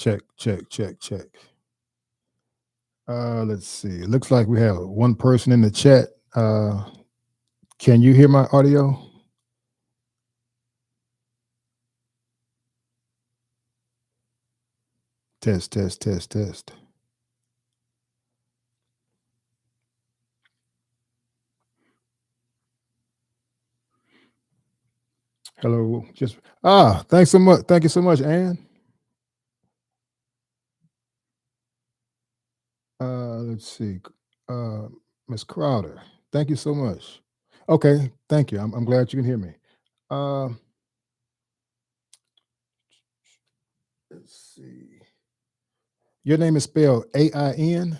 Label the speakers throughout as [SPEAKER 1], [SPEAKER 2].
[SPEAKER 1] Check, check, check, check. Let's see. It looks like we have one person in the chat. Can you hear my audio? Test, test, test, test. Hello. Thanks so much. Thank you so much, Ann. Let's see. Uh, Miss Crowder. Thank you so much. Okay, thank you. I'm glad you can hear me. Uh, let's see. Your name is spelled AIN.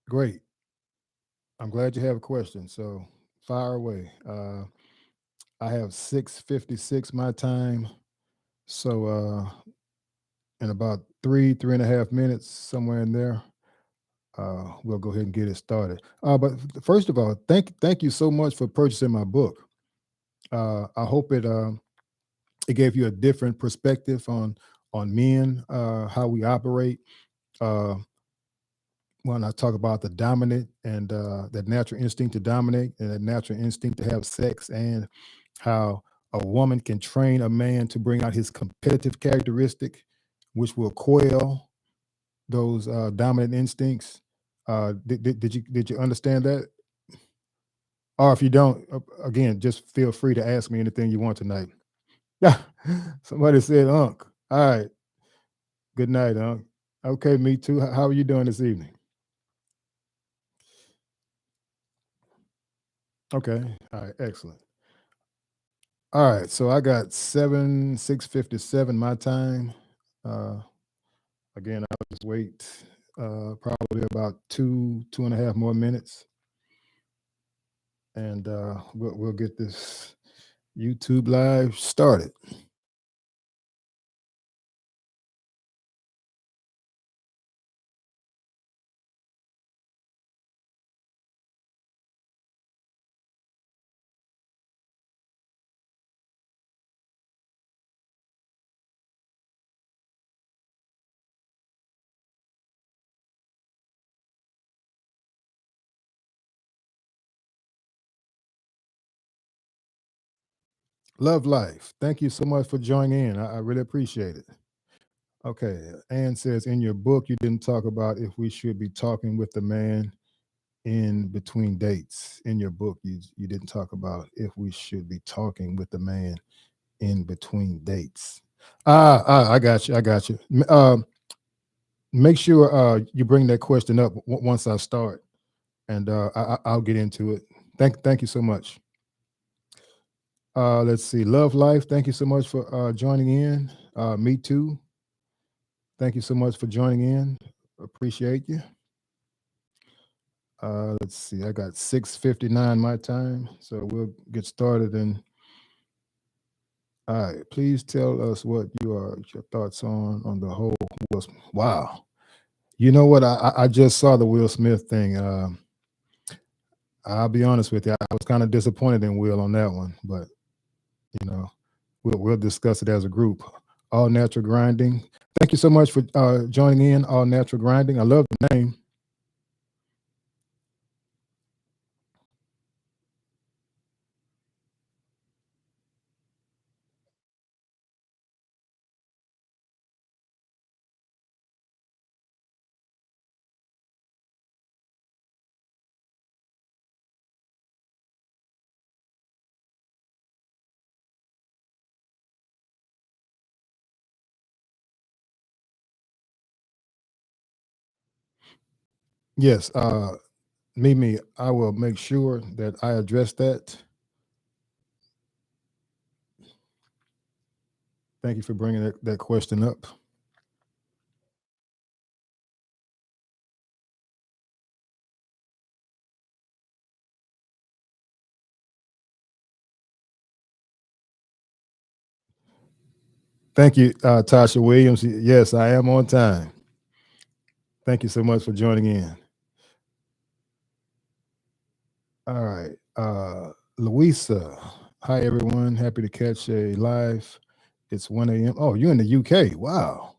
[SPEAKER 1] Great. I'm glad you have a question. So fire away. I have 6:56 my time. So in about 3.5 minutes, somewhere in there, we'll go ahead and get it started. But first of all, thank you so much for purchasing my book. I hope it gave you a different perspective on men, how we operate. Uh, when I talk about the dominant and that natural instinct to dominate and that natural instinct to have sex, and how a woman can train a man to bring out his competitive characteristic, which will quell those dominant instincts. Did you understand that? Or if you don't, again, just feel free to ask me anything you want tonight. Yeah, somebody said, "Unc." All right, good night, Unc. Okay, me too. How are you doing this evening? Okay, all right, excellent. All right, so I got 6:57 my time. Uh, Again, I'll just wait probably about 2.5 more minutes, and we'll get this YouTube live started. Love life. Thank you so much for joining in. I really appreciate it. Okay, Ann says in your book you didn't talk about if we should be talking with the man in between dates. In your book, you didn't talk about if we should be talking with the man in between dates. I got you. I got you. Make sure you bring that question up once I start, and I'll get into it. Thank you so much. Let's see, love life. Thank you so much for joining in. Me too. Thank you so much for joining in. Appreciate you. Let's see, I got 6:59 my time, so we'll get started. And all right, please tell us what your thoughts on the whole Will Smith. Wow, you know what? I just saw the Will Smith thing. I'll be honest with you, I was kind of disappointed in Will on that one, but you know, we'll discuss it as a group. All Natural Grinding. Thank you so much for joining in. All Natural Grinding. I love the name. Yes, Mimi, I will make sure that I address that. Thank you for bringing that question up. Thank you, Tasha Williams. Yes, I am on time. Thank you so much for joining in. All right. Louisa. Hi, everyone. Happy to catch a live. It's 1 a.m. Oh, you're in the UK. Wow.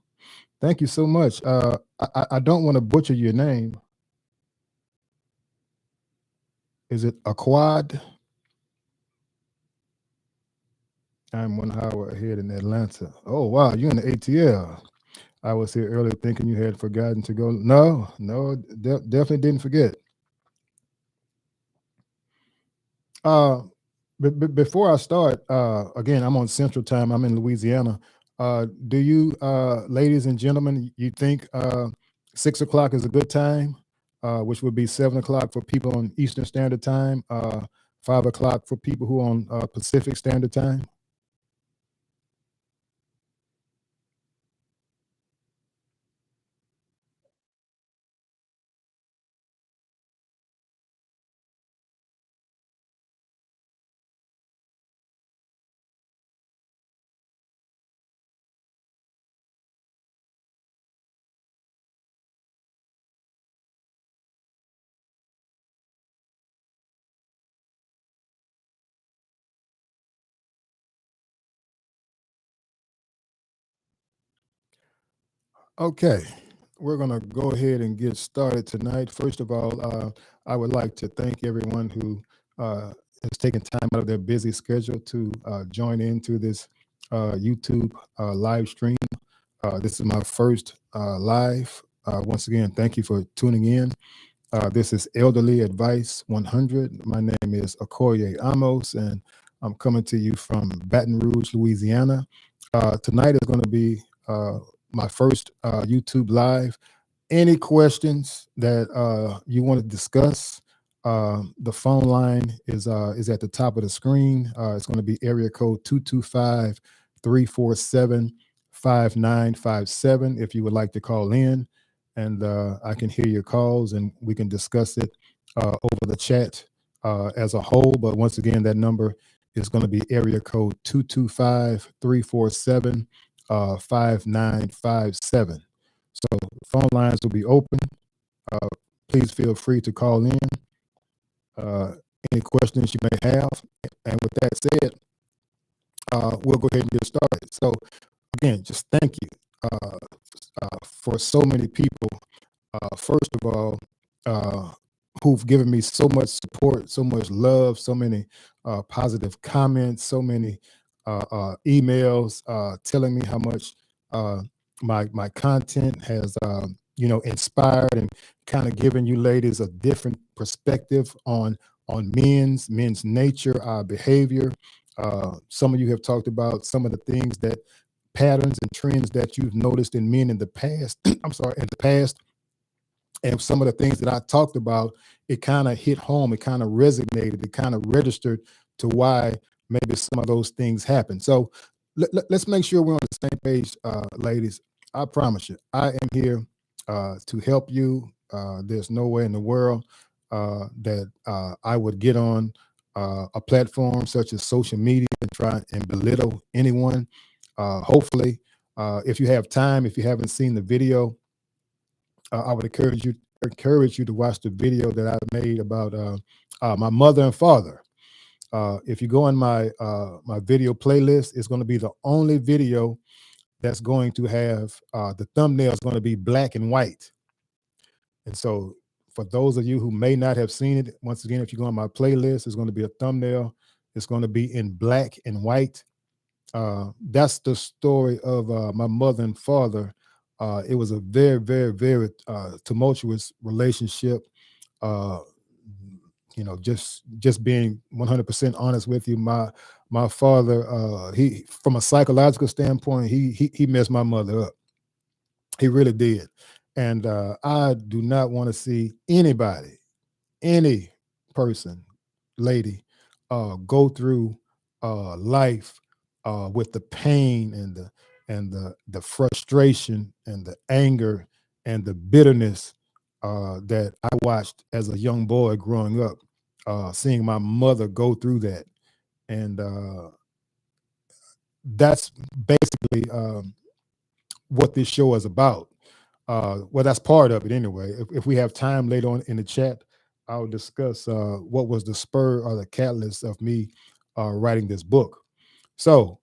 [SPEAKER 1] Thank you so much. I don't want to butcher your name. Is it a quad? I'm 1 hour ahead in Atlanta. Oh, wow. You're in the ATL. I was here earlier thinking you had forgotten to go. No, no, definitely didn't forget. Uh, before I start, again, I'm on Central Time. I'm in Louisiana. Do you, ladies and gentlemen, you think 6 o'clock is a good time, which would be 7 o'clock for people on Eastern Standard Time, 5 o'clock for people who on Pacific Standard Time? Okay, we're going to go ahead and get started tonight. First of all, I would like to thank everyone who has taken time out of their busy schedule to join into this YouTube live stream. This is my first live. Once again, thank you for tuning in. This is Elderly Advice 100. My name is Okoye Ahmose, and I'm coming to you from Baton Rouge, Louisiana. Tonight is going to be my first YouTube live. Any questions that you want to discuss? The phone line is at the top of the screen. It's going to be area code 225-347-5957 if you would like to call in, and I can hear your calls and we can discuss it over the chat as a whole. But once again, that number is going to be area code 225-347 5957. So phone lines will be open. Uh, Please feel free to call in uh, any questions you may have. And with that said, we'll go ahead and get started. So again, just thank you for so many people. First of all, uh, who've given me so much support, so much love, so many positive comments, so many emails telling me how much uh, my content has inspired and kind of given you ladies a different perspective on men's nature, our behavior. Some of you have talked about some of the things that patterns and trends that you've noticed in men in the past. I'm sorry, in the past, and some of the things that I talked about, it kind of hit home, it kind of resonated, it kind of registered to why maybe some of those things happen. So let's make sure we're on the same page, ladies. I promise you, I am here to help you. There's no way in the world that I would get on a platform such as social media and try and belittle anyone. Hopefully, if you have time, if you haven't seen the video, I would encourage you to watch the video that I made about my mother and father. If you go on my video playlist, it's going to be the only video that's going to have the thumbnail is going to be black and white. And so, for those of you who may not have seen it, once again, if you go on my playlist, it's going to be a thumbnail. It's going to be in black and white. That's the story of my mother and father. It was a very, very, very tumultuous relationship. Uh, just being 100% honest with you, my father, he from a psychological standpoint, he messed my mother up. He really did, and I do not want to see any person, lady, go through life with the pain and the frustration and the anger and the bitterness that I watched as a young boy growing up, seeing my mother go through that, and that's basically basically what this show is about. Well, that's part of it anyway. If we have time later on in the chat, I'll discuss what was the spur or the catalyst of me writing this book. So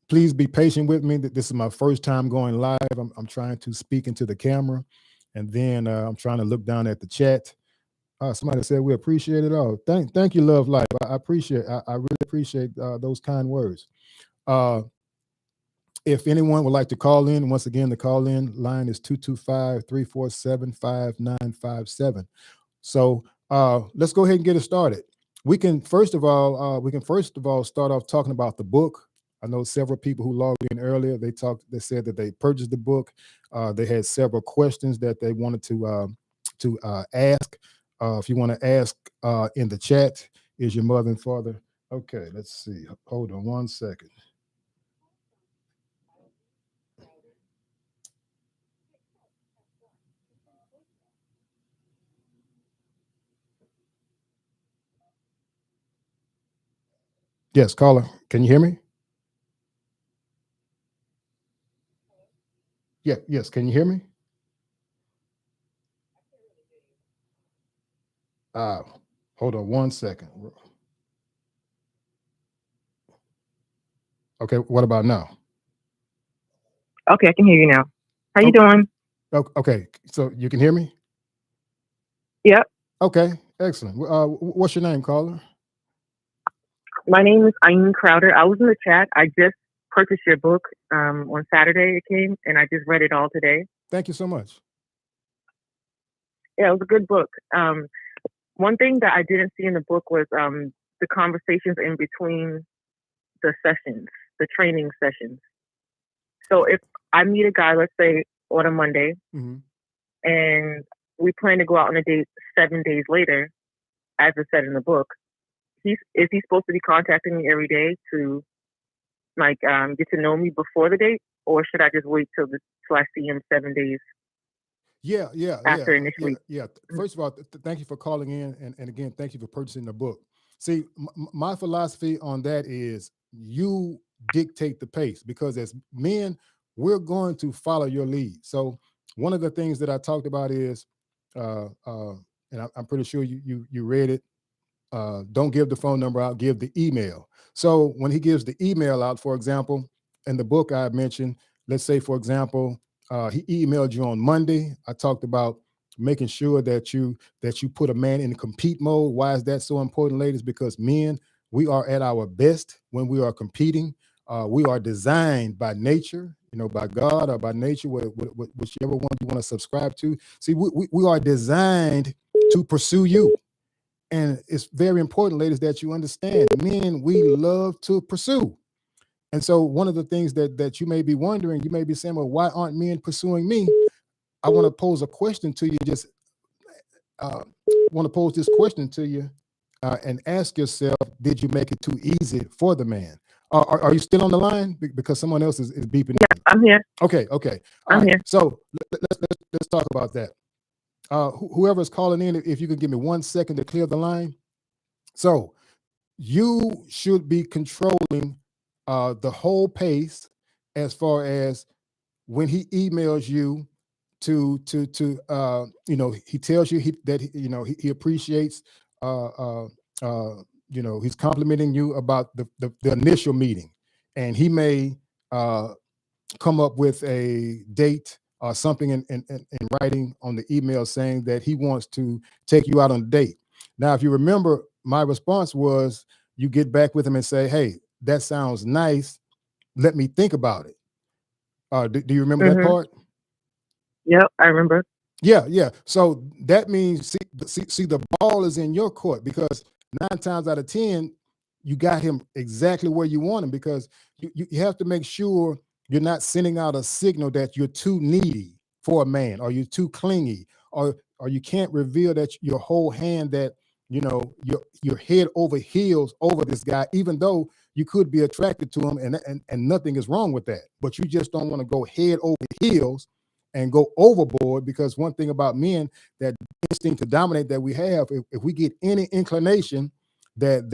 [SPEAKER 1] please be patient with me. This is my first time going live. I'm trying to speak into the camera, and then I'm trying to look down at the chat. Somebody said we appreciate it all. Thank you, Love Life. I appreciate. I really appreciate those kind words. If anyone would like to call in, once again, the call in line is 225-347-5957. So let's go ahead and get it started. We can first of all start off talking about the book. I know several people who logged in earlier. They said that they purchased the book. They had several questions that they wanted to ask. If you want to ask in the chat, is your mother and father? Okay, let's see. Hold on one second. Yes, caller. Can you hear me? Yeah, yes. Can you hear me? Hold on one second. Okay, what about now?
[SPEAKER 2] Okay, I can hear you now. How you doing?
[SPEAKER 1] Okay, so you can hear me?
[SPEAKER 2] Yep.
[SPEAKER 1] Okay, excellent. What's your name, caller?
[SPEAKER 2] My name is Ayn Crowder. I was in the chat. I just purchased your book on Saturday. It came, and I just read it all today.
[SPEAKER 1] Thank you so much.
[SPEAKER 2] Yeah, it was a good book. One thing that I didn't see in the book was the conversations in between the sessions, the training sessions. So if I meet a guy, let's say on a Monday, and we plan to go out on a date 7 days later, as I said in the book, is he supposed to be contacting me every day to like get to know me before the date, or should I just wait till I see him 7 days? After initially.
[SPEAKER 1] First of all, thank you for calling in, and again, thank you for purchasing the book. See, my philosophy on that is you dictate the pace, because as men, we're going to follow your lead. So one of the things that I talked about is, and I'm pretty sure you read it. Don't give the phone number out, give the email. So when he gives the email out, for example, in the book I mentioned, let's say, for example, he emailed you on Monday. I talked about making sure that you put a man in compete mode. Why is that so important, ladies? Because men, we are at our best when we are competing. We are designed by nature, by God or by nature, whichever one you want to subscribe to. See, we are designed to pursue you. And it's very important, ladies, that you understand, men, we love to pursue. And so one of the things that you may be wondering, you may be saying, well, why aren't men pursuing me? I want to pose a question to you. Just want to pose this question to you and ask yourself, did you make it too easy for the man? Are you still on the line? Because someone else is beeping.
[SPEAKER 2] Yeah, I'm here.
[SPEAKER 1] Okay.
[SPEAKER 2] I'm here.
[SPEAKER 1] So let's talk about that. Whoever's calling in, if you could give me 1 second to clear the line. So you should be controlling the whole pace, as far as when he emails you to he tells you that he appreciates he's complimenting you about the initial meeting, and he may come up with a date or something in writing on the email saying that he wants to take you out on a date. Now, if you remember, my response was, you get back with him and say, hey, that sounds nice. Let me think about it. Do you remember that part?
[SPEAKER 2] Yep, I remember.
[SPEAKER 1] Yeah. So that means, see, the ball is in your court, because 9 times out of 10, you got him exactly where you want him, because you have to make sure you're not sending out a signal that you're too needy for a man, or you're too clingy, or you can't reveal that your whole hand, that you're head over heels over this guy, even though you could be attracted to him, and nothing is wrong with that. But you just don't want to go head over heels and go overboard, because one thing about men, that instinct to dominate that we have, if we get any inclination that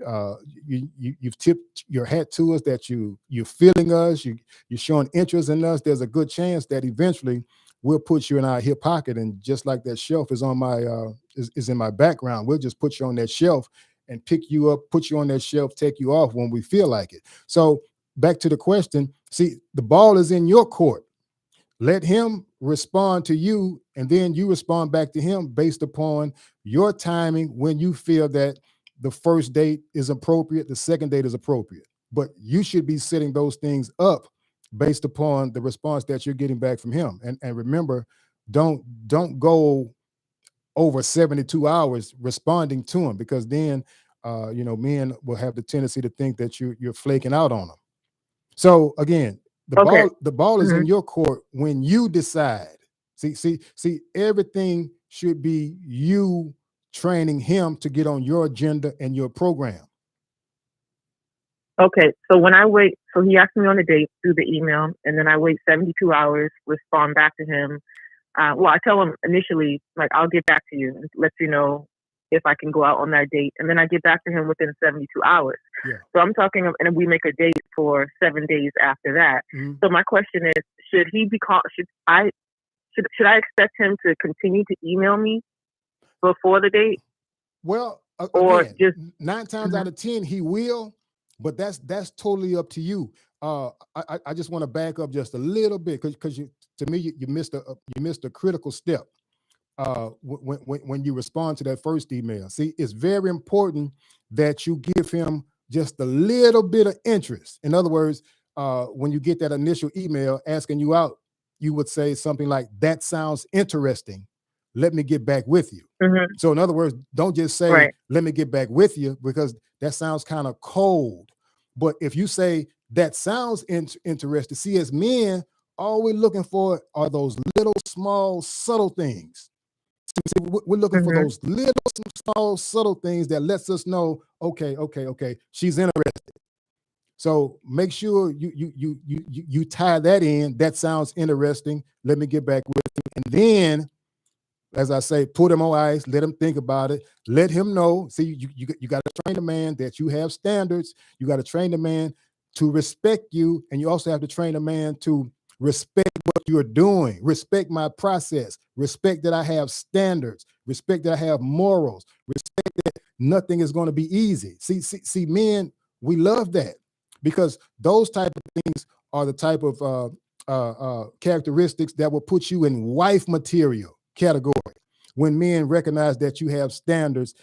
[SPEAKER 1] uh, you've tipped your hat to us, that you're feeling us, you're showing interest in us. There's a good chance that eventually we'll put you in our hip pocket, and just like that shelf is on my is in my background, we'll just put you on that shelf and pick you up, put you on that shelf, take you off when we feel like it. So back to the question. See, the ball is in your court. Let him respond to you, and then you respond back to him based upon your timing when you feel that the first date is appropriate, the second date is appropriate. But you should be setting those things up based upon the response that you're getting back from him. And remember, don't go over 72 hours responding to him, because then men will have the tendency to think that you're flaking out on them. So again, the
[SPEAKER 2] Okay.
[SPEAKER 1] ball is
[SPEAKER 2] Hmm.
[SPEAKER 1] in your court when you decide. See, everything should be you training him to get on your agenda and your program.
[SPEAKER 2] Okay. So when I wait, so he asked me on a date through the email, and then I wait 72 hours, respond back to him. Well, I tell him initially, like, I'll get back to you and let you know if I can go out on that date. And then I get back to him within 72 hours.
[SPEAKER 1] Yeah.
[SPEAKER 2] So I'm talking, and we make a date for 7 days after that.
[SPEAKER 1] Mhm.
[SPEAKER 2] So my question is, should he be called? Should I expect him to continue to email me before the date,
[SPEAKER 1] Well,
[SPEAKER 2] or
[SPEAKER 1] again,
[SPEAKER 2] just?
[SPEAKER 1] 9 times
[SPEAKER 2] Mhm.
[SPEAKER 1] out of 10, he will, but that's totally up to you. I just want to back up just a little bit, because to me you missed a critical step. When you respond to that first email. See, it's very important that you give him just a little bit of interest. In other words, when you get that initial email asking you out, you would say something like, "That sounds interesting. Let me get back with you."
[SPEAKER 2] Mhm.
[SPEAKER 1] So, in other words, don't just say,
[SPEAKER 2] Right.
[SPEAKER 1] "Let me get back with you," because that sounds kind of cold. But if you say, "That sounds interesting," see, as men, all we're looking for are those little, small, subtle things. See, we're looking for
[SPEAKER 2] Mhm.
[SPEAKER 1] those little, small, subtle things that lets us know, okay, she's interested. So make sure you tie that in. That sounds interesting. Let me get back with you, and then, as I say, put him on ice. Let him think about it. Let him know. See, you got to train the man that you have standards. You got to train the man to respect you, and you also have to train the man to respect what you're doing. Respect my process. Respect that I have standards. Respect that I have morals. Respect that nothing is going to be easy. See, men, we love that, because those type of things are the type of characteristics that will put you in wife material category. When men recognize that you have standards,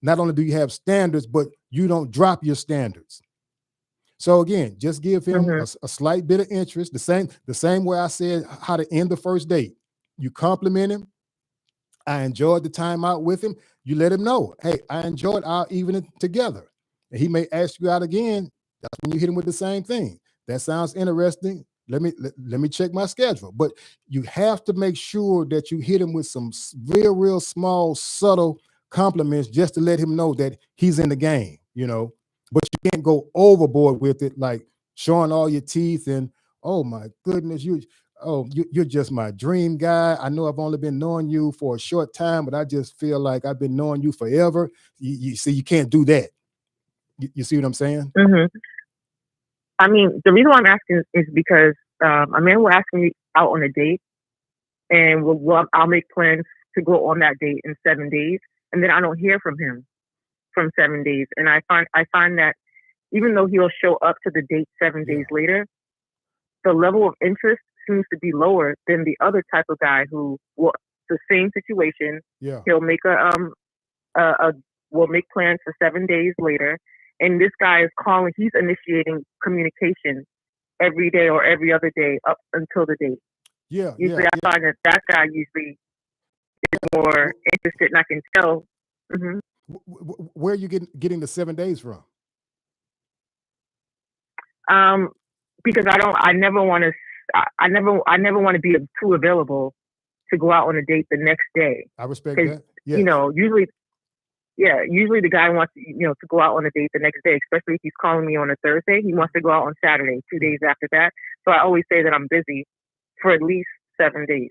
[SPEAKER 1] not only do you have standards, but you don't drop your standards. So again, just give him
[SPEAKER 2] Mhm.
[SPEAKER 1] a slight bit of interest. The same way I said how to end the first date. You compliment him. I enjoyed the time out with him. You let him know, hey, I enjoyed our evening together. And he may ask you out again. That's when you hit him with the same thing. That sounds interesting. Let me check my schedule. But you have to make sure that you hit him with some real small, subtle compliments, just to let him know that he's in the game. But you can't go overboard with it, like showing all your teeth and, oh my goodness, you're just my dream guy. I know I've only been knowing you for a short time, but I just feel like I've been knowing you forever. You see, you can't do that. You see what I'm saying?
[SPEAKER 2] Mhm. I mean, the reason why I'm asking is because a man will ask me out on a date, and I'll make plans to go on that date in 7 days, and then I don't hear from him from 7 days, and I find that even though he'll show up to the date 7 days
[SPEAKER 1] Yeah,
[SPEAKER 2] later, the level of interest seems to be lower than the other type of guy who will, the same situation,
[SPEAKER 1] yeah,
[SPEAKER 2] he'll make a will make plans for 7 days later, and this guy is calling, he's initiating communication every day or every other day up until the date.
[SPEAKER 1] yeah,
[SPEAKER 2] Usually
[SPEAKER 1] yeah,
[SPEAKER 2] I
[SPEAKER 1] yeah.
[SPEAKER 2] find that guy usually more
[SPEAKER 1] Wh-
[SPEAKER 2] interested, and I can tell. Hmm.
[SPEAKER 1] Where are you getting the 7 days from?
[SPEAKER 2] um because I never want to, I never want to be too available to go out on a date the next day,
[SPEAKER 1] I respect
[SPEAKER 2] because
[SPEAKER 1] that. Yes.
[SPEAKER 2] usually, yeah, usually the guy wants to go out on a date the next day, especially if he's calling me on a Thursday. He wants to go out on Saturday, 2 days after that. So I always say that I'm busy for at least 7 days.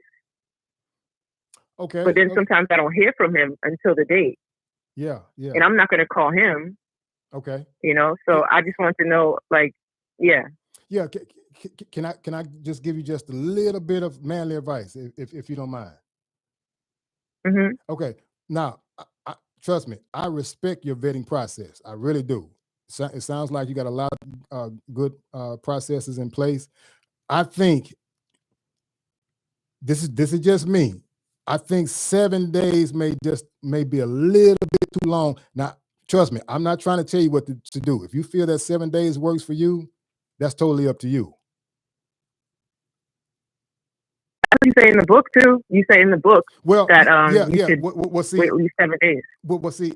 [SPEAKER 1] Okay.
[SPEAKER 2] But then
[SPEAKER 1] Okay.
[SPEAKER 2] sometimes I don't hear from him until the date,
[SPEAKER 1] Yeah. Yeah.
[SPEAKER 2] and I'm not going to call him.
[SPEAKER 1] Okay.
[SPEAKER 2] So I just want to know, like, yeah.
[SPEAKER 1] Yeah. Can I just give you just a little bit of manly advice, if you don't mind?
[SPEAKER 2] Mm-hmm.
[SPEAKER 1] Okay. Now, trust me, I respect your vetting process. I really do. It sounds like you got a lot of good processes in place. I think this is just me. I think 7 days may be a little bit too long. Now, trust me, I'm not trying to tell you what to do. If you feel that 7 days works for you, that's totally up to you.
[SPEAKER 2] That's what you say in the book too. You say in the book
[SPEAKER 1] Well,
[SPEAKER 2] that
[SPEAKER 1] yeah,
[SPEAKER 2] you
[SPEAKER 1] yeah.
[SPEAKER 2] should wait
[SPEAKER 1] See,
[SPEAKER 2] at least 7 days.
[SPEAKER 1] see,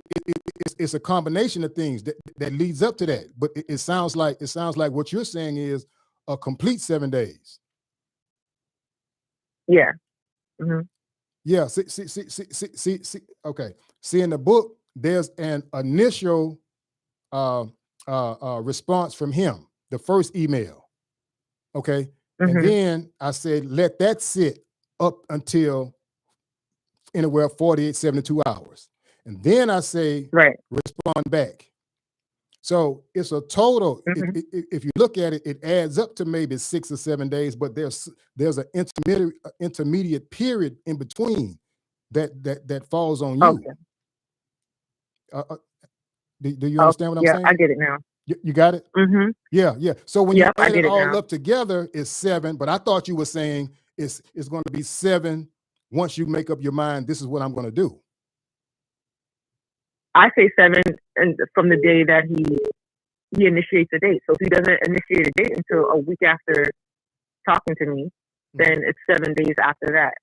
[SPEAKER 1] it's a combination of things that leads up to that. But it sounds like what you're saying is a complete 7 days.
[SPEAKER 2] Yeah. Mm-hmm.
[SPEAKER 1] Yeah. See. Okay. See, in the book, there's an initial uh, response from him, the first email. Okay. And
[SPEAKER 2] Mm-hmm.
[SPEAKER 1] then I said, let that sit up until anywhere 48, 72 hours. And then I say,
[SPEAKER 2] Right.
[SPEAKER 1] respond back. So it's a total.
[SPEAKER 2] Mm-hmm.
[SPEAKER 1] If you look at it, it adds up to maybe 6 or 7 days. But there's an intermediate period in between that falls on you.
[SPEAKER 2] Okay.
[SPEAKER 1] Uh, uh, do you
[SPEAKER 2] Oh,
[SPEAKER 1] understand what I'm
[SPEAKER 2] yeah, I
[SPEAKER 1] saying?
[SPEAKER 2] get it now.
[SPEAKER 1] You got it?
[SPEAKER 2] Mm-hmm.
[SPEAKER 1] Yeah, yeah. So when you
[SPEAKER 2] Yep, I
[SPEAKER 1] add it
[SPEAKER 2] get it
[SPEAKER 1] all
[SPEAKER 2] now.
[SPEAKER 1] up together, it's 7. But I thought you were saying it's going to be 7 once you make up your mind. This is what I'm going to do.
[SPEAKER 2] I say 7, and from the day that he initiates a date. So if he doesn't initiate a date until a week after talking to me, then it's 7 days after that.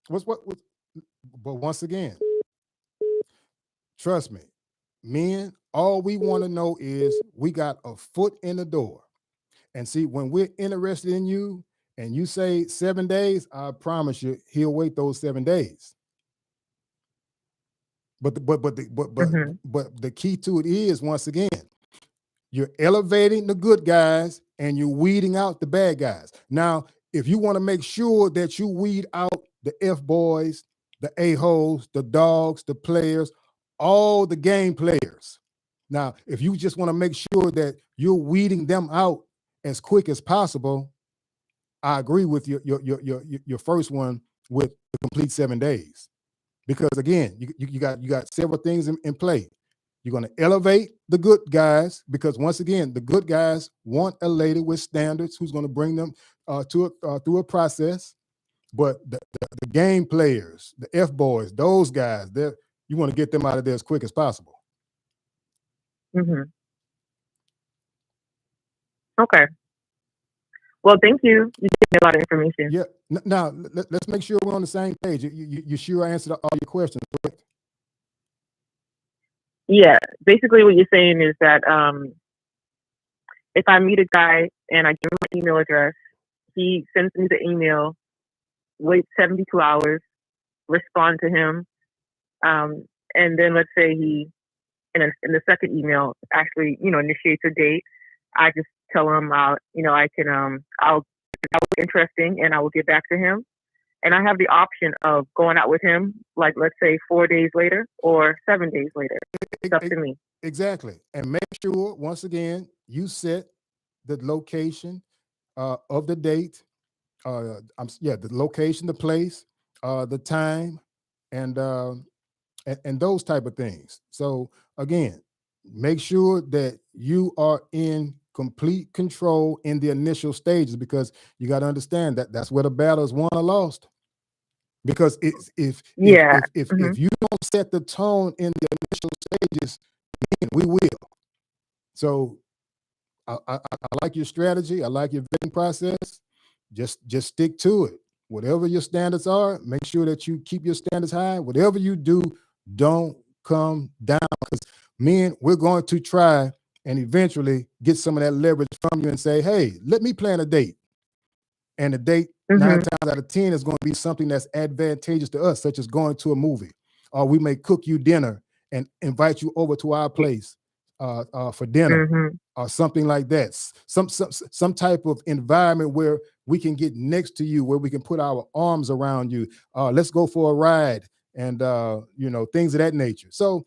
[SPEAKER 1] What? But once again, trust me, men, all we want to know is we got a foot in the door. And see, when we're interested in you and you say 7 days, I promise you, he'll wait those 7 days. But
[SPEAKER 2] Mm-hmm.
[SPEAKER 1] but the key to it is, once again, you're elevating the good guys and you're weeding out the bad guys. Now, if you want to make sure that you weed out the F boys, the a-holes, the dogs, the players, all the game players. Now, if you just want to make sure that you're weeding them out as quick as possible, I agree with your first one with the complete 7 days. Because again, you got several things in play. You're going to elevate the good guys because, once again, the good guys want a lady with standards who's going to bring them through a process. But the game players, the F boys, those guys, you want to get them out of there as quick as possible.
[SPEAKER 2] Mm-hmm. Okay. Well, thank you. You gave me a lot of information.
[SPEAKER 1] Yeah. Now let's make sure we're on the same page. You sure I answered all your questions, correct?
[SPEAKER 2] Yeah. Basically, what you're saying is that if I meet a guy and I give him my email address, he sends me the email, wait 72 hours, respond to him, and then let's say he in the second email actually initiates a date. I just tell him I can I'll that was interesting and I will get back to him. And I have the option of going out with him, like let's say 4 days later or 7 days later. It's up to me.
[SPEAKER 1] Exactly. And make sure, once again, you set the location of the date. The location, the place, the time, and those type of things. So again, make sure that you are in complete control in the initial stages, because you got to understand that that's where the battle is won or lost. Because it's,
[SPEAKER 2] Yeah. Hmm.
[SPEAKER 1] if you don't set the tone in the initial stages, we will. So I like your strategy. I like your vetting process. Just stick to it. Whatever your standards are, make sure that you keep your standards high. Whatever you do, don't come down. Because men, we're going to try and eventually get some of that leverage from you and say, hey, let me plan a date. And the date, nine
[SPEAKER 2] Hmm.
[SPEAKER 1] times out of 10, is going to be something that's advantageous to us, such as going to a movie. Or we may cook you dinner and invite you over to our place for dinner,
[SPEAKER 2] Hmm.
[SPEAKER 1] or something like that. Some type of environment where we can get next to you, where we can put our arms around you. Let's go for a ride, and things of that nature. So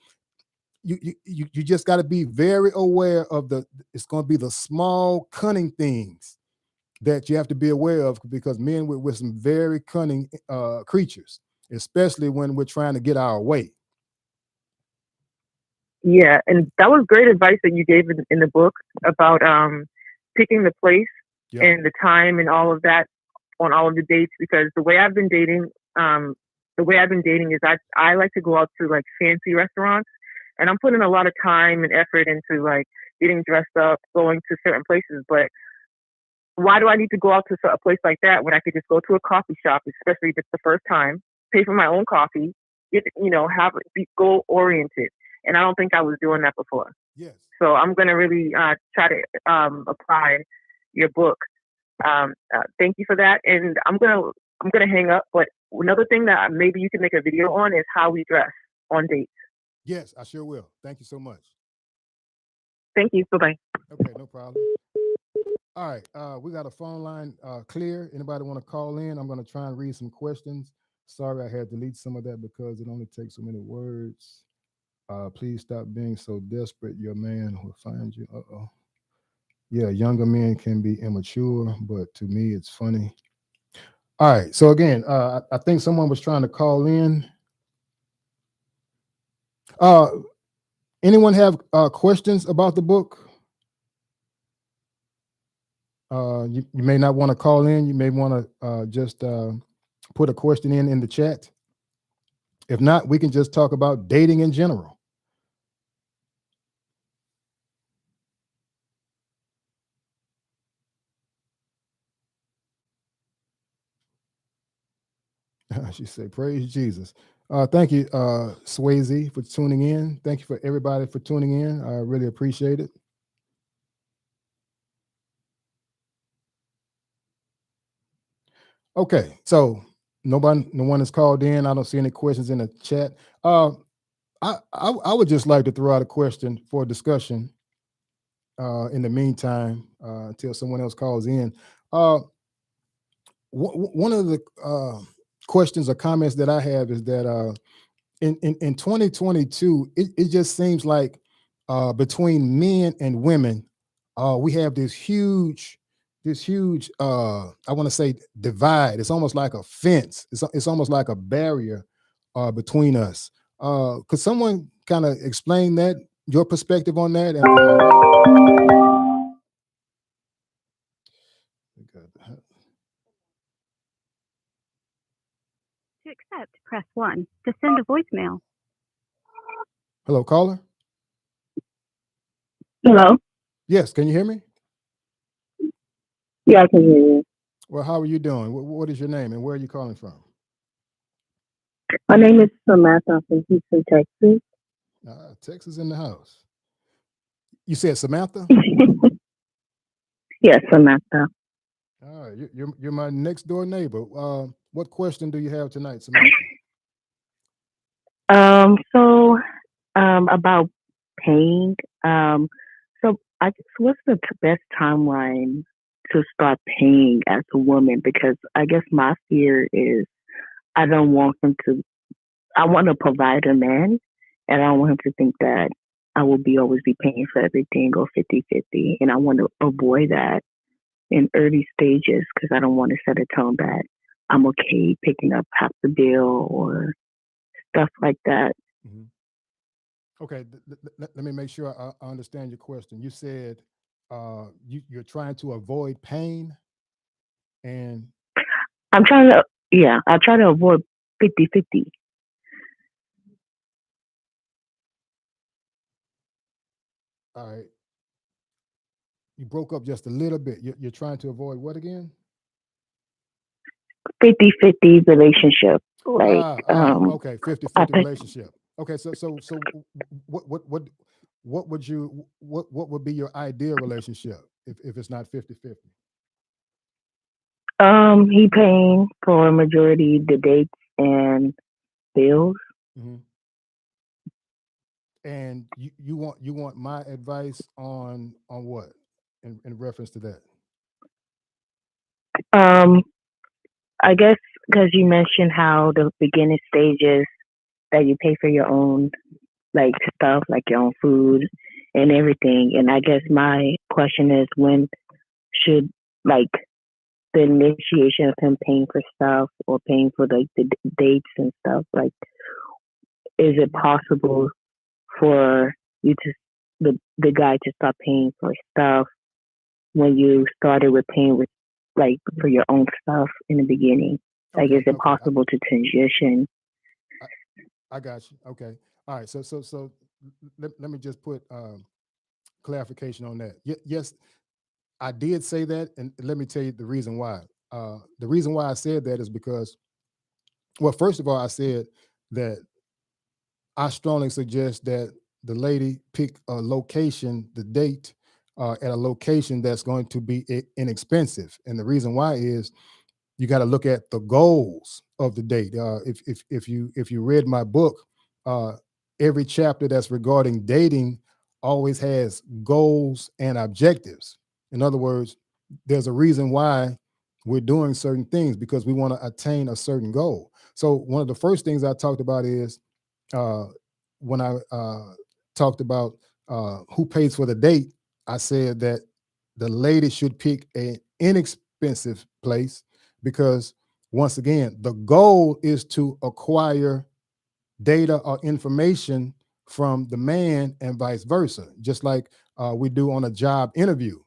[SPEAKER 1] you just got to be very aware of the. It's going to be the small cunning things that you have to be aware of, because men with some very cunning creatures, especially when we're trying to get our way.
[SPEAKER 2] Yeah, and that was great advice that you gave in the book about picking the place
[SPEAKER 1] Yeah.
[SPEAKER 2] and the time and all of that on all of the dates, because um the way I've been dating is I like to go out to like fancy restaurants, and I'm putting a lot of time and effort into like getting dressed up, going to certain places, but why do I need to go out to a place like that when I could just go to a coffee shop, especially if it's the first time, pay for my own coffee, get have be goal oriented, and I don't think I was doing that before.
[SPEAKER 1] Yes.
[SPEAKER 2] So I'm gonna really try to apply your book. Thank you for that, and I'm gonna hang up. But another thing that maybe you can make a video on is how we dress on dates.
[SPEAKER 1] Yes, I sure will. Thank you so much.
[SPEAKER 2] Thank you. Bye bye.
[SPEAKER 1] Okay, no problem. All right, we got a phone line clear. Anybody want to call in? I'm going to try and read some questions. Sorry, I had to delete some of that because it only takes so many words. Please stop being so desperate. Your man will find you. Uh-oh. Yeah, younger men can be immature, but to me, it's funny. All right, so again, I think someone was trying to call in. Uh, anyone have questions about the book? You may not want to call in. You may want to just put a question in the chat. If not, we can just talk about dating in general. She said, "Praise Jesus." Thank you, Swayze, for tuning in. Thank you for everybody for tuning in. I really appreciate it. Okay, so no one has called in. I don't see any questions in the chat. I would just like to throw out a question for discussion. In the meantime, until someone else calls in, uh, one of the questions or comments that I have is that in 2022, it just seems like between men and women, we have this huge I want to say divide. It's almost like a fence. It's almost like a barrier between us. Could someone kind of explain that, your perspective on that?
[SPEAKER 3] To accept, press 1. To send a voicemail.
[SPEAKER 1] Hello, caller.
[SPEAKER 2] Hello.
[SPEAKER 1] Yes, can you hear me?
[SPEAKER 2] Yeah, I can hear you.
[SPEAKER 1] Well, how are you doing? What is your name and where are you calling from?
[SPEAKER 2] My name is Samantha from Houston, Texas.
[SPEAKER 1] Texas in the house. You said Samantha?
[SPEAKER 2] Yes, Samantha.
[SPEAKER 1] All right, you're my next door neighbor. What question do you have tonight, Samantha?
[SPEAKER 2] So about paying. So I guess what's the best timeline to start paying as a woman? Because I guess my fear is I don't want him to. I want to provide a man, and I don't want him to think that I will be always be paying for everything or 50-50. And I want to avoid that in early stages because I don't want to set a tone that I'm okay picking up half the bill or stuff like that.
[SPEAKER 1] Mhm. Okay, let me make sure I understand your question. You said you're trying to avoid pain, and
[SPEAKER 2] I'm trying to, yeah, I try to avoid 50-50.
[SPEAKER 1] all right, you broke up just a little bit. You're trying to avoid what again?
[SPEAKER 2] 50-50 relationship. Like,
[SPEAKER 1] Okay, 50
[SPEAKER 2] I
[SPEAKER 1] 50
[SPEAKER 2] think,
[SPEAKER 1] relationship. Okay, so what would you what would be your ideal relationship if it's not 50 50?
[SPEAKER 2] he paying for a majority of the dates and bills.
[SPEAKER 1] Mm-hmm. And you want my advice on what in reference to that?
[SPEAKER 2] Um, I guess because you mentioned how the beginning stages that you pay for your own
[SPEAKER 4] like stuff, like your own food and everything. And I guess my question is, when should like the initiation of him paying for stuff or paying for like the dates and stuff, like, is it possible for you to the guy to start paying for stuff when you started with paying with like for your own stuff in the beginning? Like, is
[SPEAKER 1] Okay,
[SPEAKER 4] it
[SPEAKER 1] okay,
[SPEAKER 4] possible to transition?
[SPEAKER 1] I got you. Okay, all right. So let me just put clarification on that. Yes, I did say that, and let me tell you the reason why. The reason why I said that is because, well, first of all, I said that I strongly suggest that the lady pick a location, the date, at a location that's going to be inexpensive. And the reason why is you got to look at the goals of the date. If you read my book, uh, every chapter that's regarding dating always has goals and objectives. In other words, there's a reason why we're doing certain things, because we want to attain a certain goal. So one of the first things I talked about is, uh, when I talked about who pays for the date, I said that the lady should pick an inexpensive place, because once again, the goal is to acquire data or information from the man and vice versa, just like we do on a job interview.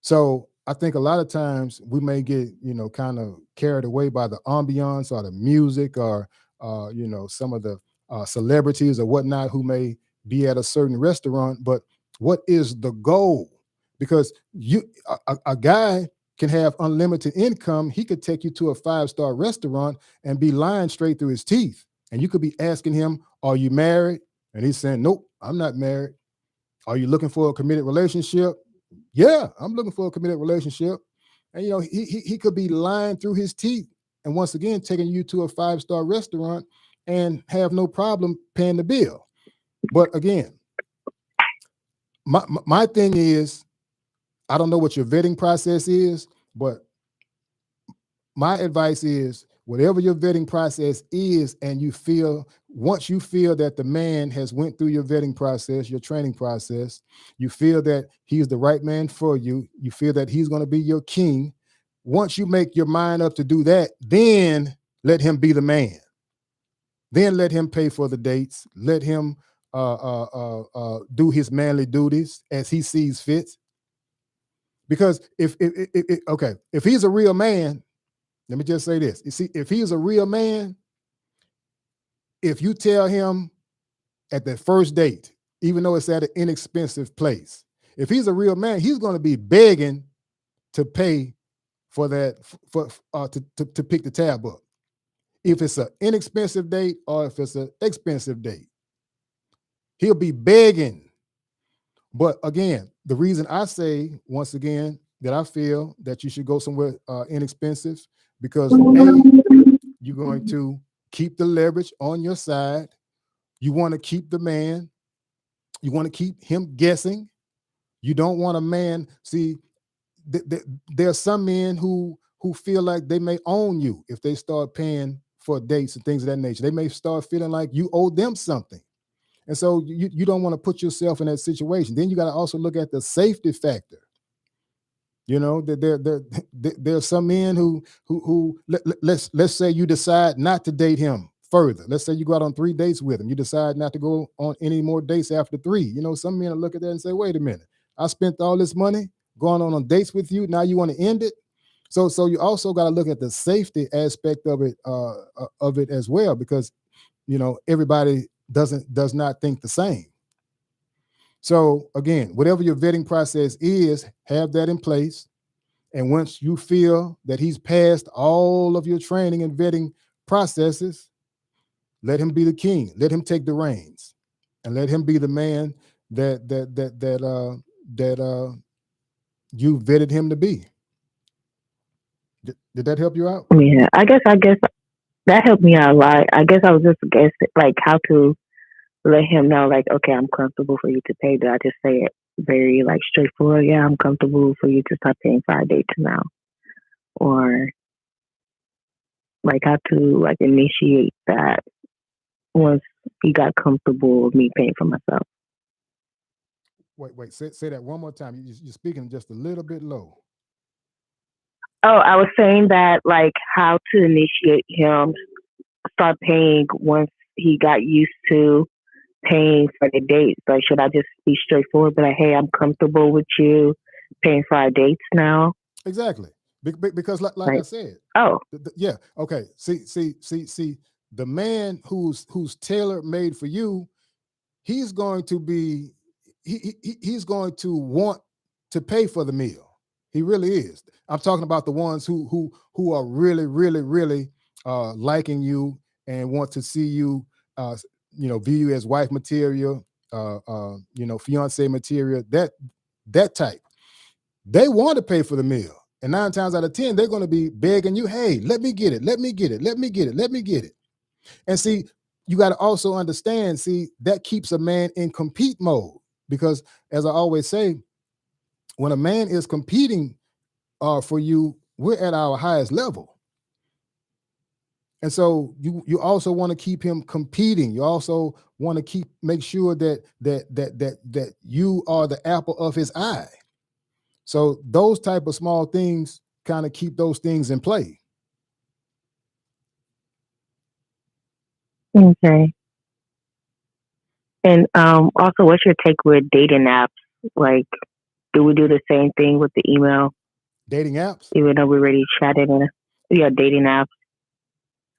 [SPEAKER 1] So I think a lot of times we may get, kind of carried away by the ambiance or the music, or, some of the celebrities or whatnot who may be at a certain restaurant. But what is the goal? Because a guy can have unlimited income. He could take you to a 5-star restaurant and be lying straight through his teeth. And you could be asking him, "Are you married?" And he's saying, "Nope, I'm not married." "Are you looking for a committed relationship?" "Yeah, I'm looking for a committed relationship." And he could be lying through his teeth, and once again taking you to a 5-star restaurant and have no problem paying the bill. But again, my thing is, I don't know what your vetting process is, but my advice is, whatever your vetting process is, and once you feel that the man has went through your vetting process, your training process, you feel that he's the right man for you, you feel that he's going to be your king. Once you make your mind up to do that, then let him be the man. Then let him pay for the dates. Let him do his manly duties as he sees fit. Because if he's a real man, let me just say this. You see, if he's a real man, if you tell him at that first date, even though it's at an inexpensive place, if he's a real man, he's going to be begging to pay for that, to pick the tab up. If it's an inexpensive date or if it's an expensive date, he'll be begging. But again, the reason I say, once again, that I feel that you should go somewhere inexpensive, because you're going to keep the leverage on your side. You want to keep the man. You want to keep him guessing. You don't want a man. See, there are some men who feel like they may own you if they start paying for dates and things of that nature. They may start feeling like you owe them something. And so you don't want to put yourself in that situation. Then you got to also look at the safety factor. There are some men who let's say you decide not to date him further. Let's say you go out on 3 dates with him. You decide not to go on any more dates after 3. Some men will look at that and say, "Wait a minute, I spent all this money going on dates with you. Now you want to end it?" So you also got to look at the safety aspect of it as well, because everybody does not think the same. So again, whatever your vetting process is, have that in place. And once you feel that he's passed all of your training and vetting processes, let him be the king. Let him take the reins, and let him be the man that you vetted him to be. Did that help you out?
[SPEAKER 4] Yeah, I guess that helped me out a lot. I guess I was just guessing like how to let him know, like, okay, I'm comfortable for you to pay. Did I just say it very like straightforward? Yeah, I'm comfortable for you to start paying for our dates now, or like how to like initiate that once he got comfortable with me paying for myself.
[SPEAKER 1] Wait. Say that one more time. You're speaking just a little bit low.
[SPEAKER 4] Oh, I was saying that, like, how to initiate him start paying once he got used to paying for the dates. Like, should I just be straightforward, be like, hey, I'm comfortable with you paying for our dates now?
[SPEAKER 1] Exactly. Because like I
[SPEAKER 4] Like,
[SPEAKER 1] said,
[SPEAKER 4] oh,
[SPEAKER 1] yeah. Okay. See. The man who's tailor made for you, he's going to be he's going to want to pay for the meal. He really is. I'm talking about the ones who are really liking you and want to see you, view you as wife material, fiance material. That type. They want to pay for the meal, and 9 times out of 10, they're going to be begging you, "Hey, let me get it, let me get it, let me get it, let me get it." And see, you got to also understand, that keeps a man in compete mode, because as I always say, when a man is competing for you, we're at our highest level. And so you also want to keep him competing. You also want to make sure that you are the apple of his eye. So those type of small things kind of keep those things in play.
[SPEAKER 4] okay. And also, what's your take with dating apps? Like, do we do the same thing with the email,
[SPEAKER 1] Dating apps?
[SPEAKER 4] even though we already chatted in? Yeah, dating apps.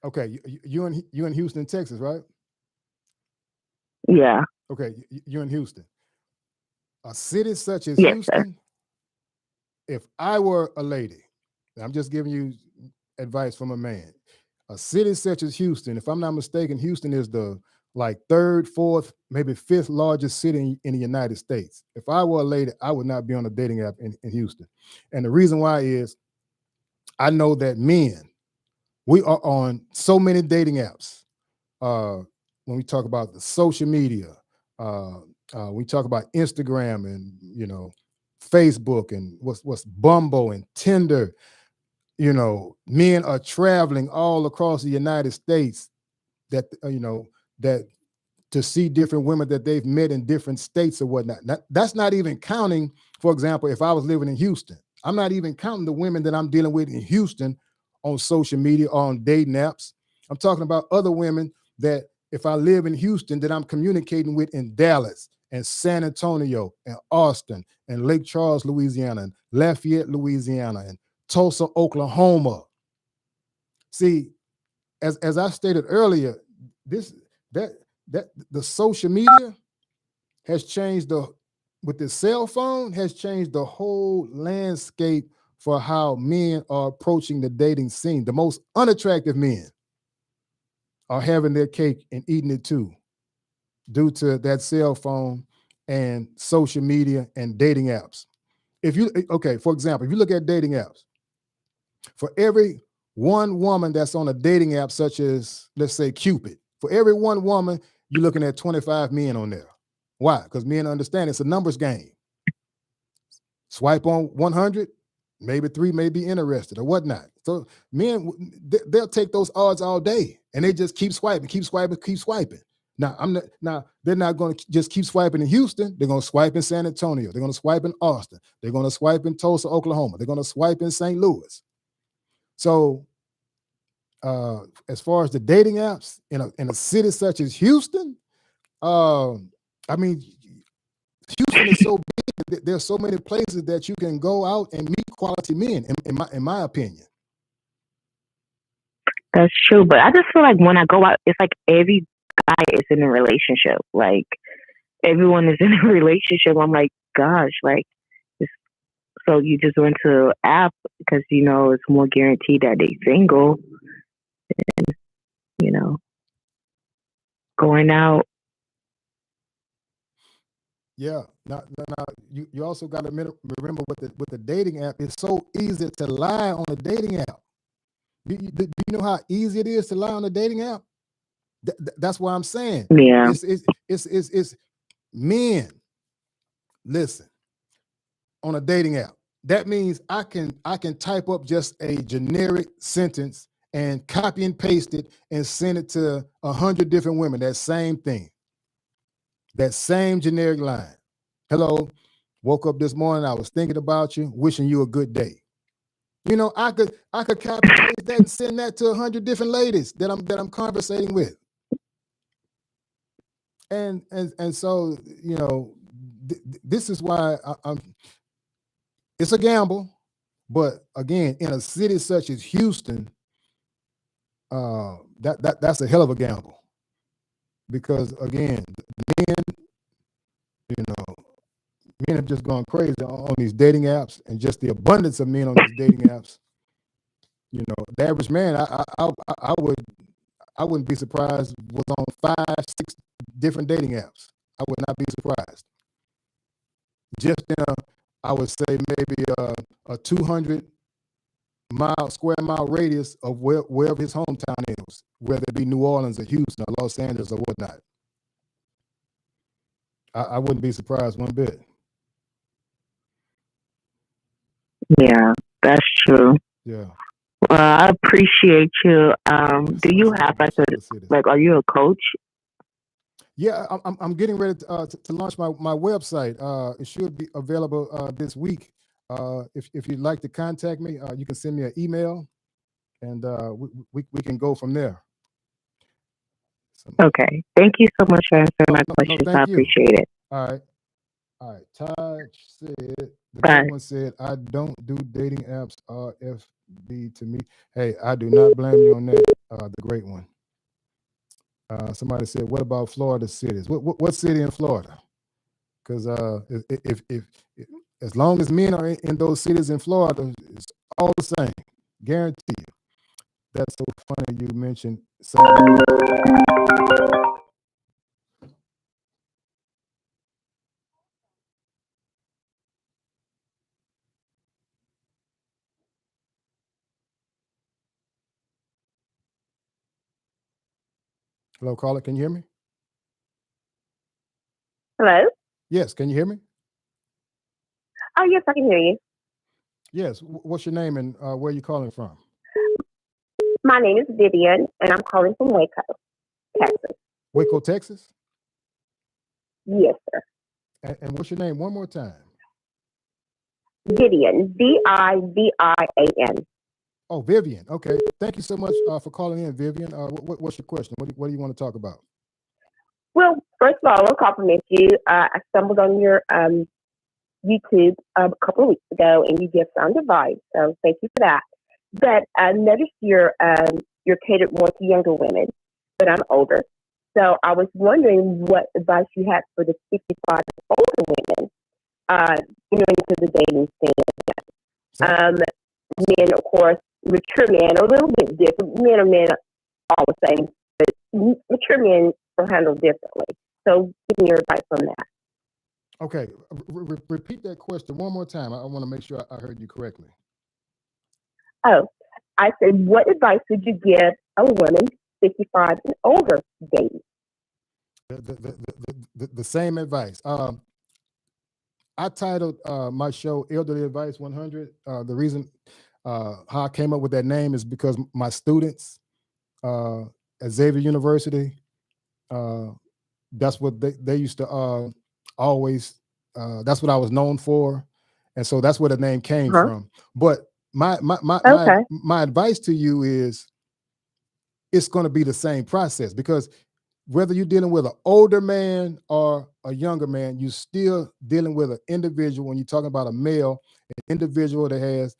[SPEAKER 1] Okay, you in Houston, Texas, right?
[SPEAKER 4] Yeah.
[SPEAKER 1] Okay, you're in Houston. A city such as
[SPEAKER 4] Yes, sir.
[SPEAKER 1] Houston, if I were a lady, I'm just giving you advice from a man. A city such as Houston, if I'm not mistaken, Houston is the like third, fourth, maybe fifth largest city in the United States. If I were a lady, I would not be on a dating app in Houston. And the reason why is I know that men, we are on so many dating apps. When we talk about the social media, we talk about Instagram and Facebook and what's Bumble and Tinder. Men are traveling all across the United States that that to see different women that they've met in different states or whatnot. That's not even counting, for example, if I was living in Houston, I'm not even counting the women that I'm dealing with in Houston on social media or on dating apps. I'm talking about other women that if I live in Houston, that I'm communicating with in Dallas and San Antonio and Austin and Lake Charles, Louisiana, and Lafayette, Louisiana, and Tulsa, Oklahoma. See, as I stated earlier, this that the social media has changed with the cell phone has changed the whole landscape for how men are approaching the dating scene. The most unattractive men are having their cake and eating it too, due to that cell phone and social media and dating apps. For example, if you look at dating apps, for every one woman that's on a dating app, such as, let's say, Cupid, for every one woman, you're looking at 25 men on there. Why? Because men understand it's a numbers game. Swipe on 100, maybe 3 may be interested or whatnot. So men, they'll take those odds all day, and they just keep swiping, keep swiping, keep swiping. Now they're not going to just keep swiping in Houston. They're going to swipe in San Antonio. They're going to swipe in Austin. They're going to swipe in Tulsa, Oklahoma. They're going to swipe in St. Louis. So as far as the dating apps in a city such as Houston, I mean, Houston is so big. There's so many places that you can go out and meet quality men. In my opinion,
[SPEAKER 4] That's true. But I just feel like when I go out, it's like every guy is in a relationship. Like, everyone is in a relationship. I'm like, gosh, like, it's, so you just went to an app because it's more guaranteed that they're single. You know, going out.
[SPEAKER 1] yeah. Now you also got to remember with the dating app, it's so easy to lie on a dating app. Do you know how easy it is to lie on a dating app? That's what I'm saying.
[SPEAKER 4] Yeah.
[SPEAKER 1] It's men. Listen, on a dating app, that means I can type up just a generic sentence and copy and paste it and send it to 100 different women. That same thing, that same generic line. Hello, woke up this morning. I was thinking about you, wishing you a good day. You know, I could copy paste that and send that to 100 different ladies that I'm conversating with. And so, you know, this is why I'm. It's a gamble, but again, in a city such as Houston, that's a hell of a gamble, because again, men, you know, men have just gone crazy on these dating apps, and just the abundance of men on these dating apps. You know, the average man, I wouldn't be surprised, was on 5, 6 different dating apps. I would not be surprised. Just in I would say maybe a 200 square mile radius of wherever his hometown is, whether it be New Orleans or Houston or Los Angeles or whatnot. I wouldn't be surprised one bit.
[SPEAKER 4] Yeah, that's true.
[SPEAKER 1] Yeah.
[SPEAKER 4] Well, I appreciate you. Do you have are you a coach?
[SPEAKER 1] Yeah, I'm getting ready to launch my website. It should be available this week. If you'd like to contact me, you can send me an email, and we can go from there.
[SPEAKER 4] Okay. Thank you so much for answering my questions. I appreciate it.
[SPEAKER 1] All right. Todd said, the good one said, I don't do dating apps, RFB to me. Hey, I do not blame you on that, the great one. Somebody said, what about Florida cities? What city in Florida? Because if as long as men are in those cities in Florida, it's all the same. Guarantee you. That's so funny you mentioned St. Louis. Hello, caller. Can you hear me?
[SPEAKER 2] Hello?
[SPEAKER 1] Yes, can you hear me?
[SPEAKER 2] Oh, yes, I can hear you.
[SPEAKER 1] Yes. What's your name and where are you calling from?
[SPEAKER 2] My name is Vivian, and I'm calling from Waco, Texas.
[SPEAKER 1] Waco, Texas?
[SPEAKER 2] Yes, sir.
[SPEAKER 1] And what's your name one more time?
[SPEAKER 2] Vivian, Vivian.
[SPEAKER 1] Oh, Vivian. Okay. Thank you so much for calling in, Vivian. What's your question? What do you want to talk about?
[SPEAKER 2] Well, first of all, I want to compliment you. I stumbled on your YouTube a couple of weeks ago, and you gave sound advice. So thank you for that. But I noticed you're catered more to younger women, but I'm older. So I was wondering what advice you had for the 65 older women, into the dating scene. Men, of course, mature men are a little bit different. Men are men all the same, but mature men are handled differently. So give me your advice on that.
[SPEAKER 1] Okay. Repeat that question one more time. I want to make sure I heard you correctly.
[SPEAKER 2] Oh, I said, what advice would you give a woman 55 and older dating?
[SPEAKER 1] The same advice. I titled my show Elderly Advice 100. The reason how I came up with that name is because my students at Xavier University, that's what they used to always, that's what I was known for. And so that's where the name came from. But my advice to you is, it's going to be the same process, because whether you're dealing with an older man or a younger man, you're still dealing with an individual. When you're talking about a male, an individual that has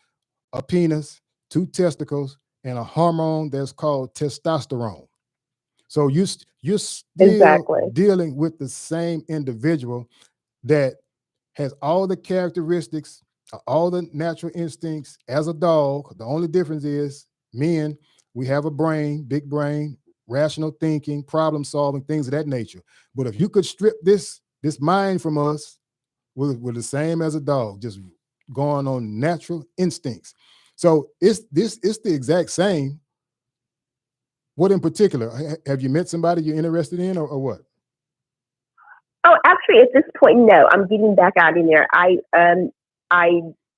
[SPEAKER 1] a penis, 2 testicles, and a hormone that's called testosterone. So you're still dealing with the same individual that has all the characteristics, all the natural instincts as a dog. The only difference is men, we have a brain, big brain, rational thinking, problem solving, things of that nature. But if you could strip this mind from us, we're the same as a dog, just going on natural instincts. So it's the exact same. What in particular? Have you met somebody you're interested in, or what?
[SPEAKER 2] Oh, actually, at this point, no. I'm getting back out in there.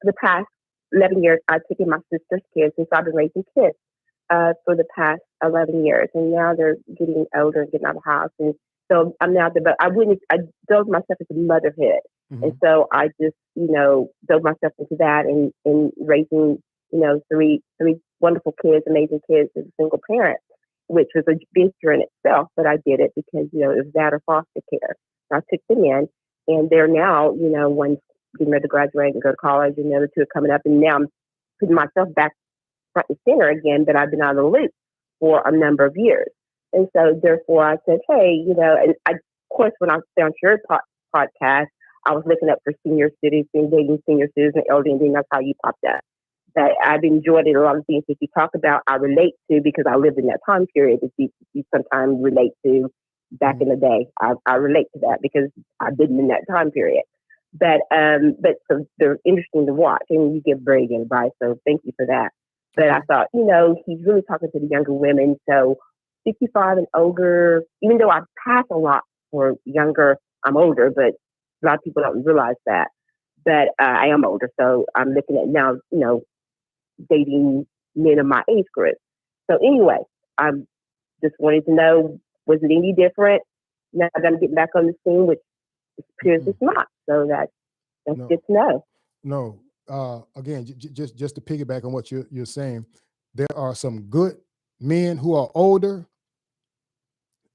[SPEAKER 2] The past 11 years, I've taken my sister's kids, and so I've been raising kids.
[SPEAKER 5] for the past 11 years, and now they're getting older and getting out of the house, and so I'm now but I dove myself into motherhood, and so I just dove myself into that and raising three wonderful kids, amazing kids as a single parent, which was a venture in itself, but I did it because it was that or foster care. So I took them in, and they're now one's getting ready to graduate and go to college, and the other two are coming up, and now I'm putting myself back front and center again, but I've been out of the loop for a number of years. And so therefore I said, hey, and I, of course, when I found your podcast, I was looking up for senior citizens, dating senior citizens, elderly, and then that's how you popped up. That I've enjoyed it. A lot of things that you talk about, I relate to because I lived in that time period that you sometimes relate to back in the day. I relate to that because I've been in that time period. But so they're interesting to watch, and you give very good advice. So thank you for that. But I thought, he's really talking to the younger women. So 65 and older, even though I pass a lot for younger, I'm older, but a lot of people don't realize that. But I am older. So I'm looking at now, dating men of my age group. So anyway, I just wanted to know, was it any different? Now I'm going to get back on the scene, which appears it's not. So that's good to know.
[SPEAKER 1] No. Again, just to piggyback on what you're saying, there are some good men who are older,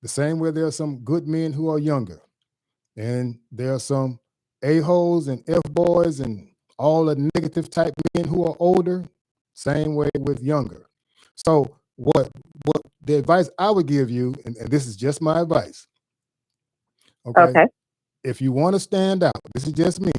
[SPEAKER 1] the same way there are some good men who are younger. And there are some a-holes and f-boys and all the negative type men who are older, same way with younger. So what the advice I would give you, and this is just my advice, okay? If you want to stand out, this is just me,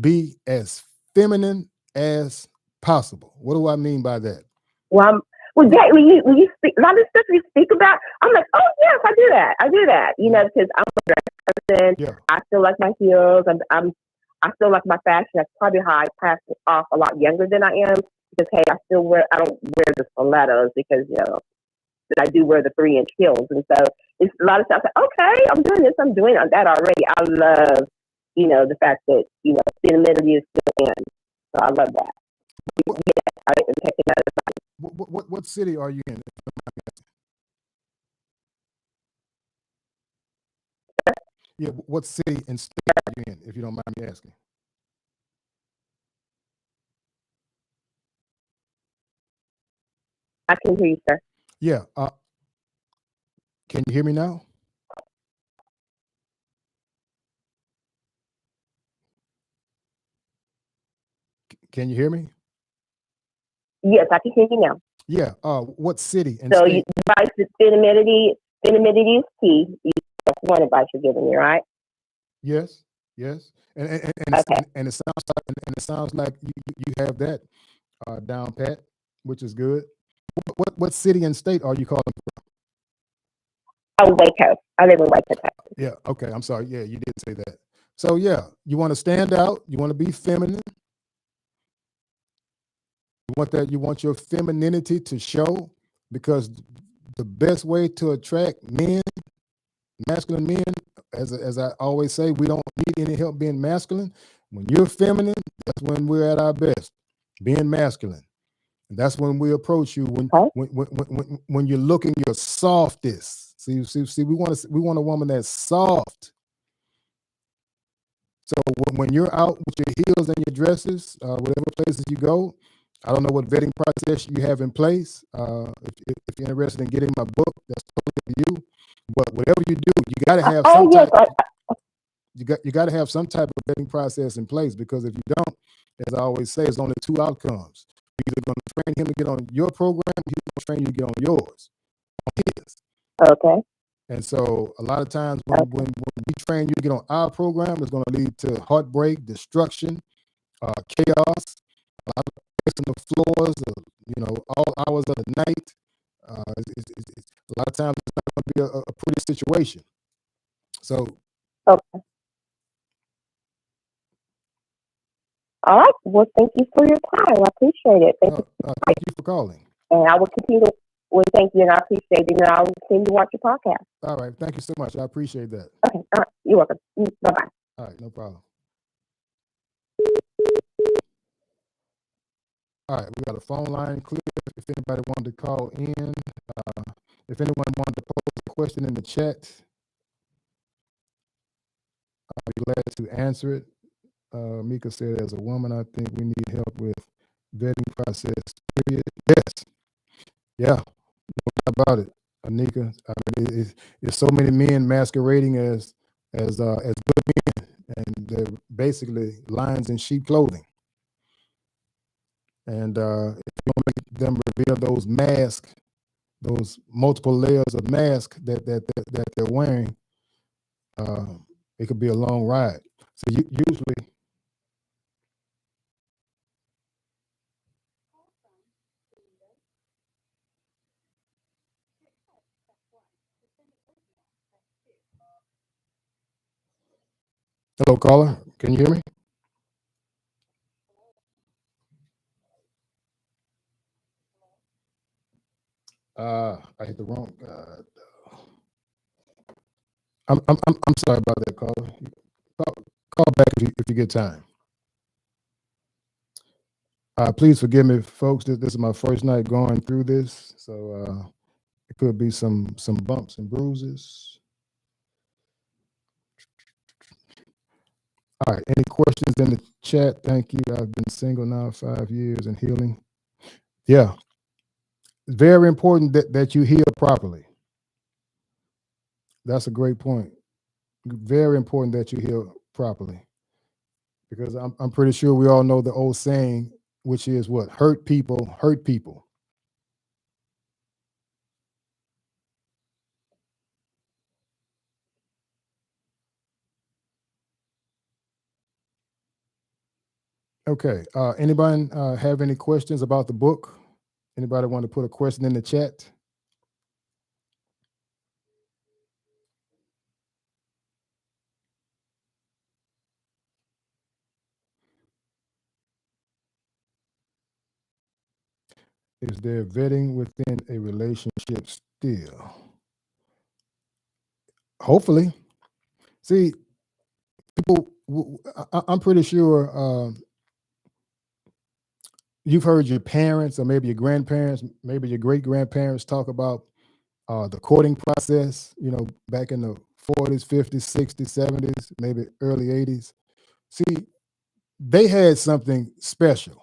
[SPEAKER 1] be as feminine as possible. What do I mean by that?
[SPEAKER 5] Well, Jay, when you speak, a lot of stuff you speak about, I'm like, oh yes, I do that, because I'm a dress person. Yeah. I still like my heels. I still like my fashion. That's probably how I pass it off a lot younger than I am. Because hey, I don't wear the stilettos because I do wear the 3-inch heels, and so it's a lot of stuff. Okay, I'm doing this. I'm doing that already. I love the fact that femininity is still in. So I love that.
[SPEAKER 1] What city are you in? Yeah, what city and state are you in, if you don't mind me asking?
[SPEAKER 5] I can hear you, sir.
[SPEAKER 1] Yeah. Can you hear me now? Can you hear me?
[SPEAKER 5] Yes, I can hear you now.
[SPEAKER 1] Yeah. What city and
[SPEAKER 5] so
[SPEAKER 1] state?
[SPEAKER 5] You advice is femininity is key. That's one advice you're giving me, right?
[SPEAKER 1] Yes. Yes. And it sounds like you have that down pat, which is good. What city and state are you calling from?
[SPEAKER 5] Oh, Waco. I live in Waco, Texas.
[SPEAKER 1] Yeah. Okay. I'm sorry. Yeah, you did say that. So yeah, you want to stand out. You want to be feminine. You want your femininity to show, because the best way to attract men, masculine men, as I always say, we don't need any help being masculine. When you're feminine, that's when we're at our best, being masculine. And that's when we approach you when you're looking your softest. See, we want a woman that's soft. So when you're out with your heels and your dresses, whatever places you go, I don't know what vetting process you have in place. If you're interested in getting my book, that's totally up to you. But whatever you do, you got to have some type. You got to have some type of vetting process in place, because if you don't, as I always say, it's only two outcomes. You're either going to train him to get on your program, he's going to train you to get on yours.
[SPEAKER 5] Okay.
[SPEAKER 1] And so a lot of times when we train you to get on our program, it's going to lead to heartbreak, destruction, chaos, a lot of on the floors, all hours of the night. A lot of times it's not going to be a pretty situation. So.
[SPEAKER 5] Okay. All right. Well, thank you for your time. I appreciate it.
[SPEAKER 1] Thank you for calling.
[SPEAKER 5] And I will continue. Well, thank you, and I appreciate it. And I will continue to watch your podcast.
[SPEAKER 1] All right. Thank you so much. I appreciate that.
[SPEAKER 5] Okay. All right. You're welcome. Bye-bye.
[SPEAKER 1] All right. No problem. All right, we got a phone line clear. If anybody wanted to call in, if anyone wanted to pose a question in the chat, I'd be glad to answer it. Mika said, as a woman, I think we need help with vetting process. Period. Yes. Yeah. No doubt about it, Anika. I mean, it's so many men masquerading as good men, and they're basically lions in sheep clothing. And if you don't make them reveal those masks, those multiple layers of mask that they're wearing, it could be a long ride. So usually, hello, caller, can you hear me? I hit the wrong. I'm sorry about that, caller. Call back if you get time. Please forgive me, folks. This is my first night going through this, so it could be some bumps and bruises. All right. Any questions in the chat? Thank you. I've been single now 5 years and healing. Yeah. It's very important that you heal properly. That's a great point. Very important that you heal properly, because I'm pretty sure we all know the old saying, which is what? Hurt people hurt people. Okay. Anybody have any questions about the book? Anybody want to put a question in the chat? Is there vetting within a relationship still? Hopefully. See, people, I'm pretty sure you've heard your parents or maybe your grandparents, maybe your great grandparents talk about the courting process, back in the 40s, 50s, 60s, 70s, maybe early 80s. See, they had something special.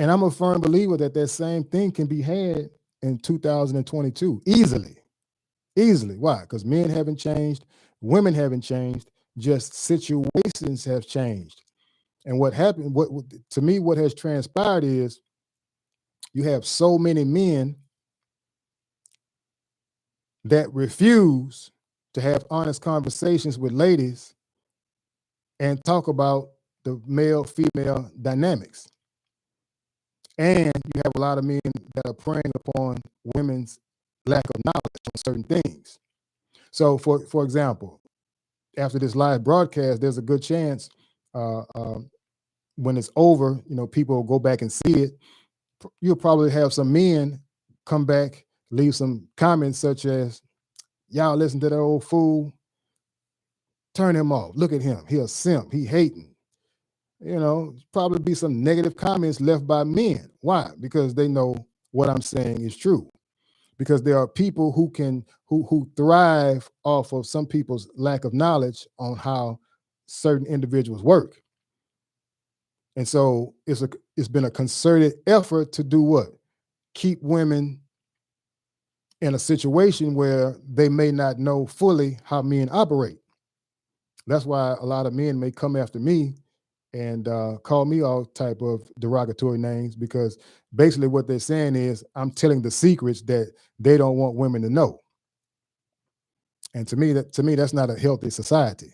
[SPEAKER 1] And I'm a firm believer that same thing can be had in 2022 easily. Easily. Why? Because men haven't changed, women haven't changed, just situations have changed. And what happened, to me, what has transpired is you have so many men that refuse to have honest conversations with ladies and talk about the male-female dynamics. And you have a lot of men that are preying upon women's lack of knowledge on certain things. So, for example, after this live broadcast, there's a good chance when it's over, people will go back and see it. You'll probably have some men come back, leave some comments such as, y'all listen to that old fool, turn him off. Look at him. He a simp. He hating. Probably be some negative comments left by men. Why? Because they know what I'm saying is true. Because there are people who thrive off of some people's lack of knowledge on how certain individuals work. And so it's been a concerted effort to do what? Keep women in a situation where they may not know fully how men operate. That's why a lot of men may come after me and call me all type of derogatory names, because basically what they're saying is I'm telling the secrets that they don't want women to know. And to me, that's not a healthy society.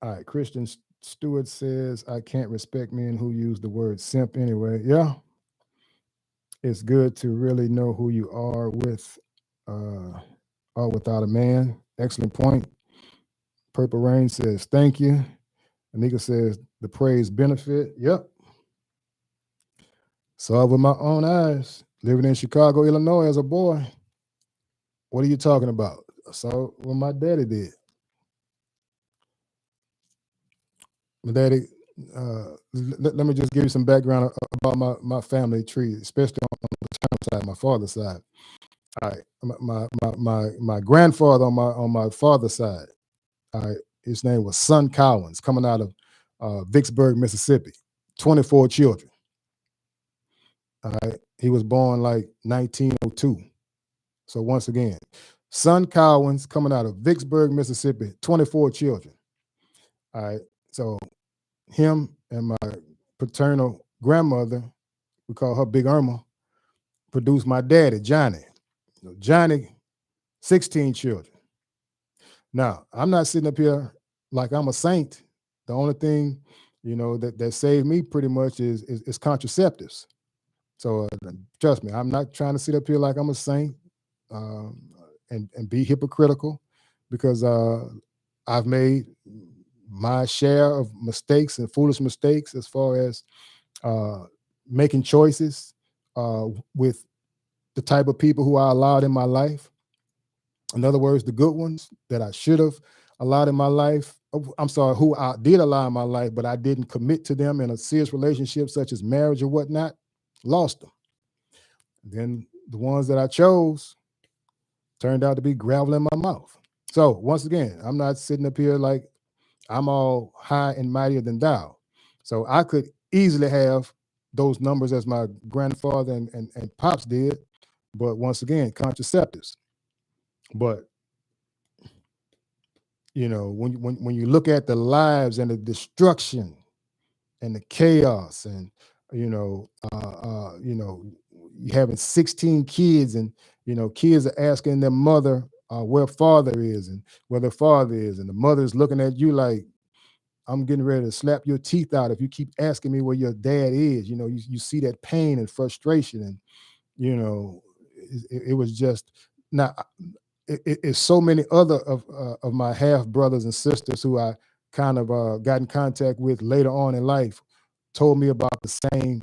[SPEAKER 1] All right, Christian Stewart says, I can't respect men who use the word simp anyway. Yeah. It's good to really know who you are with or without a man. Excellent point. Purple Rain says, thank you. Anika says, the praise benefit. Yep. Saw it with my own eyes, living in Chicago, Illinois as a boy. What are you talking about? I saw what my daddy did. My daddy, let me just give you some background about my family tree, especially on the paternal side, my father's side. All right, my grandfather on my father's side. All right, his name was Son Collins, coming out of Vicksburg, Mississippi. 24 children. All right, he was born like 1902. So once again, Son Collins, coming out of Vicksburg, Mississippi. 24 children. All right, so him and my paternal grandmother, we call her Big Irma, produced my daddy, Johnny. Johnny, 16 children. Now, I'm not sitting up here like I'm a saint. The only thing, that saved me pretty much is contraceptives. So trust me, I'm not trying to sit up here like I'm a saint, um, and be hypocritical, because I've made my share of mistakes and foolish mistakes as far as uh, making choices with the type of people who I allowed in my life. In other words, the good ones that I should have allowed in my life. I'm sorry, who I did allow in my life, but I didn't commit to them in a serious relationship, such as marriage or whatnot. Lost them. Then the ones that I chose turned out to be gravel in my mouth. So once again, I'm not sitting up here like I'm all high and mightier than thou. So I could easily have those numbers as my grandfather and pops did. But once again, contraceptives. But when you look at the lives and the destruction and the chaos, and you having 16 kids, and kids are asking their mother where father is and where their father is, and the mother is looking at you like, I'm getting ready to slap your teeth out if you keep asking me where your dad is. You see that pain and frustration, and it was just now. It's so many other of my half brothers and sisters who I kind of got in contact with later on in life, told me about the same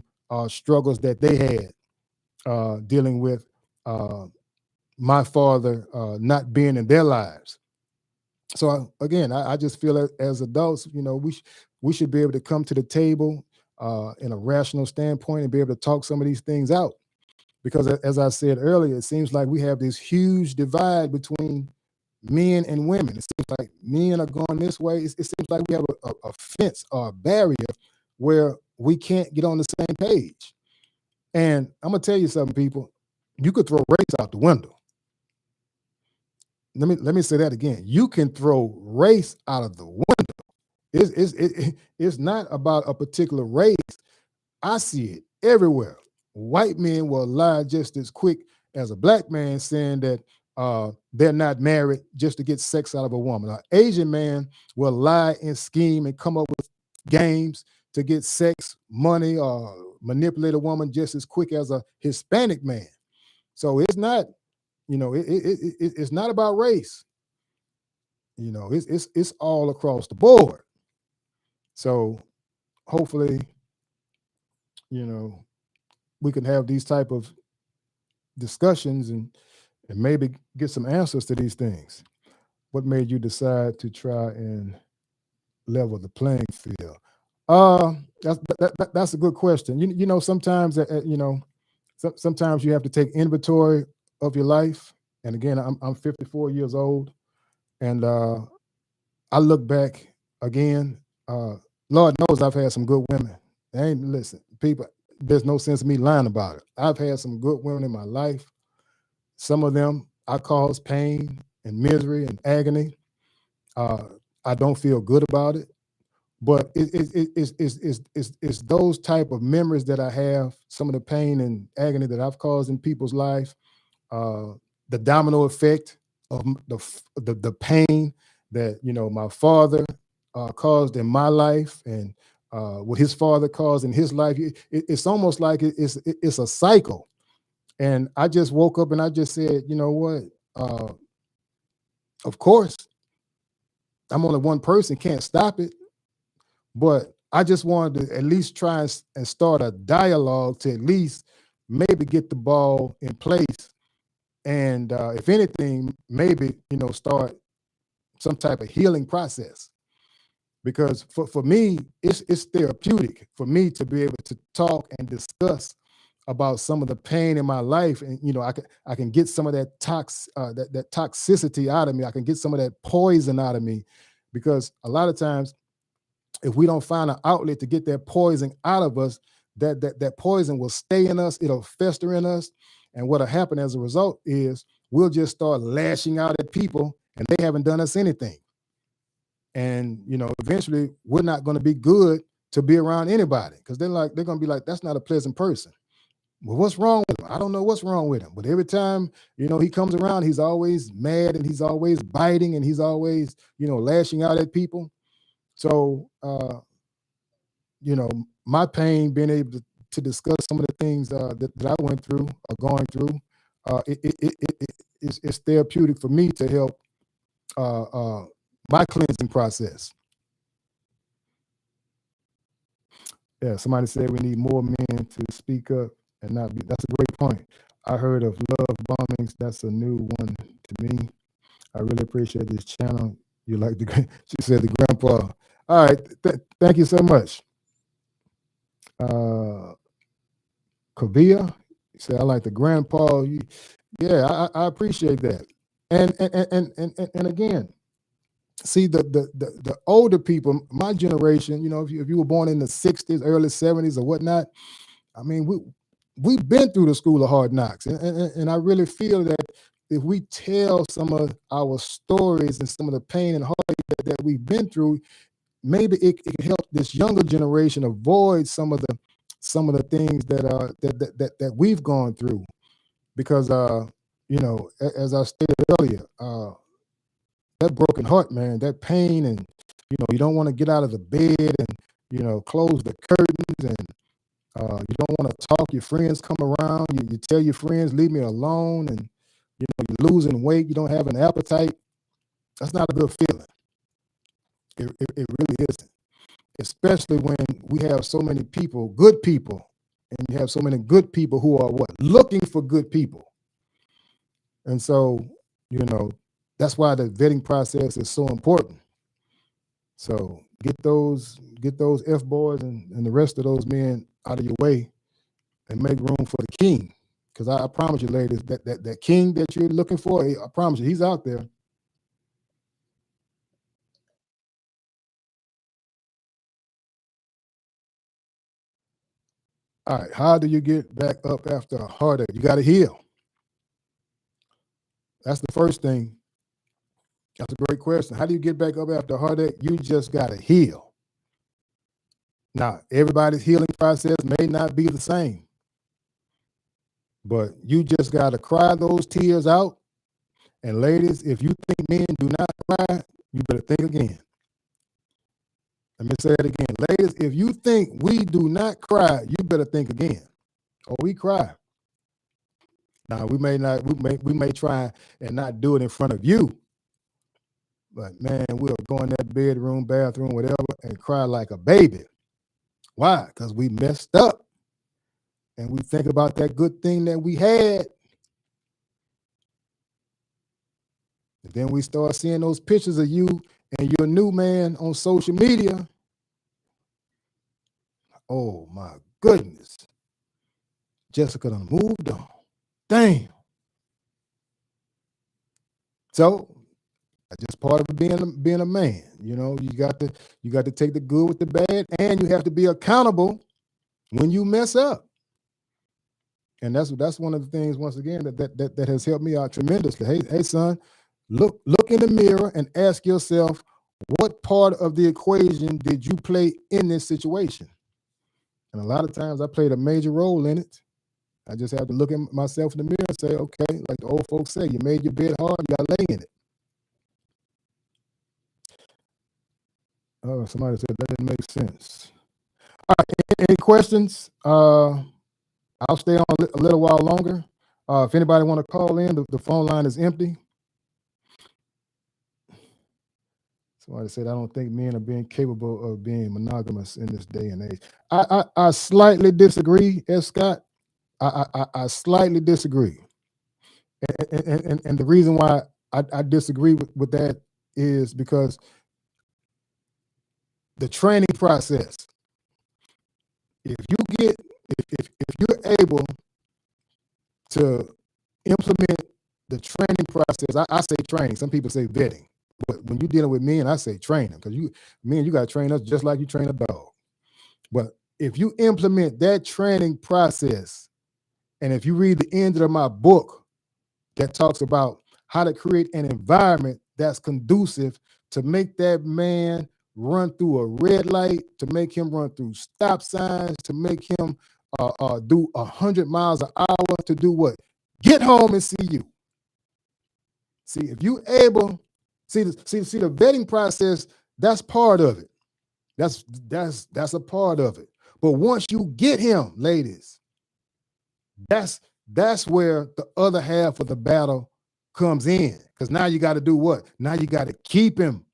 [SPEAKER 1] struggles that they had dealing with my father not being in their lives. So again, I just feel as adults, we should be able to come to the table in a rational standpoint and be able to talk some of these things out. Because as I said earlier, it seems like we have this huge divide between men and women. It seems like men are going this way. It seems like we have a fence or a barrier where we can't get on the same page. And I'm gonna tell you something, people. You could throw race out the window. Let me say that again. You can throw race out of the window. It's not about a particular race. I see it everywhere. White men will lie just as quick as a black man saying that they're not married just to get sex out of a woman. An Asian man will lie and scheme and come up with games to get sex, money, or manipulate a woman just as quick as a Hispanic man. So it's not, it's not about race. It's all across the board. So hopefully, we can have these type of discussions and maybe get some answers to these things. What made you decide to try and level the playing field? That's a good question. Sometimes sometimes you have to take inventory of your life. And again, I'm 54 years old, and I look back again. Lord knows I've had some good women. Listen, people, there's no sense of me lying about it. I've had some good women in my life. Some of them I cause pain and misery and agony. I don't feel good about it, but it's those type of memories that I have. Some of the pain and agony that I've caused in people's life, the domino effect of the pain that my father caused in my life, and what his father caused in his life. It's almost like it's a cycle. And I just woke up and I just said, you know what? Of course, I'm only one person, can't stop it. But I just wanted to at least try and start a dialogue to at least maybe get the ball in place. And if anything, maybe, start some type of healing process. because for me, it's therapeutic for me to be able to talk and discuss about some of the pain in my life, and I can get some of that that toxicity out of me. I can get some of that poison out of me, because a lot of times, if we don't find an outlet to get that poison out of us, that poison will stay in us. It'll fester in us, and what'll happen as a result is we'll just start lashing out at people, and they haven't done us anything. And eventually, we're not going to be good to be around anybody, because they're going to be like, that's not a pleasant person. Well, what's wrong with him? I don't know what's wrong with him. But every time, he comes around, he's always mad, and he's always biting, and he's always, lashing out at people. So, my pain, being able to discuss some of the things that I went through or going through, it's therapeutic for me to help my cleansing process. Yeah, somebody said we need more men to speak up and not be. That's a great point. I heard of love bombings. That's a new one to me. I really appreciate this channel. You like she said the grandpa. All right, thank you so much. Kavia said, I like the grandpa. Yeah, I appreciate that. And again, see the older people, my generation, if you were born in the 60s, early 70s or whatnot, I mean, we've been through the school of hard knocks. And I really feel that if we tell some of our stories and some of the pain and heartache that we've been through, maybe it can help this younger generation avoid some of the things that we've gone through. Because as I stated earlier, that broken heart, man, that pain, and you don't want to get out of the bed and close the curtains, and you don't want to talk. Your friends come around, you tell your friends, leave me alone, and you're losing weight, you don't have an appetite. That's not a good feeling. It really isn't, especially when we have so many people, good people, and you have so many good people who are looking for good people. And so that's why the vetting process is so important. So get those F boys and the rest of those men out of your way, and make room for the king. Because I promise you, ladies, that king that you're looking for, I promise you, he's out there. All right, how do you get back up after a heartache? You got to heal. That's the first thing. That's a great question. How do you get back up after a heartache? You just got to heal. Now, everybody's healing process may not be the same, but you just got to cry those tears out. And ladies, if you think men do not cry, you better think again. Let me say it again. Ladies, if you think we do not cry, you better think again. Oh, we cry. Now, we may try and not do it in front of you, but man, we'll go in that bedroom, bathroom, whatever, and cry like a baby. Why? Because we messed up. And we think about that good thing that we had. And then we start seeing those pictures of you and your new man on social media. Oh my goodness. Jessica done moved on. Damn. So that's just part of being a man. You got to take the good with the bad, and you have to be accountable when you mess up. And that's one of the things, once again, that has helped me out tremendously. Hey son, look in the mirror and ask yourself, what part of the equation did you play in this situation? And a lot of times I played a major role in it. I just have to look at myself in the mirror and say, okay, like the old folks say, you made your bed hard, you got to lay in it. Oh, somebody said that didn't make sense. All right, any questions? I'll stay on a little while longer. If anybody want to call in, the phone line is empty. Somebody said, I don't think men are being capable of being monogamous in this day and age. I slightly disagree, S. Scott. I slightly disagree. And the reason why I disagree with that is because the training process. If you're able to implement the training process, I say training. Some people say vetting, but when you're dealing with men, I say training, because you got to train us just like you train a dog. But if you implement that training process, and if you read the end of my book that talks about how to create an environment that's conducive to make that man run through a red light, to make him run through stop signs, to make him do 100 miles an hour, to do what? Get home and see you. See, if you able, see the vetting process, that's part of it. That's a part of it. But once you get him, ladies, that's where the other half of the battle comes in. Because now you got to do what? Now you got to keep him.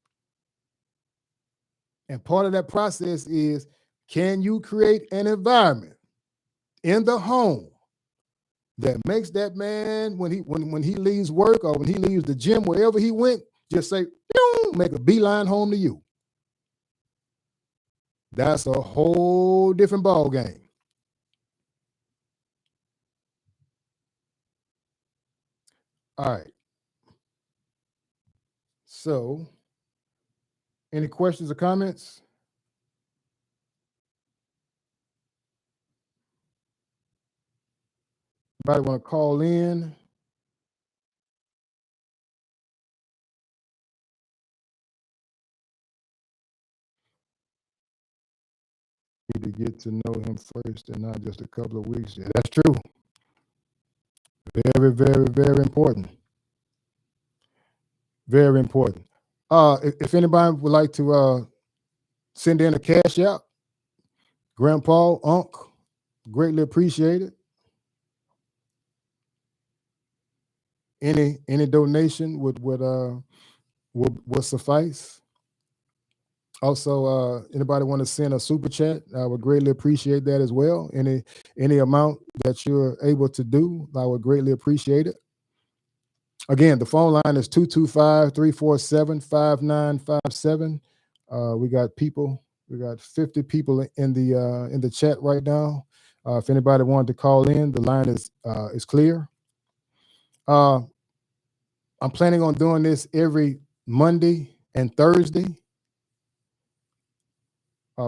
[SPEAKER 1] And part of that process is, can you create an environment in the home that makes that man, when he leaves work or when he leaves the gym, wherever he went, just say, make a beeline home to you. That's a whole different ball game. All right. So, any questions or comments? Anybody want to call in? Need to get to know him first and not just a couple of weeks. Yeah, that's true. Very, very, very important. Very important. If anybody would like to send in a cash out, Grandpa, Unc, greatly appreciate it. Any donation would suffice. Also, anybody want to send a super chat, I would greatly appreciate that as well. Any amount that you're able to do, I would greatly appreciate it. Again, the phone line is 225-347-5957. We got 50 people in the chat right now. If anybody wanted to call in, the line is clear. I'm planning on doing this every Monday and Thursday.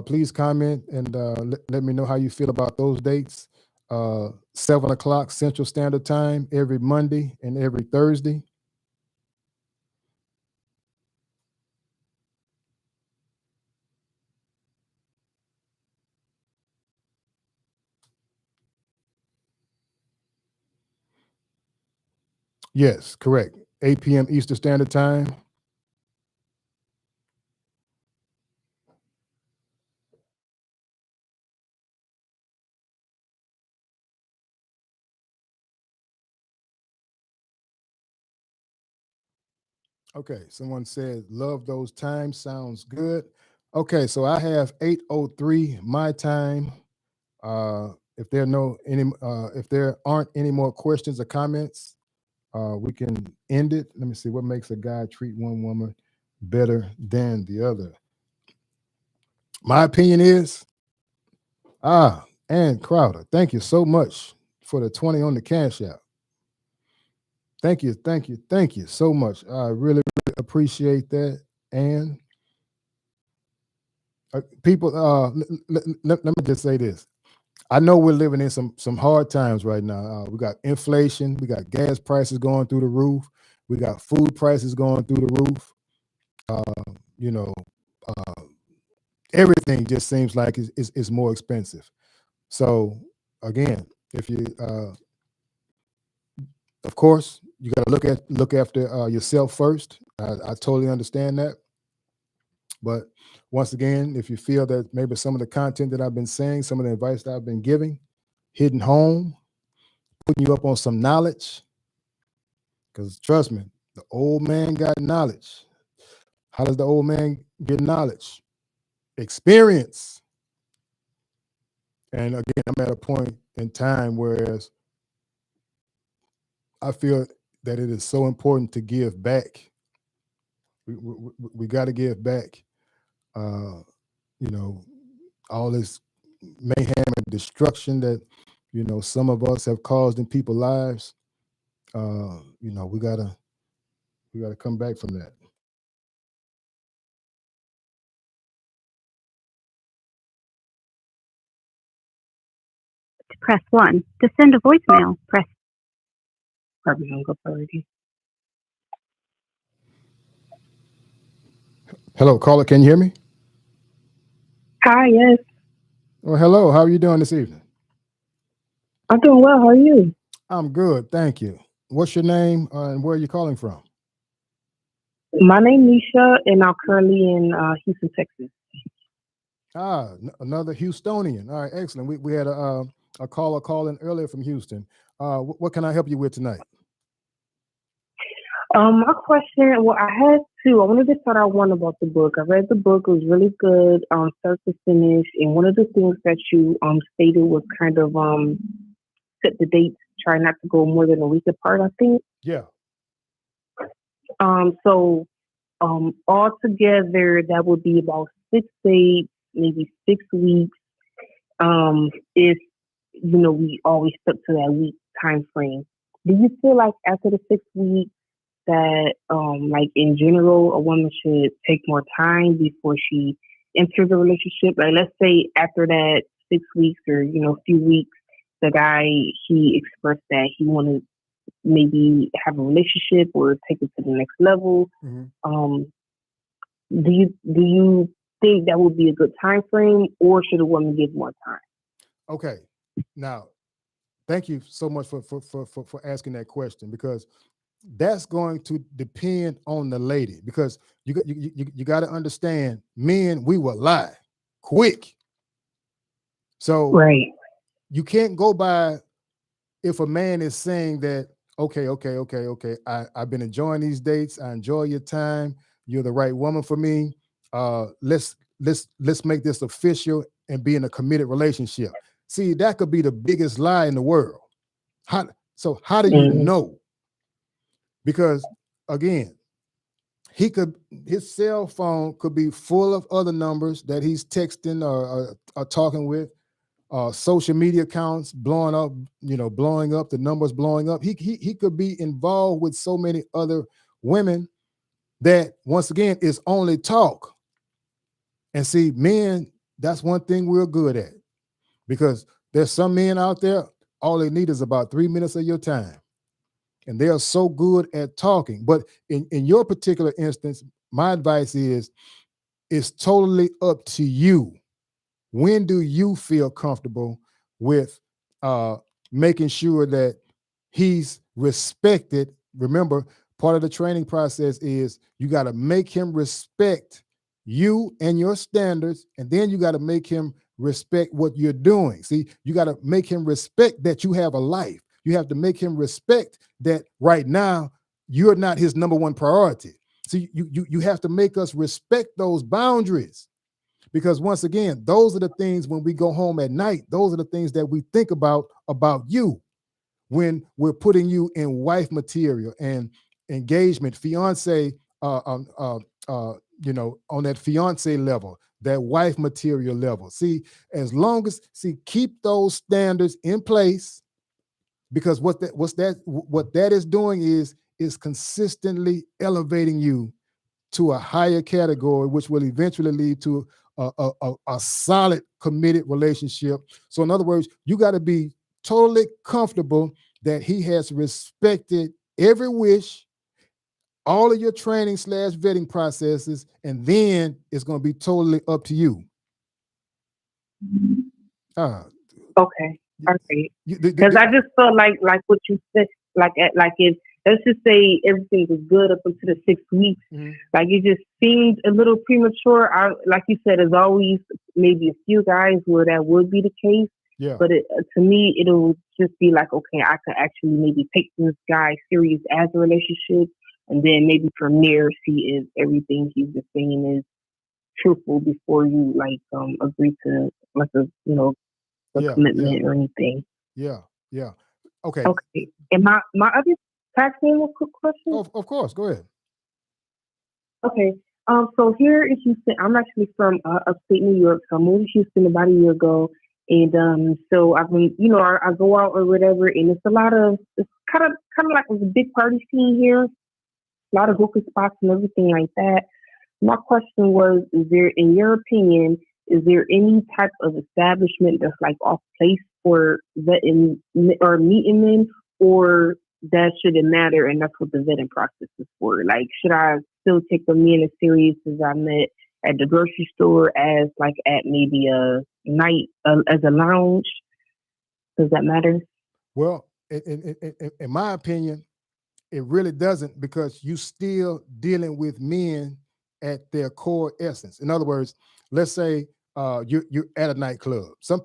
[SPEAKER 1] Please comment and let me know how you feel about those dates. 7 o'clock Central Standard Time every Monday and every Thursday. Yes, correct. 8 p.m. Eastern Standard Time. Okay, someone said, love those times. Sounds good. Okay, so I have 8:03 my time. If there aren't any more questions or comments, we can end it. Let me see, what makes a guy treat one woman better than the other? My opinion is, Ann Crowder, thank you so much for the 20 on the cash app. Thank you so much. I really, really appreciate that. And people, let me just say this. I know we're living in some hard times right now. We got inflation, we got gas prices going through the roof, we got food prices going through the roof. Everything just seems like it's more expensive. So again, if you, of course, you got to look after yourself first. I totally understand that. But once again, if you feel that maybe some of the content that I've been saying, some of the advice that I've been giving, hitting home, putting you up on some knowledge, because trust me, the old man got knowledge. How does the old man get knowledge? Experience. And again, I'm at a point in time whereas I feel that it is so important to give back. We got to give back. all this mayhem and destruction that some of us have caused in people's lives. We gotta come back from that.
[SPEAKER 3] To press 1. To send a voicemail, press.
[SPEAKER 4] Probably gonna go priority.
[SPEAKER 1] Hello, caller. Can you hear me?
[SPEAKER 4] Hi, yes.
[SPEAKER 1] Well, hello. How are you doing this evening?
[SPEAKER 4] I'm doing well. How are you?
[SPEAKER 1] I'm good, thank you. What's your name and where are you calling from?
[SPEAKER 4] My name is Nisha, and I'm currently in Houston, Texas.
[SPEAKER 1] Another Houstonian. All right, excellent. We had a caller calling earlier from Houston. What can I help you with tonight?
[SPEAKER 4] My question, well, I had two. I wanted to start out one about the book. I read the book; it was really good, start to finish. And one of the things that you stated was kind of set the dates, try not to go more than a week apart. I think.
[SPEAKER 1] Yeah.
[SPEAKER 4] So altogether, that would be about 6 days, maybe 6 weeks. If we always stuck to that week time frame. Do you feel like after the 6 weeks that, like in general, a woman should take more time before she enters a relationship? Like, let's say after that 6 weeks or a few weeks, the guy he expressed that he wanted maybe have a relationship or take it to the next level.
[SPEAKER 1] Mm-hmm.
[SPEAKER 4] Do you think that would be a good time frame, or should a woman give more time?
[SPEAKER 1] Okay. Now, thank you so much for asking that question, because that's going to depend on the lady, because you got to understand, men, we will lie quick. So
[SPEAKER 4] Right.
[SPEAKER 1] you can't go by if a man is saying that, okay, I've been enjoying these dates, I enjoy your time, you're the right woman for me. Let's make this official and be in a committed relationship. See, that could be the biggest lie in the world. How do you know? Because again, his cell phone could be full of other numbers that he's texting or talking with, social media accounts blowing up, the numbers blowing up. He could be involved with so many other women that, once again, is only talk. And see, men, that's one thing we're good at, because there's some men out there, all they need is about 3 minutes of your time. And they are so good at talking. But in your particular instance, my advice is, it's totally up to you. When do you feel comfortable with making sure that he's respected? Remember, part of the training process is you got to make him respect you and your standards, and then you got to make him respect what you're doing. See, you got to make him respect that you have a life. You have to make him respect that right now you're not his number one priority. See, you have to make us respect those boundaries. Because once again, those are the things when we go home at night, those are the things that we think about you when we're putting you in wife material and engagement, fiance, on that fiance level, that wife material level. See, keep those standards in place, because what that is doing is consistently elevating you to a higher category, which will eventually lead to a solid, committed relationship. So in other words, you got to be totally comfortable that he has respected every wish, all of your training / vetting processes, and then it's going to be totally up to you.
[SPEAKER 4] Okay. Okay. Because I just felt like what you said, like if, let's just say everything was good up until the 6 weeks, like it just seemed a little premature. Like you said, there's always maybe a few guys where that would be the case.
[SPEAKER 1] Yeah.
[SPEAKER 4] But to me, it'll just be like, okay, I could actually maybe take this guy serious as a relationship, and then maybe from there see if everything he's just saying is truthful before you agree to commitment or anything.
[SPEAKER 1] Yeah. Okay.
[SPEAKER 4] And my other tax name, a quick question.
[SPEAKER 1] Of course, go ahead.
[SPEAKER 4] Okay.
[SPEAKER 5] So here in Houston, I'm actually from upstate New York. So I moved to Houston about a year ago, and so I've been, I go out or whatever, and it's kind of like a big party scene here. A lot of hookah spots and everything like that. My question was, is there, in your opinion, is there any type of establishment that's like off place for vetting or meeting men, or that shouldn't matter and that's what the vetting process is for? Like, should I still take the men as serious as I met at the grocery store as like at maybe a night as a lounge? Does that matter?
[SPEAKER 1] Well, in my opinion, it really doesn't, because you still dealing with men at their core essence. In other words, let's say you're at a nightclub. Some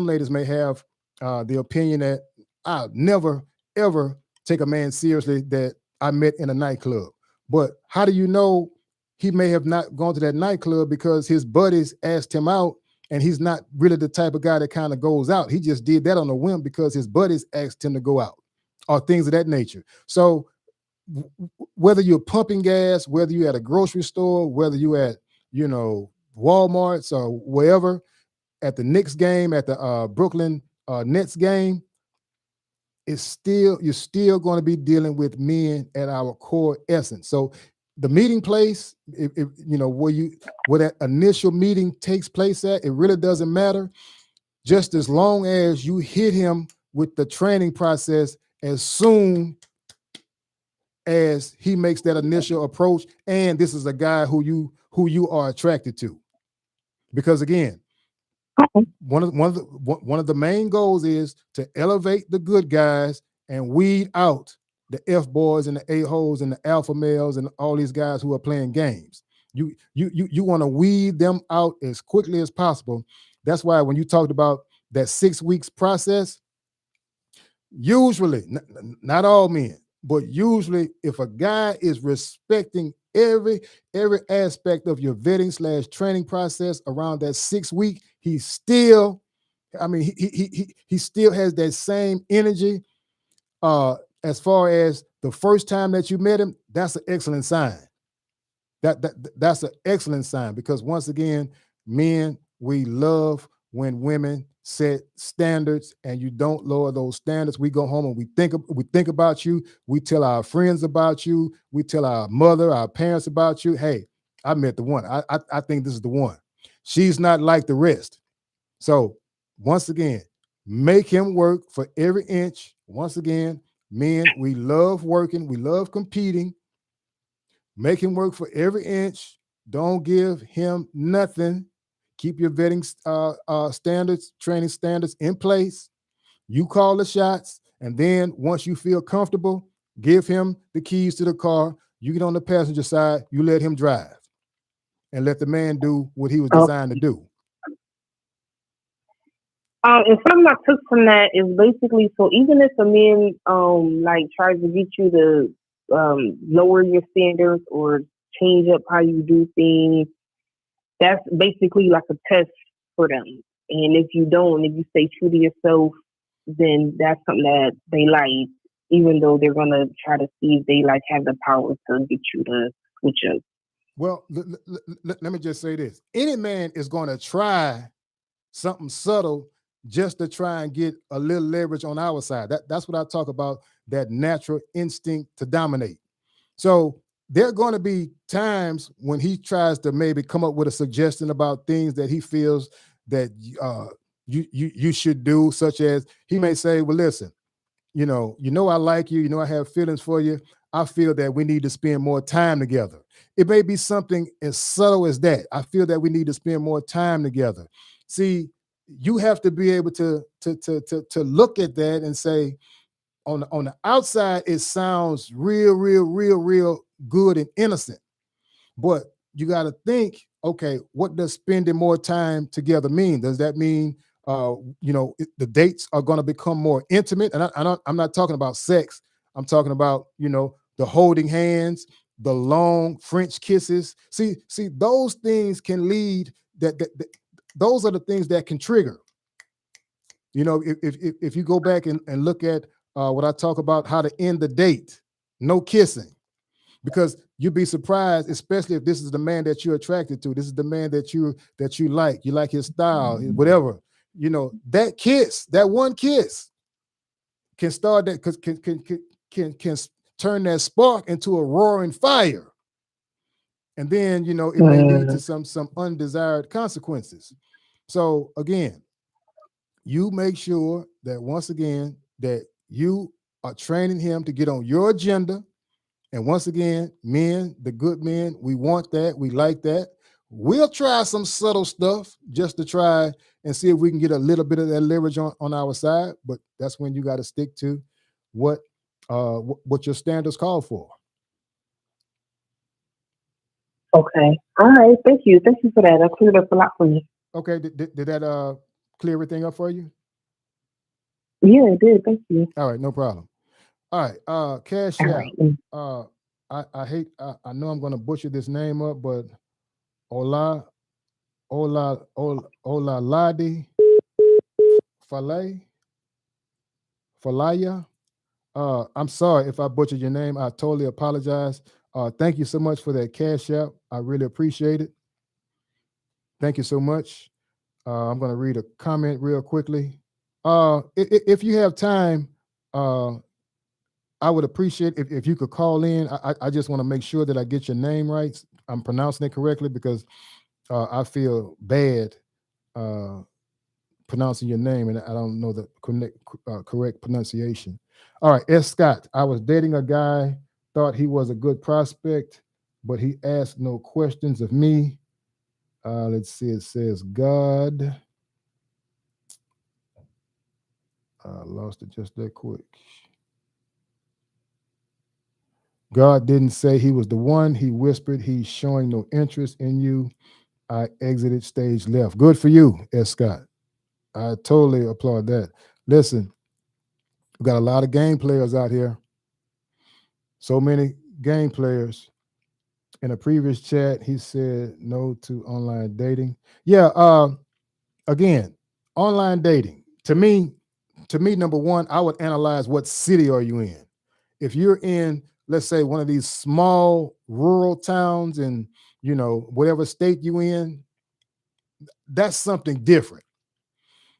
[SPEAKER 1] ladies may have the opinion that I'll never ever take a man seriously that I met in a nightclub. But how do you know he may have not gone to that nightclub because his buddies asked him out, and he's not really the type of guy that kind of goes out. He just did that on a whim because his buddies asked him to go out, or things of that nature. So whether you're pumping gas, whether you're at a grocery store, whether you're at, Walmart's or wherever, at the Knicks game, at the Brooklyn Nets game, you're still going to be dealing with men at our core essence. So the meeting place, if where that initial meeting takes place at, it really doesn't matter, just as long as you hit him with the training process as soon as he makes that initial approach, and this is a guy who you are attracted to. Because again, one of the main goals is to elevate the good guys and weed out the F boys and the a-holes and the alpha males and all these guys who are playing games. You want to weed them out as quickly as possible. That's why when you talked about that 6 weeks process, usually, not all men, but usually, if a guy is respecting every aspect of your vetting / training process around that 6 week, he still has that same energy. As far as the first time that you met him, that's an excellent sign. That's an excellent sign, because once again, men, we love when women set standards and you don't lower those standards. We go home and we think about you. We tell our friends about you. We tell our mother, our parents about you. Hey, I met the one. I think this is the one. She's not like the rest. So once again, make him work for every inch. Once again, men, we love working. We love competing. Make him work for every inch. Don't give him nothing. Keep your vetting standards, training standards in place. You call the shots, and then once you feel comfortable, give him the keys to the car. You get on the passenger side. You let him drive, and let the man do what he was designed to do.
[SPEAKER 5] And something I took from that is basically, so even if a man like tries to get you to lower your standards or change up how you do things, that's basically like a test for them. And if you don't, if you stay true to yourself, then that's something that they like, even though they're gonna try to see if they like have the power to get you to switch up.
[SPEAKER 1] Well, let me just say this. Any man is going to try something subtle just to try and get a little leverage on our side. That's what I talk about, that natural instinct to dominate. So there are going to be times when he tries to maybe come up with a suggestion about things that he feels that you should do, such as he may say, well, listen, I like you, I have feelings for you. I feel that we need to spend more time together. It may be something as subtle as that. I feel that we need to spend more time together. See, you have to be able to look at that and say, on the outside, it sounds real good and innocent. But you got to think, okay, what does spending more time together mean? Does that mean, the dates are going to become more intimate? And I'm not talking about sex. I'm talking about, the holding hands, the long French kisses. See, those things can lead that those are the things that can trigger. If you go back and look at what I talk about, how to end the date, no kissing. because you'd be surprised, especially if this is the man that you're attracted to. This is the man that you like. You like his style, whatever. That kiss, that one kiss, can start that can turn that spark into a roaring fire, and then it may lead to some undesired consequences. So again, you make sure that once again that you are training him to get on your agenda. And once again, men, the good men, we want that. We like that. We'll try some subtle stuff just to try and see if we can get a little bit of that leverage on our side. But that's when you got to stick to what your standards call for.
[SPEAKER 5] Okay. All right. Thank you. Thank you for that. That cleared up a lot for me.
[SPEAKER 1] Okay. Did that clear everything up for you?
[SPEAKER 5] Yeah, it did. Thank you.
[SPEAKER 1] All right. No problem. All right. Cash out. I know I'm going to butcher this name up, but Ola Ladi Falaya. I'm sorry if I butchered your name. I totally apologize. Thank you so much for that cash out. I really appreciate it. Thank you so much. I'm going to read a comment real quickly. If you have time, I would appreciate if you could call in. I just want to make sure that I get your name right. I'm pronouncing it correctly because I feel bad pronouncing your name, and I don't know the correct pronunciation. All right, S. Scott. I was dating a guy, thought he was a good prospect, but he asked no questions of me. Let's see. It says God. I lost it just that quick. God didn't say he was the one. He whispered he's showing no interest in you. I exited stage left. Good for you, S. Scott. I totally applaud that. Listen, we've got a lot of game players out here. So many game players. In a previous chat, he said no to online dating. Yeah, again, online dating. To me, number one, I would analyze what city are you in. If you're in, let's say, one of these small rural towns in, whatever state you in, that's something different.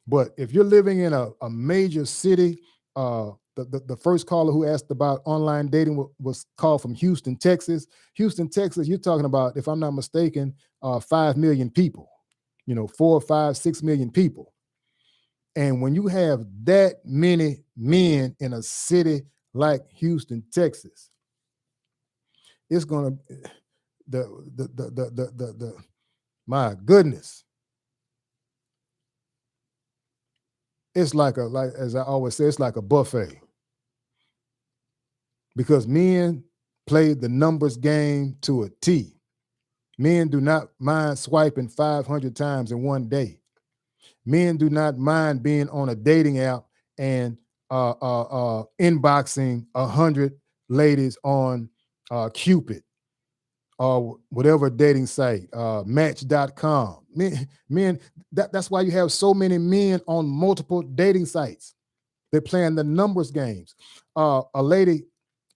[SPEAKER 1] But if you're living in a major city, the first caller who asked about online dating was called from Houston, Texas. Houston, Texas, you're talking about, if I'm not mistaken, 5 million people, 4, 5, 6 million people. And when you have that many men in a city like Houston, Texas, it's gonna my goodness. It's like as I always say, it's like a buffet. Because men play the numbers game to a T. Men do not mind swiping 500 times in one day. Men do not mind being on a dating app and inboxing 100 ladies on Cupid or whatever dating site, Match.com. Men, that's why you have so many men on multiple dating sites. They're playing the numbers games. A lady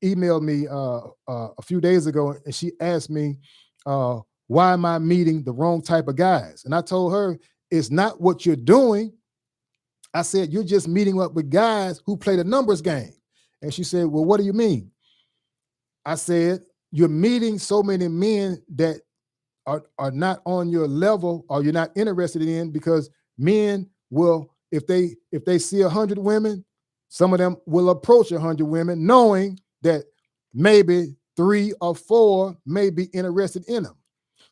[SPEAKER 1] emailed me a few days ago, and she asked me, why am I meeting the wrong type of guys? And I told her, it's not what you're doing. I said, you're just meeting up with guys who play the numbers game. And she said, well, what do you mean? I said, you're meeting so many men that are not on your level or you're not interested in, because men will, if they see 100 women, some of them will approach 100 women knowing that maybe 3 or 4 may be interested in them.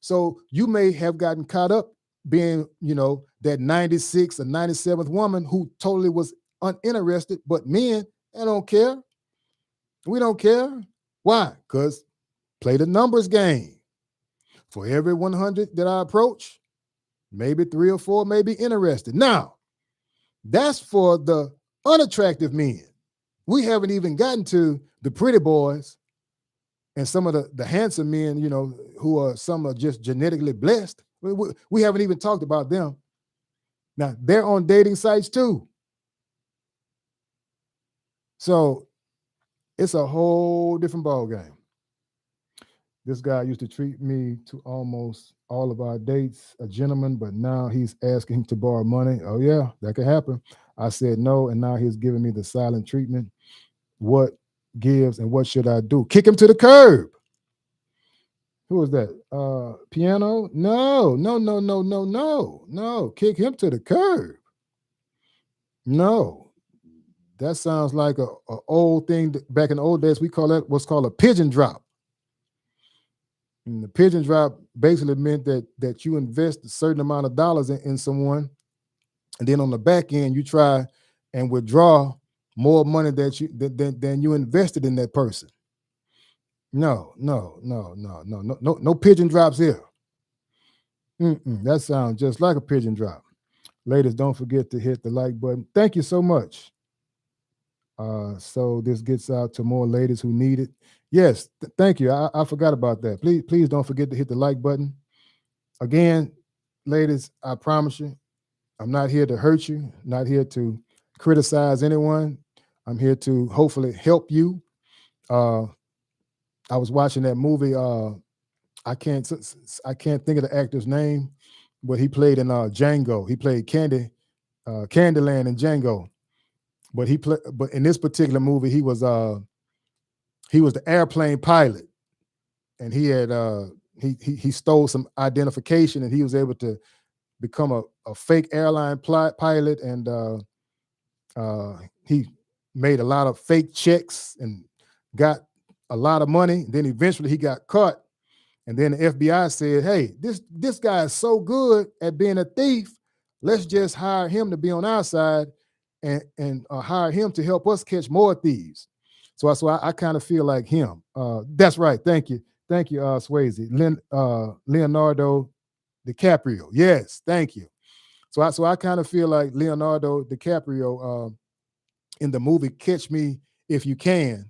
[SPEAKER 1] So you may have gotten caught up being, that 96 or 97th woman who totally was uninterested, but men, they don't care. We don't care. Why? Because play the numbers game. For every 100 that I approach, maybe 3 or 4 may be interested. Now, that's for the unattractive men. We haven't even gotten to the pretty boys and some of the handsome men, some are just genetically blessed. We haven't even talked about them. Now, they're on dating sites too. So it's a whole different ball game. This guy used to treat me to almost all of our dates, a gentleman, but now he's asking to borrow money. Oh, yeah, that could happen. I said no, and now he's giving me the silent treatment. What gives and what should I do? Kick him to the curb. Who was that? Piano? No, no, no, no, no, no, no. Kick him to the curb. No. That sounds like a old thing. Back in the old days, we call that what's called a pigeon drop. And the pigeon drop basically meant that you invest a certain amount of dollars in someone, and then on the back end, you try and withdraw more money than you invested in that person. No, no, no, no, no, no, no, no pigeon drops here. That sounds just like a pigeon drop. Ladies, don't forget to hit the like button. Thank you so much. So this gets out to more ladies who need it. Yes, thank you. I forgot about that. Please don't forget to hit the like button. Again, ladies, I promise you, I'm not here to hurt you, not here to criticize anyone. I'm here to hopefully help you. I was watching that movie. I can't think of the actor's name, but he played in Django. He played Candyland in Django. But but in this particular movie, he was the airplane pilot, and he had he stole some identification, and he was able to become a fake airline pilot, and he made a lot of fake checks and got a lot of money. Then eventually he got caught, and then the FBI said, "Hey, this guy is so good at being a thief. Let's just hire him to be on our side, and hire him to help us catch more thieves." So I kind of feel like him. That's right. Thank you, Swayze. Leonardo DiCaprio. Yes, thank you. So I kind of feel like Leonardo DiCaprio in the movie Catch Me If You Can.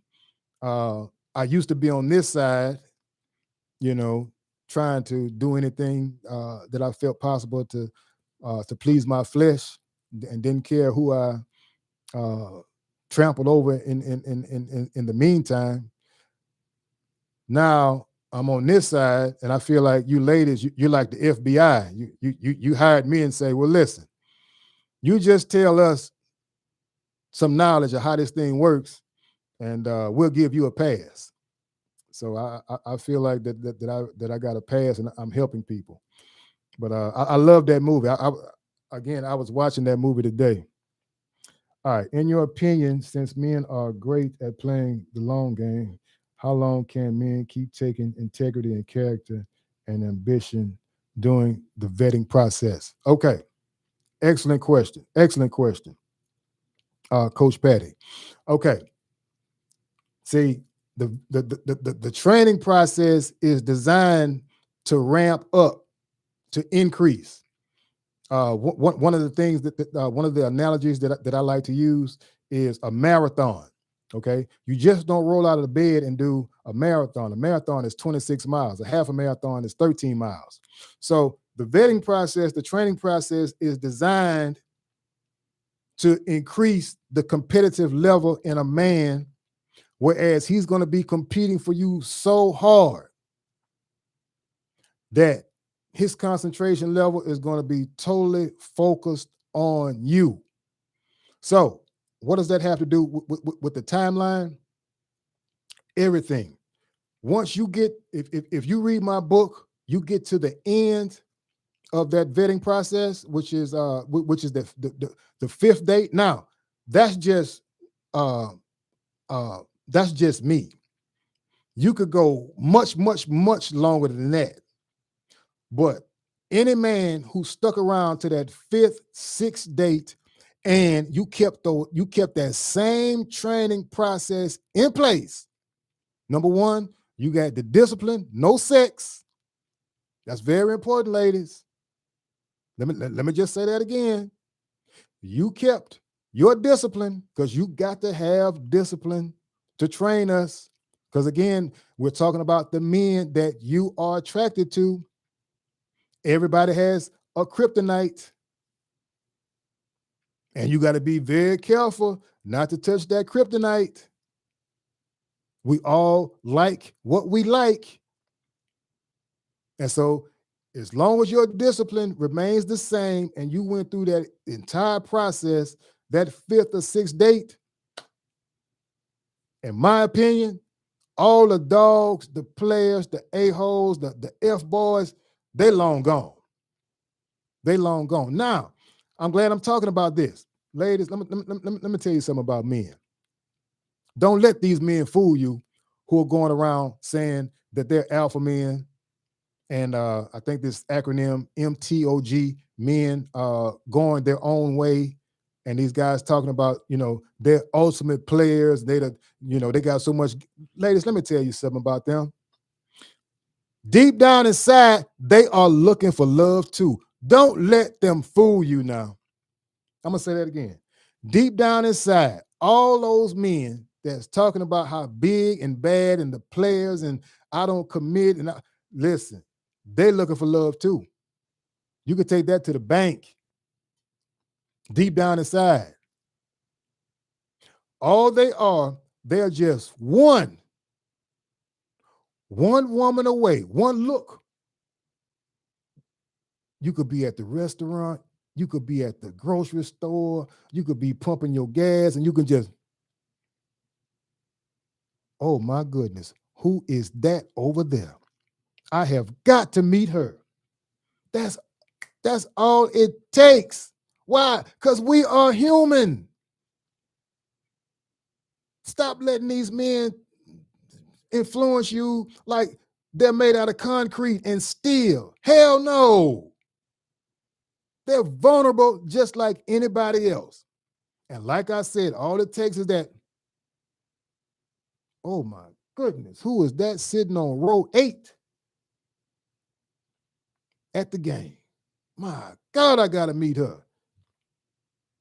[SPEAKER 1] I used to be on this side, trying to do anything that I felt possible to please my flesh, and didn't care who I trampled over in the meantime. Now I'm on this side, and I feel like you ladies, you're like the FBI. You hired me and say, well, listen, you just tell us some knowledge of how this thing works, and we'll give you a pass. So I feel like that I got a pass, and I'm helping people. But I love that movie. I was watching that movie today. All right. In your opinion, since men are great at playing the long game, how long can men keep taking integrity and character and ambition during the vetting process? Okay. Excellent question. Coach Patty. Okay. See, the training process is designed to ramp up, to increase. One of the things one of the analogies that I like to use is a marathon. Okay, you just don't roll out of the bed and do a marathon. A marathon is 26 miles. A half a marathon is 13 miles. So the vetting process, the training process, is designed to increase the competitive level in a man, whereas he's going to be competing for you so hard that his concentration level is going to be totally focused on you. So what does that have to do with the timeline? Everything. Once you get, if you read my book, you get to the end of that vetting process, which is the fifth date. Now, that's just me. You could go much, much, much longer than that. But any man who stuck around to that fifth, sixth date, and you kept that same training process in place. Number one, you got the discipline, no sex. That's very important, ladies. Let me just say that again. You kept your discipline, because you got to have discipline to train us. Because again, we're talking about the men that you are attracted to. Everybody has a kryptonite, and you got to be very careful not to touch that kryptonite. We all like what we like, And so as long as your discipline remains the same and you went through that entire process, that 5th or 6th date, in my opinion, all the dogs, the players, the a-holes, the F-boys, they long gone. They long gone. Now, I'm glad I'm talking about this. Ladies, let me tell you something about men. Don't let these men fool you who are going around saying that they're alpha men. And I think this acronym MTOG, men going their own way. And these guys talking about, they're ultimate players. They got so much. Ladies, let me tell you something about them. Deep down inside, they are looking for love too. Don't let them fool you now. I'm going to say that again. Deep down inside, all those men that's talking about how big and bad and the players and I don't commit. And listen, they're looking for love too. You could take that to the bank. Deep down inside. All they're just one woman away, one look. You could be at the restaurant. You could be at the grocery store. You could be pumping your gas and you can just, oh my goodness, who is that over there? I have got to meet her. That's all it takes. Why? Because we are human. Stop letting these men influence you like they're made out of concrete and steel. Hell no. They're vulnerable just like anybody else. And like I said, all it takes is that, oh my goodness, who is that sitting on row 8 at the game? My God, I got to meet her.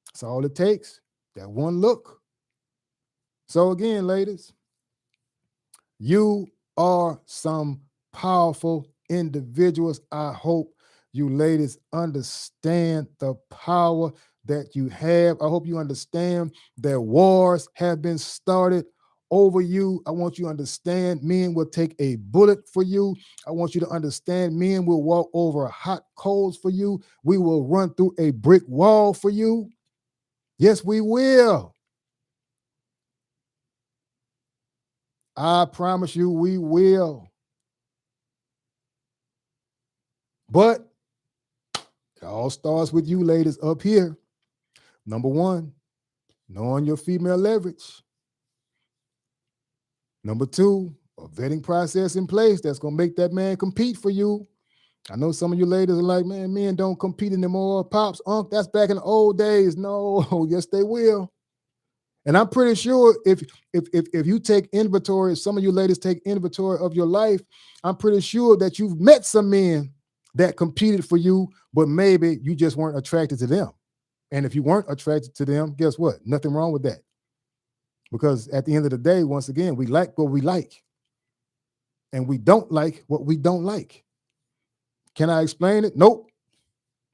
[SPEAKER 1] That's all it takes, that one look. So again, ladies, you are some powerful individuals. I hope you ladies understand the power that you have. I hope you understand that wars have been started over you. I want you to understand men will take a bullet for you. I want you to understand men will walk over hot coals for you. We will run through a brick wall for you. Yes, we will. I promise you we will. But it all starts with you ladies up here. Number one, knowing your female leverage. Number two, a vetting process in place that's going to make that man compete for you. I know some of you ladies are like, man, men don't compete anymore. Pops, that's back in the old days. No, yes, they will. And I'm pretty sure if you take inventory, some of you ladies take inventory of your life, I'm pretty sure that you've met some men that competed for you, but maybe you just weren't attracted to them. And if you weren't attracted to them, guess what? Nothing wrong with that. Because at the end of the day, once again, we like what we like. And we don't like what we don't like. Can I explain it? Nope.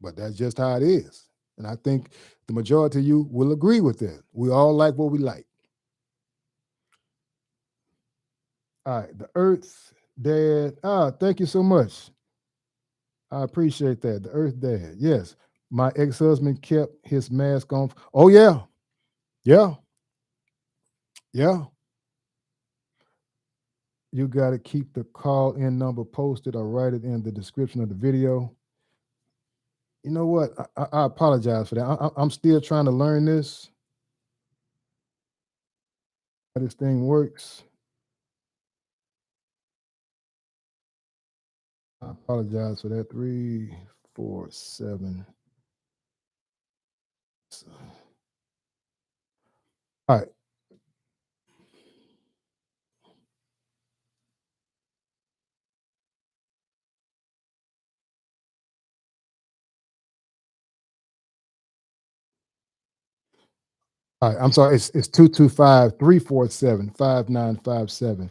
[SPEAKER 1] But that's just how it is. And I think the majority of you will agree with that. We all like what we like. All right, the Earth Dad. Thank you so much. I appreciate that. The Earth Dad. Yes. My ex-husband kept his mask on. Oh, yeah. Yeah. Yeah. You got to keep the call-in number posted or write it in the description of the video. You know what? I apologize for that. I'm still trying to learn this. How this thing works. I apologize for that. 3, 4, 7. All right. All right, I'm sorry. It's 225-347-5957.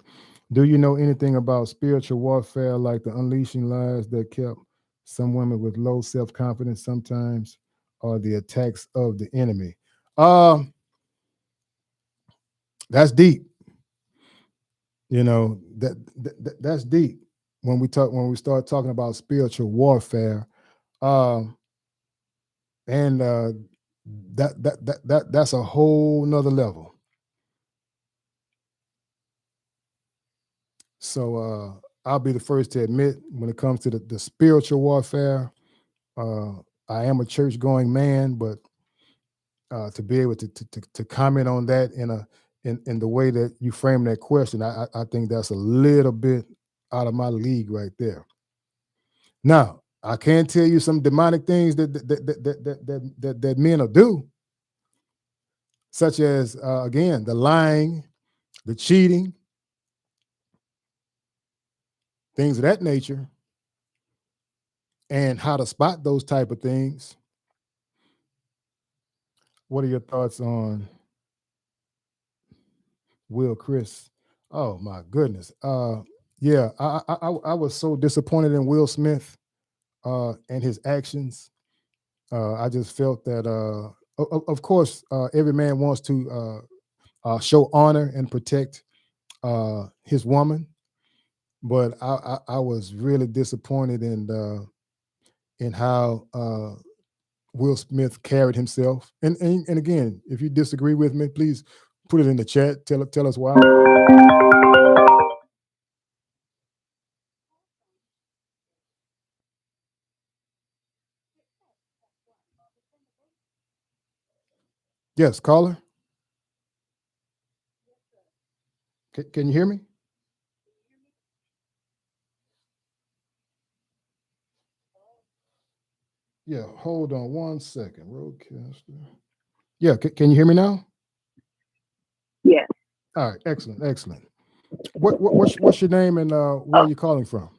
[SPEAKER 1] Do you know anything about spiritual warfare, like the unleashing lies that kept some women with low self-confidence sometimes, or the attacks of the enemy? That's deep. You know, that's deep. when we start talking about spiritual warfare, um, and that's a whole nother level. So I'll be the first to admit, when it comes to the spiritual warfare, uh, I am a church going man, but to be able to comment on that in the way that you frame that question, I think that's a little bit out of my league right there. Now, I can tell you some demonic things that men will do, such as again, the lying, the cheating, things of that nature, and how to spot those type of things. What are your thoughts on Will Chris? Oh my goodness. Yeah, I was so disappointed in Will Smith and his actions. I just felt that, of course, every man wants to show honor and protect his woman, but I was really disappointed in how Will Smith carried himself. And again, if you disagree with me, please put it in the chat. Tell us why. Yes, caller. Can you hear me? Yeah, hold on one second. Roadcaster. Yeah, can you hear me now?
[SPEAKER 4] Yes.
[SPEAKER 1] All right, excellent. What's your name and where are you calling from?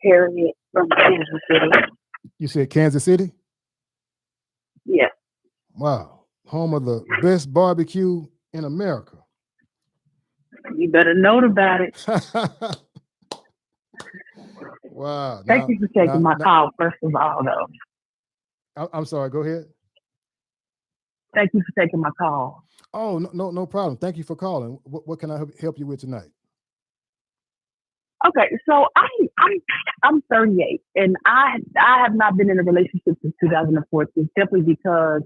[SPEAKER 4] Harriet from Kansas City.
[SPEAKER 1] You said Kansas City?
[SPEAKER 4] Yes.
[SPEAKER 1] Wow, home of the best barbecue in America.
[SPEAKER 4] You better know about it.
[SPEAKER 1] Wow.
[SPEAKER 4] Thank you for taking my call, first of all, though.
[SPEAKER 1] I'm sorry, go ahead.
[SPEAKER 4] Thank you for taking my call.
[SPEAKER 1] Oh, no problem. Thank you for calling. What can I help you with tonight?
[SPEAKER 4] Okay, so I'm 38, and I have not been in a relationship since 2014, simply because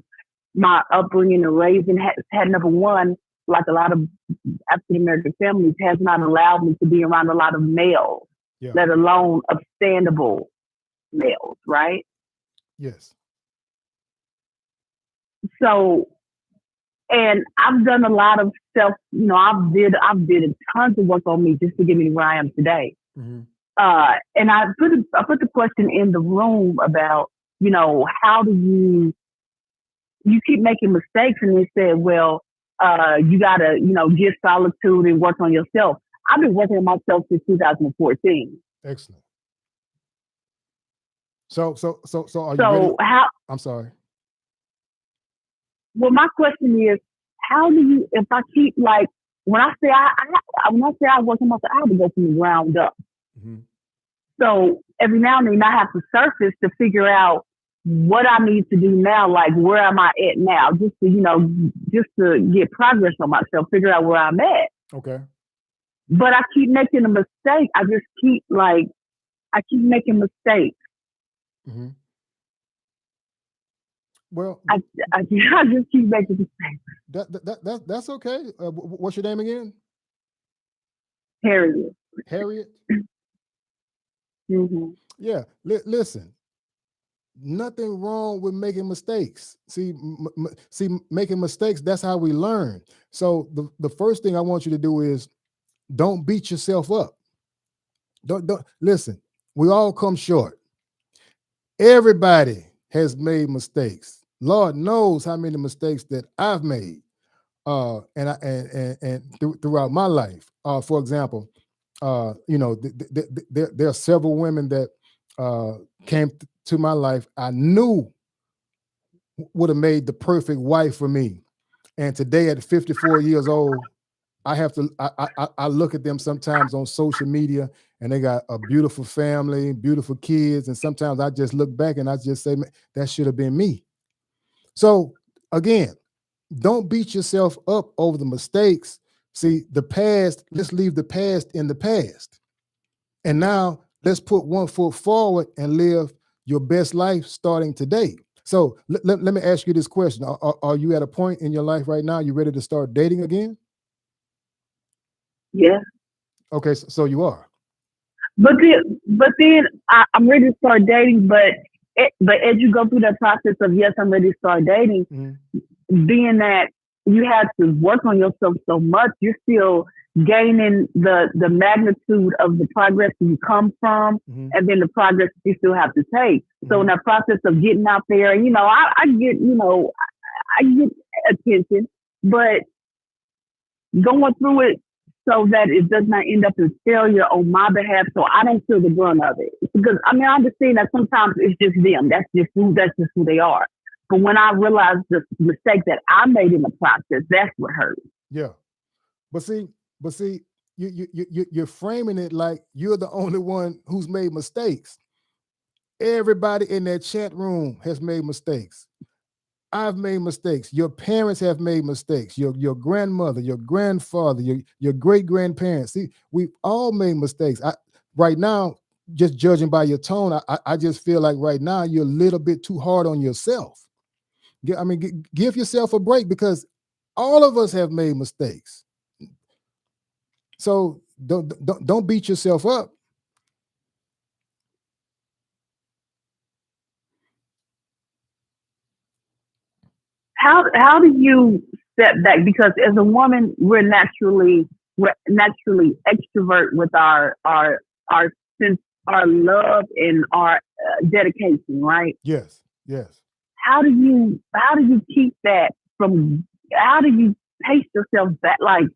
[SPEAKER 4] my upbringing and raising had number one, like a lot of African American families, has not allowed me to be around a lot of males, let alone upstandable males, right?
[SPEAKER 1] Yes.
[SPEAKER 4] So, and I've done a lot of self, I've did tons of work on me just to get me where I am today.
[SPEAKER 1] Mm-hmm.
[SPEAKER 4] And I put the question in the room about, how do you keep making mistakes? And they said, well, you gotta, get solitude and work on yourself. I've been working on myself since 2014.
[SPEAKER 1] Excellent. So are you ready? I'm sorry.
[SPEAKER 4] Well, my question is, how do you, if I keep when I say I work on myself, I have to go from the ground up.
[SPEAKER 1] Mm-hmm.
[SPEAKER 4] So every now and then I have to surface to figure out what I need to do now, like where am I at now, just to get progress on myself, figure out where I'm at.
[SPEAKER 1] Okay.
[SPEAKER 4] But I keep making a mistake. I just keep making mistakes.
[SPEAKER 1] Mm-hmm. Well,
[SPEAKER 4] I just keep making mistakes.
[SPEAKER 1] That's okay. What's your name again?
[SPEAKER 4] Harriet.
[SPEAKER 1] Harriet.
[SPEAKER 4] Mm-hmm.
[SPEAKER 1] Yeah. Listen. Nothing wrong with making mistakes. See, making mistakes, that's how we learn. So the first thing I want you to do is don't beat yourself up. Don't listen. We all come short. Everybody has made mistakes. Lord knows how many mistakes that I've made. Throughout my life. For example, there are several women that came to my life I knew would have made the perfect wife for me. And today at 54 years old, I have to, I look at them sometimes on social media and they got a beautiful family, beautiful kids. And sometimes I just look back and I just say, that should have been me. So again, don't beat yourself up over the mistakes. See, the past, let's leave the past in the past. And now let's put one foot forward and live your best life starting today. So let me ask you this question. Are you at a point in your life right now, you ready to start dating again?
[SPEAKER 6] Yeah.
[SPEAKER 1] Okay, so you are.
[SPEAKER 6] But then I'm ready to start dating. But as you go through that process of yes, I'm ready to start dating, being that you have to work on yourself so much, you're still gaining the magnitude of the progress you come from, and then the progress you still have to take. So in that process of getting out there, I get attention, but going through it so that it does not end up in failure on my behalf, so I don't feel the brunt of it. Because I understand that sometimes it's just them. That's just who they are. But when I realized the mistake that I made in the process, that's what hurt.
[SPEAKER 1] Yeah, but see, you're framing it like you're the only one who's made mistakes. Everybody in that chat room has made mistakes. I've made mistakes. Your parents have made mistakes. Your grandmother, your grandfather, your great grandparents. See, we've all made mistakes. Right now, just judging by your tone, I just feel like right now you're a little bit too hard on yourself. Give yourself a break, because all of us have made mistakes. So don't beat yourself up.
[SPEAKER 6] How do you step back? Because as a woman, we're naturally extrovert with our sense, our love, and our dedication, right?
[SPEAKER 1] Yes.
[SPEAKER 6] How do you keep that from? How do you pace yourself back? Like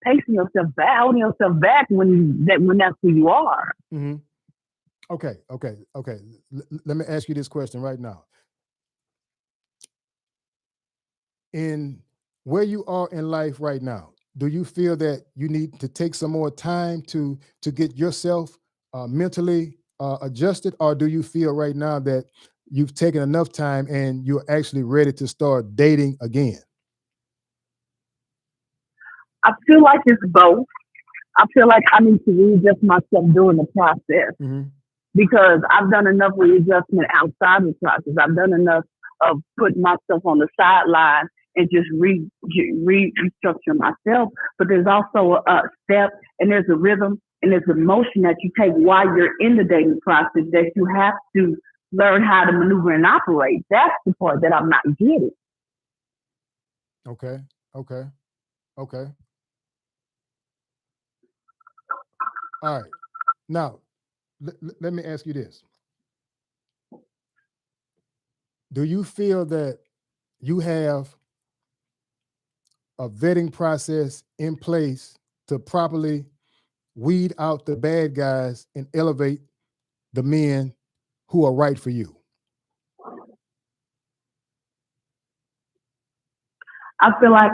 [SPEAKER 6] pacing yourself back, holding yourself back when that's who you are.
[SPEAKER 1] Okay. Let me ask you this question right now. In where you are in life right now, do you feel that you need to take some more time to get yourself mentally adjusted, or do you feel right now that you've taken enough time and you're actually ready to start dating again?
[SPEAKER 6] I feel like it's both. I feel like I need to readjust myself during the process, because I've done enough readjustment outside the process. I've done enough of putting myself on the sideline and just restructure myself. But there's also a step, and there's a rhythm, and there's a motion that you take while you're in the dating process that you have to learn how to maneuver and operate. That's the part that I'm not getting.
[SPEAKER 1] Okay. All right. Now, let me ask you this. Do you feel that you have a vetting process in place to properly weed out the bad guys and elevate the men who are right for you?
[SPEAKER 6] I feel like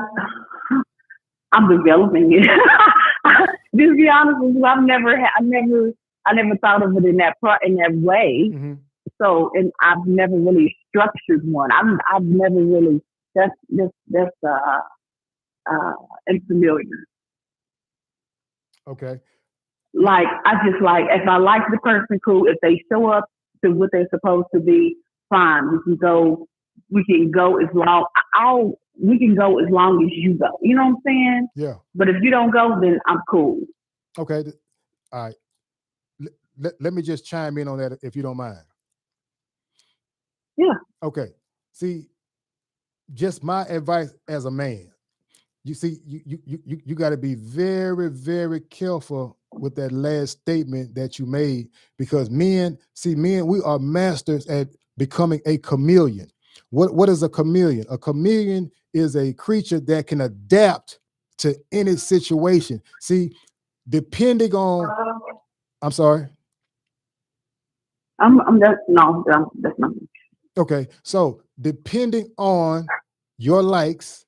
[SPEAKER 6] I'm developing it. Just be honest with you, I never thought of it in that way. So, and I've never really structured one. I've never really. That's unfamiliar.
[SPEAKER 1] Okay.
[SPEAKER 6] Like I just like, if I like the person, cool. If they show up to what they're supposed to be, fine. We can go as long. We can go as long as you go. You know what I'm saying?
[SPEAKER 1] Yeah.
[SPEAKER 6] But if you don't go, then I'm cool.
[SPEAKER 1] Okay. All right. Let me just chime in on that, if you don't mind.
[SPEAKER 6] Yeah.
[SPEAKER 1] Okay. See, just my advice as a man. You see, you got to be very, very careful with that last statement that you made, because men, we are masters at becoming a chameleon. What is a chameleon? A chameleon is a creature that can adapt to any situation. See, depending on, I'm sorry.
[SPEAKER 6] That's not.
[SPEAKER 1] Okay, so depending on your likes,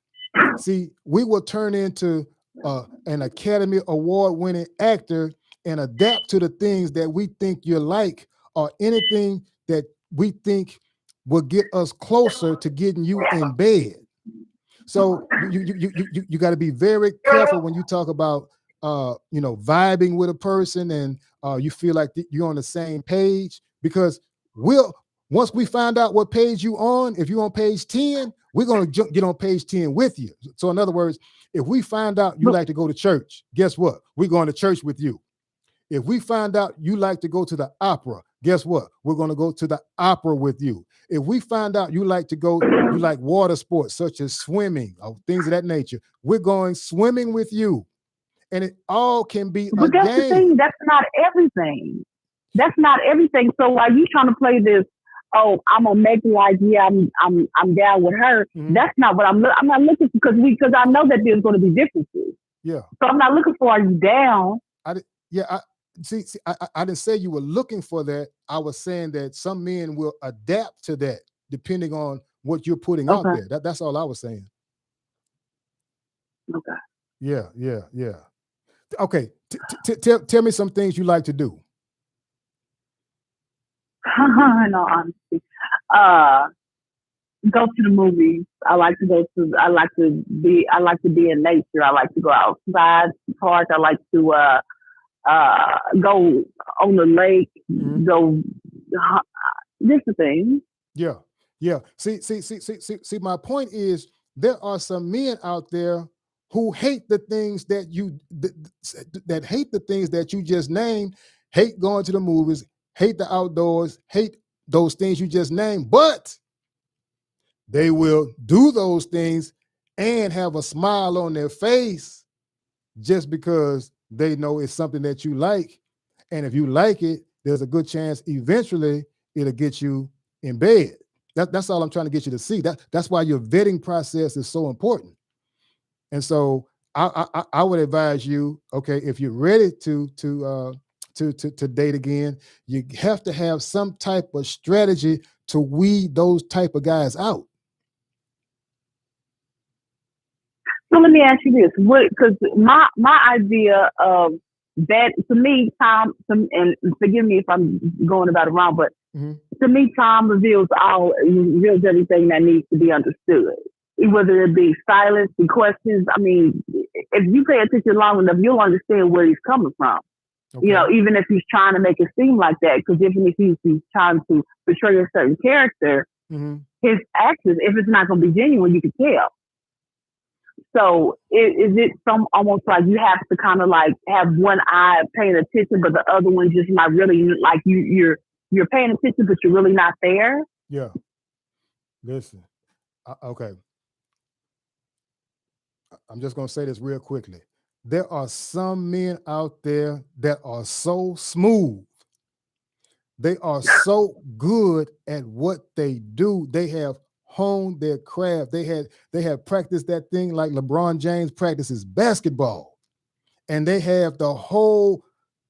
[SPEAKER 1] see, we will turn into an Academy Award-winning actor and adapt to the things that we think you like, or anything that we think will get us closer to getting you in bed. So you got to be very careful when you talk about vibing with a person and you feel like you're on the same page, because once we find out what page you on, if you're on page 10, we're going to get on page 10 with you. So in other words, if we find out you like to go to church, guess what? We're going to church with you. If we find out you like to go to the opera, guess what? We're going to go to the opera with you. If we find out you like water sports such as swimming or things of that nature, we're going swimming with you. And it all can be
[SPEAKER 6] but that's
[SPEAKER 1] game.
[SPEAKER 6] The thing. That's not everything. That's not everything. So while you trying to play this, oh, I'm gonna make like, yeah, I'm down with her. Mm-hmm. That's not what I'm not looking for, because I know that there's going to be differences.
[SPEAKER 1] Yeah.
[SPEAKER 6] So I'm not looking for, are you down?
[SPEAKER 1] I didn't say you were looking for that. I was saying that some men will adapt to that depending on what you're putting out there. That's all I was saying.
[SPEAKER 6] Okay.
[SPEAKER 1] Yeah. Okay. Tell me some things you like to do.
[SPEAKER 6] No, honestly. Go to the movies. I like to be in nature. I like to go outside the park. I like to go on the lake, go different things.
[SPEAKER 1] Yeah. See, my point is there are some men out there who hate the things that hate the things that you just named, hate going to the movies, hate the outdoors, hate those things you just named, but they will do those things and have a smile on their face just because they know it's something that you like. And if you like it, there's a good chance eventually it'll get you in bed. That's all I'm trying to get you to see. That's why your vetting process is so important. And so I would advise you, okay, if you're ready to date again, you have to have some type of strategy to weed those type of guys out.
[SPEAKER 6] So let me ask you this: because my idea of that, to me, time, and forgive me if I'm going about it wrong, but to me, time reveals everything that needs to be understood. Whether it be silence, the questions. I mean, if you pay attention long enough, you'll understand where he's coming from. Okay. Even if he's trying to make it seem like that, because even if he's trying to portray a certain character, his actions, if it's not going to be genuine, you can tell. So is it some almost like you have to kind of like have one eye paying attention, but the other one just not really, like you're paying attention, but you're really not there?
[SPEAKER 1] Yeah. Listen. Okay. I'm just going to say this real quickly. There are some men out there that are so smooth. They are so good at what they do. They have honed their craft. They have practiced that thing like LeBron James practices basketball. And they have the whole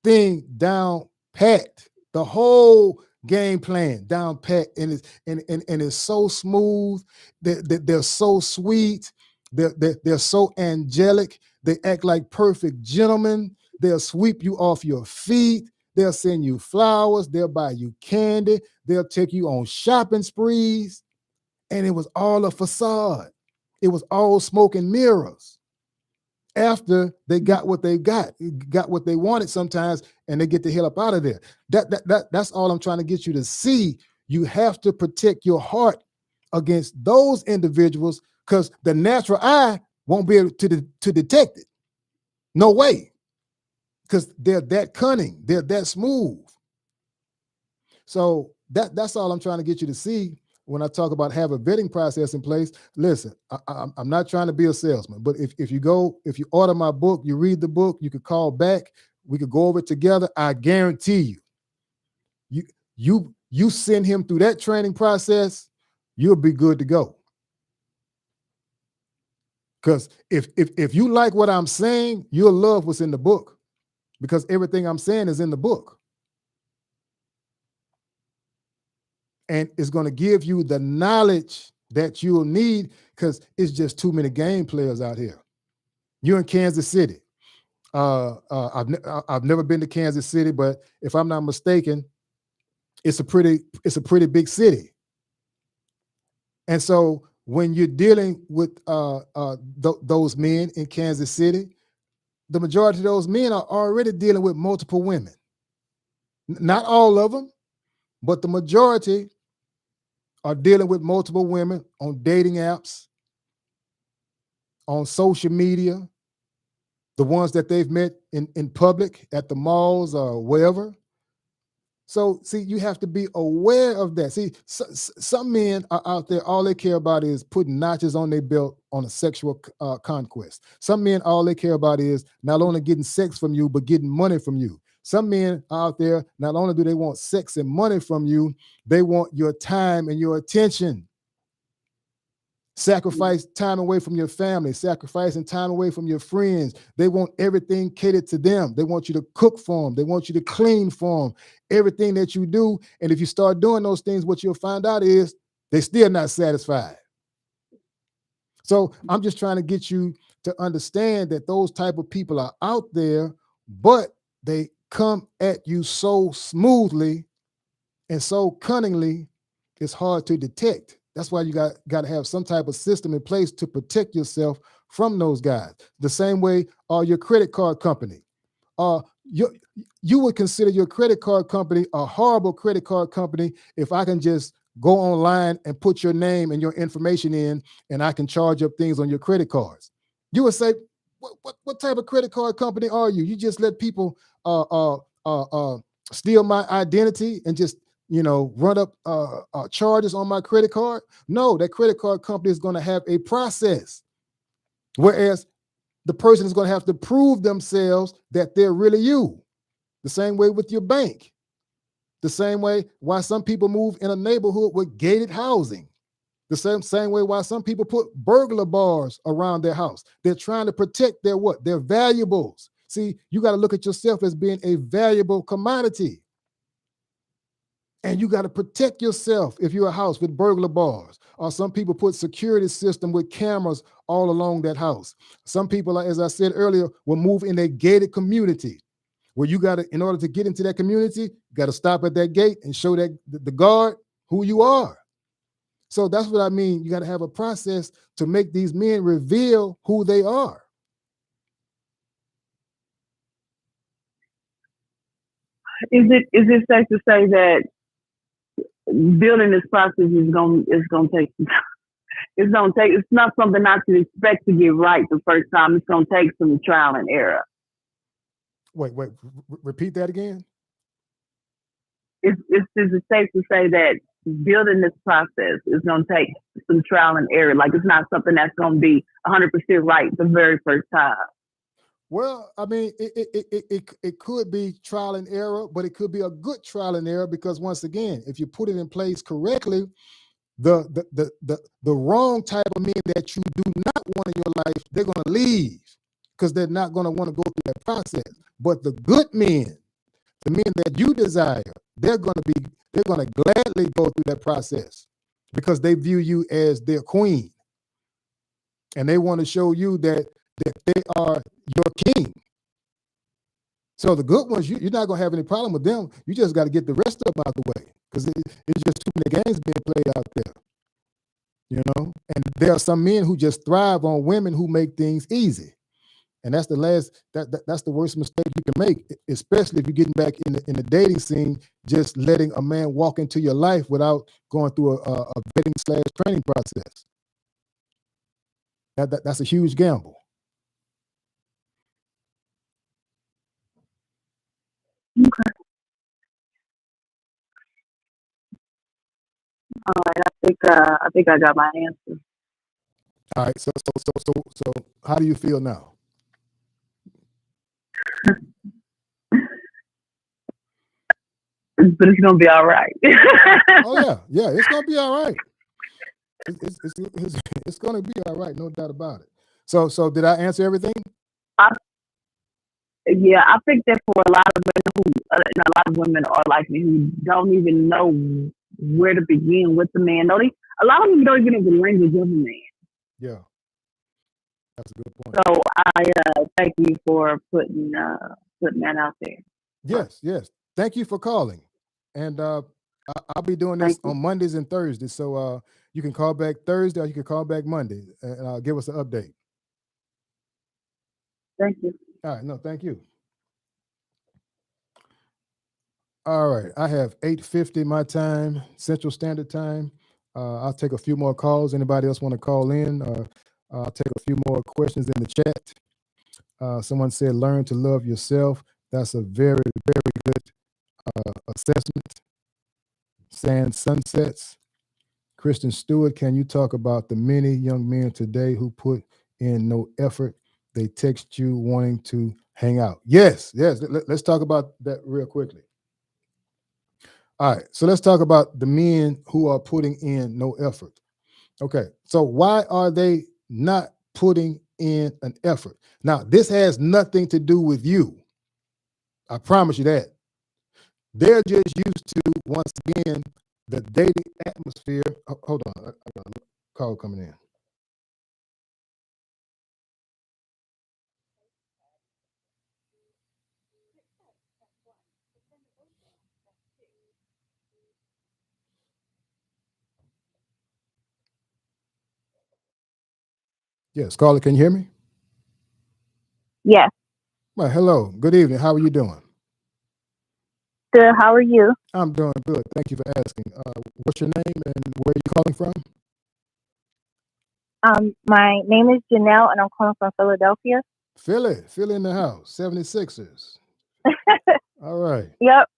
[SPEAKER 1] thing down pat, the whole game plan down pat, and it's so smooth. They're so sweet. They're so angelic. They act like perfect gentlemen. They'll sweep you off your feet. They'll send you flowers. They'll buy you candy. They'll take you on shopping sprees. And it was all a facade. It was all smoke and mirrors. After they got what they got what they wanted sometimes, and they get the hell up out of there. That's all I'm trying to get you to see. You have to protect your heart against those individuals, because the natural eye won't be able to detect it. No way. Because they're that cunning. They're that smooth. So that's all I'm trying to get you to see when I talk about have a vetting process in place. Listen, I'm not trying to be a salesman, but if you order my book, you read the book, you could call back, we could go over it together. I guarantee you send him through that training process, you'll be good to go. Because if you like what I'm saying, you'll love what's in the book, because everything I'm saying is in the book. And it's going to give you the knowledge that you'll need, because it's just too many game players out here. You're in Kansas City. I've never been to Kansas City, but if I'm not mistaken, it's a pretty big city. And so when you're dealing with those men in Kansas City, the majority of those men are already dealing with multiple women. Not all of them, but the majority are dealing with multiple women on dating apps, on social media, the ones that they've met in public at the malls or wherever. So, see, you have to be aware of that. See, some men are out there, all they care about is putting notches on their belt on a sexual conquest. Some men, all they care about is not only getting sex from you, but getting money from you. Some men are out there, not only do they want sex and money from you, they want your time and your attention. Sacrifice time away from your family, sacrificing time away from your friends. They want everything catered to them. They want you to cook for them. They want you to clean for them. Everything that you do. And if you start doing those things, what you'll find out is they're still not satisfied. So I'm just trying to get you to understand that those type of people are out there, but they come at you so smoothly and so cunningly, it's hard to detect. That's why you got to have some type of system in place to protect yourself from those guys. The same way your credit card company. You would consider your credit card company a horrible credit card company if I can just go online and put your name and your information in, and I can charge up things on your credit cards. You would say, what type of credit card company are you? You just let people steal my identity and just run up charges on my credit card? No, that credit card company is going to have a process, whereas the person is going to have to prove themselves that they're really you. The same way with your bank. The same way why some people move in a neighborhood with gated housing. The same way why some people put burglar bars around their house. They're trying to protect their what? Their valuables. See, you got to look at yourself as being a valuable commodity. And you got to protect yourself if you're a house with burglar bars. Or some people put security system with cameras all along that house. Some people, as I said earlier, will move in a gated community where you got to, in order to get into that community, you got to stop at that gate and show that the guard who you are. So that's what I mean. You got to have a process to make these men reveal who they are.
[SPEAKER 6] Is it safe to say that building this process is going to take it's not something I should expect to get right the first time. It's going to take some trial and error.
[SPEAKER 1] Wait, repeat that again.
[SPEAKER 6] Is it safe to say that building this process is going to take some trial and error? Like, it's not something that's going to be 100% right the very first time.
[SPEAKER 1] Well, I mean, it could be trial and error, but it could be a good trial and error because once again, if you put it in place correctly, the wrong type of men that you do not want in your life, they're going to leave because they're not going to want to go through that process. But the good men, the men that you desire, they're going to gladly go through that process because they view you as their queen, and they want to show you that they are your king. So the good ones, you're not going to have any problem with them. You just got to get the rest of them out the way because it's just too many games being played out there, And there are some men who just thrive on women who make things easy, and that's that's the worst mistake you can make, especially if you're getting back in the dating scene, just letting a man walk into your life without going through a vetting/training process. That's a huge gamble.
[SPEAKER 6] Okay. All right. I think I got my answer.
[SPEAKER 1] All right. So how do you feel now?
[SPEAKER 6] But it's gonna be all right.
[SPEAKER 1] Oh yeah, it's gonna be all right. It's gonna be all right, no doubt about it. So did I answer everything?
[SPEAKER 6] Yeah, I think that for a lot of men a lot of women are like me who don't even know where to begin with the man. A lot of them don't even know the language of a man.
[SPEAKER 1] Yeah, that's a good point.
[SPEAKER 6] So I thank you for putting that out there.
[SPEAKER 1] Yes. Thank you for calling, and I'll be doing this on Mondays and Thursdays. So you can call back Thursday or you can call back Monday, and I'll give us an update.
[SPEAKER 6] Thank you.
[SPEAKER 1] All right, no, thank you. All right, I have 8:50 my time, Central Standard Time. I'll take a few more calls. Anybody else want to call in? I'll take a few more questions in the chat. Someone said, learn to love yourself. That's a very, very good assessment. Sand Sunsets. Kristen Stewart, can you talk about the many young men today who put in no effort? They text you wanting to hang out. Yes, yes. Let's talk about that real quickly. All right, so let's talk about the men who are putting in no effort. Okay, so why are they not putting in an effort? Now, this has nothing to do with you. I promise you that. They're just used to, once again, the dating atmosphere. Hold on, I got a call coming in. Yes, caller, can you hear me?
[SPEAKER 3] Yes.
[SPEAKER 1] Well, hello, good evening. How are you doing?
[SPEAKER 3] Good. How are you?
[SPEAKER 1] I'm doing good. Thank you for asking. What's your name and where are you calling from?
[SPEAKER 3] My name is Janelle, and I'm calling from Philadelphia.
[SPEAKER 1] Philly in the house, 76ers. All right.
[SPEAKER 3] Yep.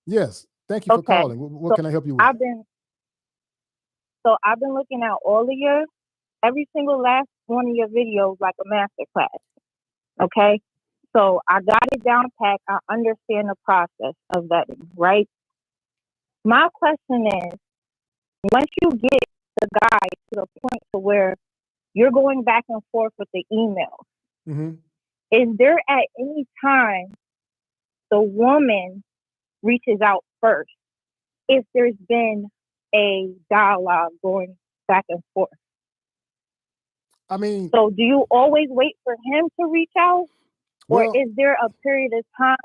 [SPEAKER 1] Yes, thank you for
[SPEAKER 3] Okay.
[SPEAKER 1] calling. What can I help you with?
[SPEAKER 3] I've been looking at all of every single last one of your videos like a master class. Okay. So I got it down pat. I understand the process of vetting, right? My question is, once you get the guy to the point to where you're going back and forth with the email, is there at any time the woman reaches out first if there's been a dialogue going back and forth?
[SPEAKER 1] I mean,
[SPEAKER 3] so do you always wait for him to reach out? Or
[SPEAKER 1] well,
[SPEAKER 3] is there a period of time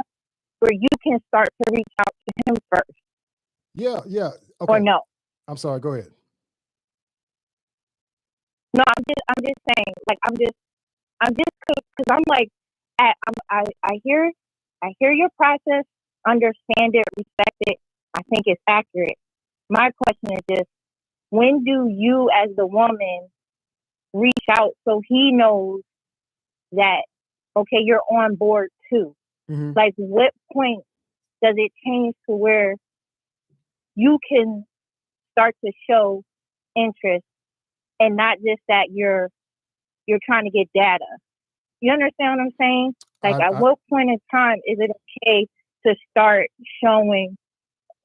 [SPEAKER 3] where you can start to reach out to him first?
[SPEAKER 1] yeah. Okay.
[SPEAKER 3] Or no?
[SPEAKER 1] I'm sorry. Go ahead.
[SPEAKER 3] No, I'm just saying, like, I'm just because I'm like, I hear your process, understand it, respect it. I think it's accurate. My question is just, when do you, as the woman, reach out so he knows that, okay, you're on board too? Like, what point does it change to where you can start to show interest and not just that you're trying to get data? You understand what I'm saying? Like, at what point in time is it okay to start showing,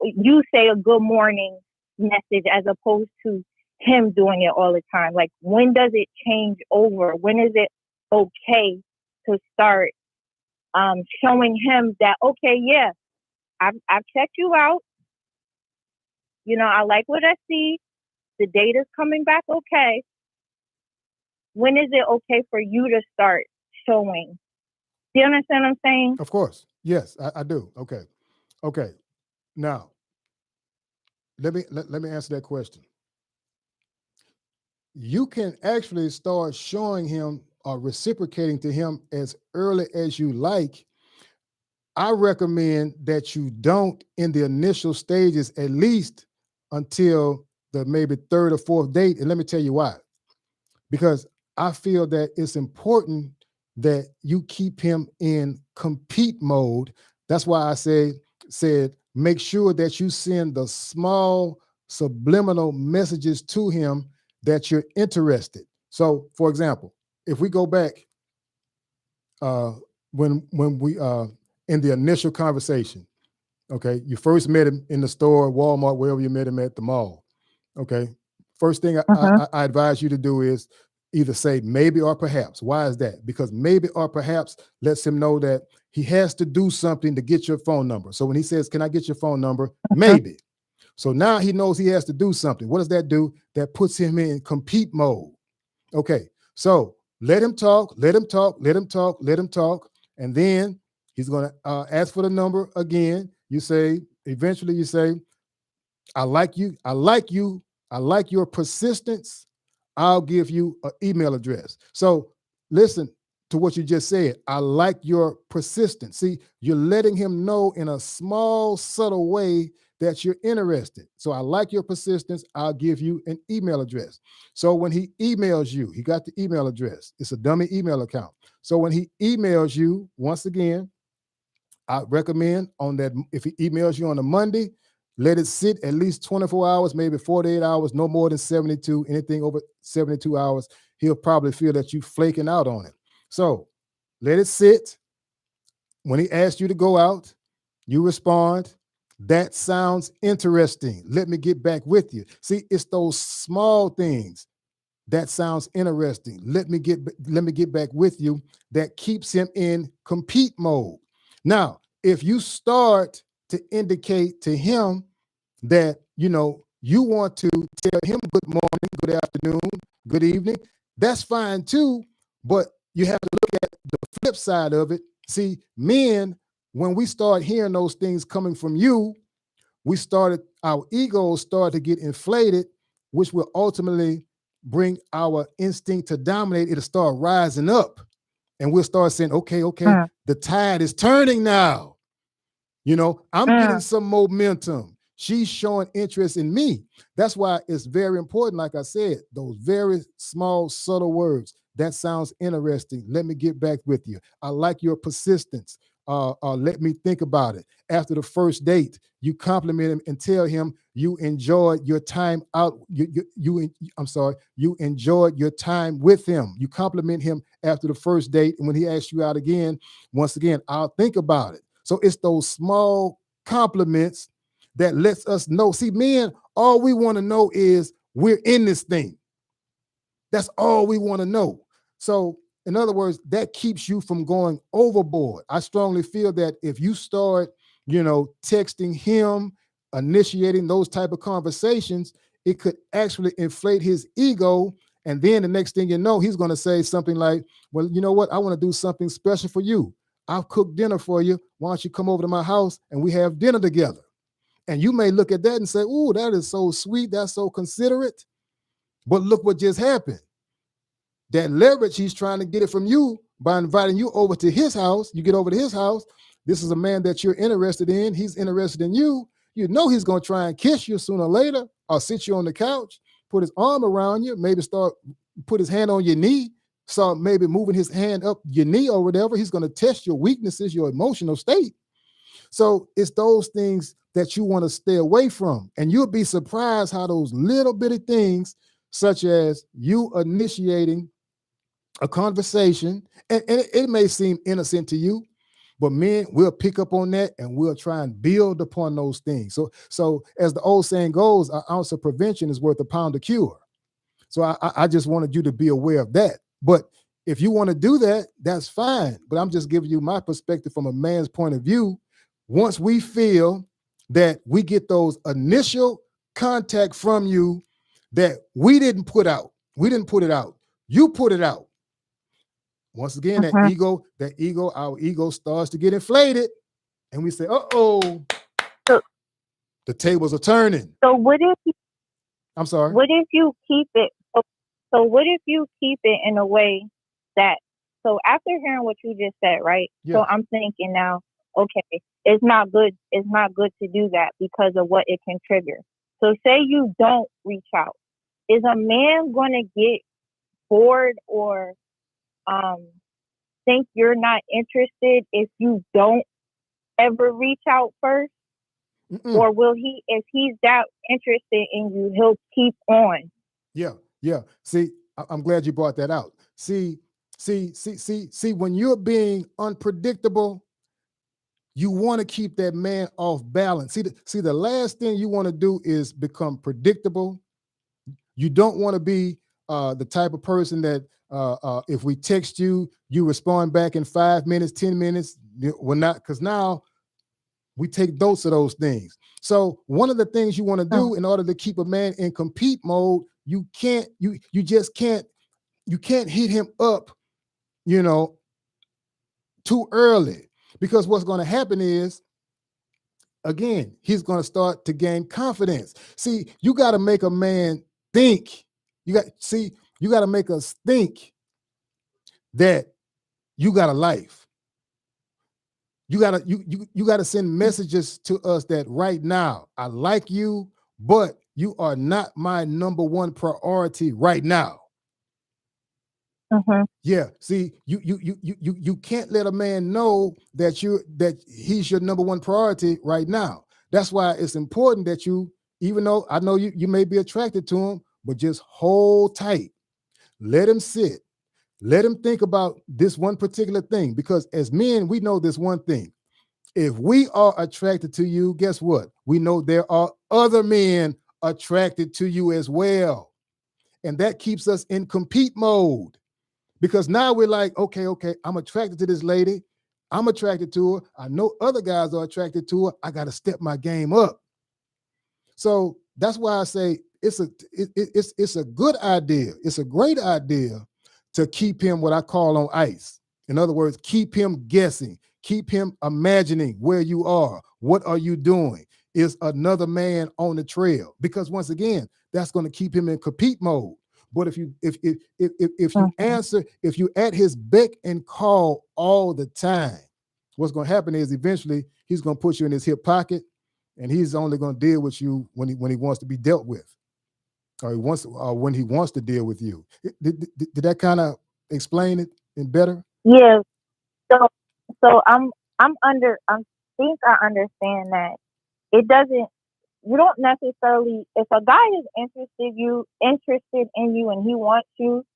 [SPEAKER 3] you say a good morning message as opposed to him doing it all the time? Like, when does it change over? When is it okay to start showing him that, okay, yeah, I've checked you out. You know, I like what I see. The data's coming back okay. When is it okay for you to start showing? Do you understand what I'm saying?
[SPEAKER 1] Of course. Yes, I do. Okay. Now, let me answer that question. You can actually start showing him or reciprocating to him as early as you like. I recommend that you don't in the initial stages, at least until the maybe third or fourth date. And let me tell you why. Because I feel that it's important that you keep him in compete mode. That's why I said make sure that you send the small subliminal messages to him that you're interested. So, for example, if we go back when we in the initial conversation, okay, you first met him in the store, Walmart, wherever you met him at, the mall. Okay, first thing I advise you to do is either say maybe or perhaps. Why is that? Because maybe or perhaps lets him know that he has to do something to get your phone number. So when he says, "Can I get your phone number?" Maybe. So now he knows he has to do something. What does that do? That puts him in compete mode. Okay, so let him talk, let him talk, let him talk, let him talk, and then he's going to ask for the number again. You say, eventually you say, "I like you, I like you, I like your persistence. I'll give you an email address." So listen, to what you just said. I like your persistence. See, you're letting him know in a small, subtle way that you're interested. So I like your persistence. I'll give you an email address. So when he emails you, he got the email address. It's a dummy email account. So when he emails you, once again, I recommend on that, if he emails you on a Monday, let it sit at least 24 hours, maybe 48 hours, no more than 72. Anything over 72 hours, he'll probably feel that you flaking out on it. So let it sit. When he asks you to go out, you respond, that sounds interesting. Let me get back with you. See, it's those small things. That sounds interesting. Let me get back with you. That keeps him in compete mode. Now, if you start to indicate to him that, you want to tell him good morning, good afternoon, good evening, that's fine too. But you have to look at the flip side of it. See, men, when we start hearing those things coming from you, our egos start to get inflated, which will ultimately bring our instinct to dominate. It'll start rising up, and we'll start saying, okay, the tide is turning now. I'm getting some momentum. She's showing interest in me. That's why it's very important, like I said, those very small, subtle words. That sounds interesting. Let me get back with you. I like your persistence. Let me think about it. After the first date, you compliment him and tell him you enjoyed your time out. You enjoyed your time with him. You compliment him after the first date, and when he asks you out again, once again, I'll think about it. So it's those small compliments that lets us know. See, men, all we want to know is we're in this thing. That's all we want to know. So in other words, that keeps you from going overboard. I strongly feel that if you start, texting him, initiating those type of conversations, it could actually inflate his ego. And then the next thing you know, he's going to say something like, well, you know what? I want to do something special for you. I'll cook dinner for you. Why don't you come over to my house and we have dinner together? And you may look at that and say, "Ooh, that is so sweet. That's so considerate." But look what just happened. That leverage, he's trying to get it from you by inviting you over to his house. You get over to his house. This is a man that you're interested in. He's interested in you. You know he's going to try and kiss you sooner or later, or sit you on the couch, put his arm around you, maybe put his hand on your knee, start maybe moving his hand up your knee or whatever. He's going to test your weaknesses, your emotional state. So it's those things that you want to stay away from. And you'll be surprised how those little bitty things, such as you initiating a conversation, and it may seem innocent to you, but men will pick up on that and we'll try and build upon those things. So as the old saying goes, an ounce of prevention is worth a pound of cure. So I just wanted you to be aware of that. But if you want to do that, that's fine. But I'm just giving you my perspective from a man's point of view. Once we feel that we get those initial contact from you that we didn't put it out, you put it out. Once again, our ego starts to get inflated, and we say, "Uh-oh,
[SPEAKER 3] so,
[SPEAKER 1] the tables are turning."
[SPEAKER 3] So what if?
[SPEAKER 1] I'm sorry.
[SPEAKER 3] What if you keep it? So what if you keep it in a way that? So after hearing what you just said, right?
[SPEAKER 1] Yeah.
[SPEAKER 3] So I'm thinking now, okay, it's not good. It's not good to do that because of what it can trigger. So say you don't reach out. Is a man going to get bored or think you're not interested if you don't ever reach out first? Or will he, if he's that interested in you, he'll keep on?
[SPEAKER 1] Yeah. See, I'm glad you brought that out. See, when you're being unpredictable, you want to keep that man off balance. See, the last thing you want to do is become predictable. You don't want to be the type of person that if we text you, you respond back in 5 minutes, 10 minutes. We're not, because now we take dose of those things. So one of the things you want to do in order to keep a man in compete mode, you can't hit him up, too early, because what's going to happen is, again, he's going to start to gain confidence. See, you got to make a man think. You got to make us think that you got a life. You gotta send messages to us that right now, I like you, but you are not my number one priority right now.
[SPEAKER 3] Mm-hmm.
[SPEAKER 1] Yeah, see, you can't let a man know that he's your number one priority right now. That's why it's important that you, even though I know you may be attracted to him, but just hold tight. Let him sit. Let him think about this one particular thing, because as men, we know this one thing. If we are attracted to you, guess what? We know there are other men attracted to you as well. And that keeps us in compete mode, because now we're like, okay, I'm attracted to this lady. I'm attracted to her. I know other guys are attracted to her. I got to step my game up. So that's why I say it's a good idea. It's a great idea to keep him what I call on ice. In other words, keep him guessing, keep him imagining where you are. What are you doing? Is another man on the trail? Because once again, that's going to keep him in compete mode. But if you answer, if you at his beck and call all the time, what's going to happen is eventually he's going to put you in his hip pocket, and he's only going to deal with you when he wants to be dealt with, or when he wants to deal with you. Did that kind of explain it in better?
[SPEAKER 3] Yeah. So I think I understand that it doesn't. You don't necessarily, if a guy is interested in you and he wants you,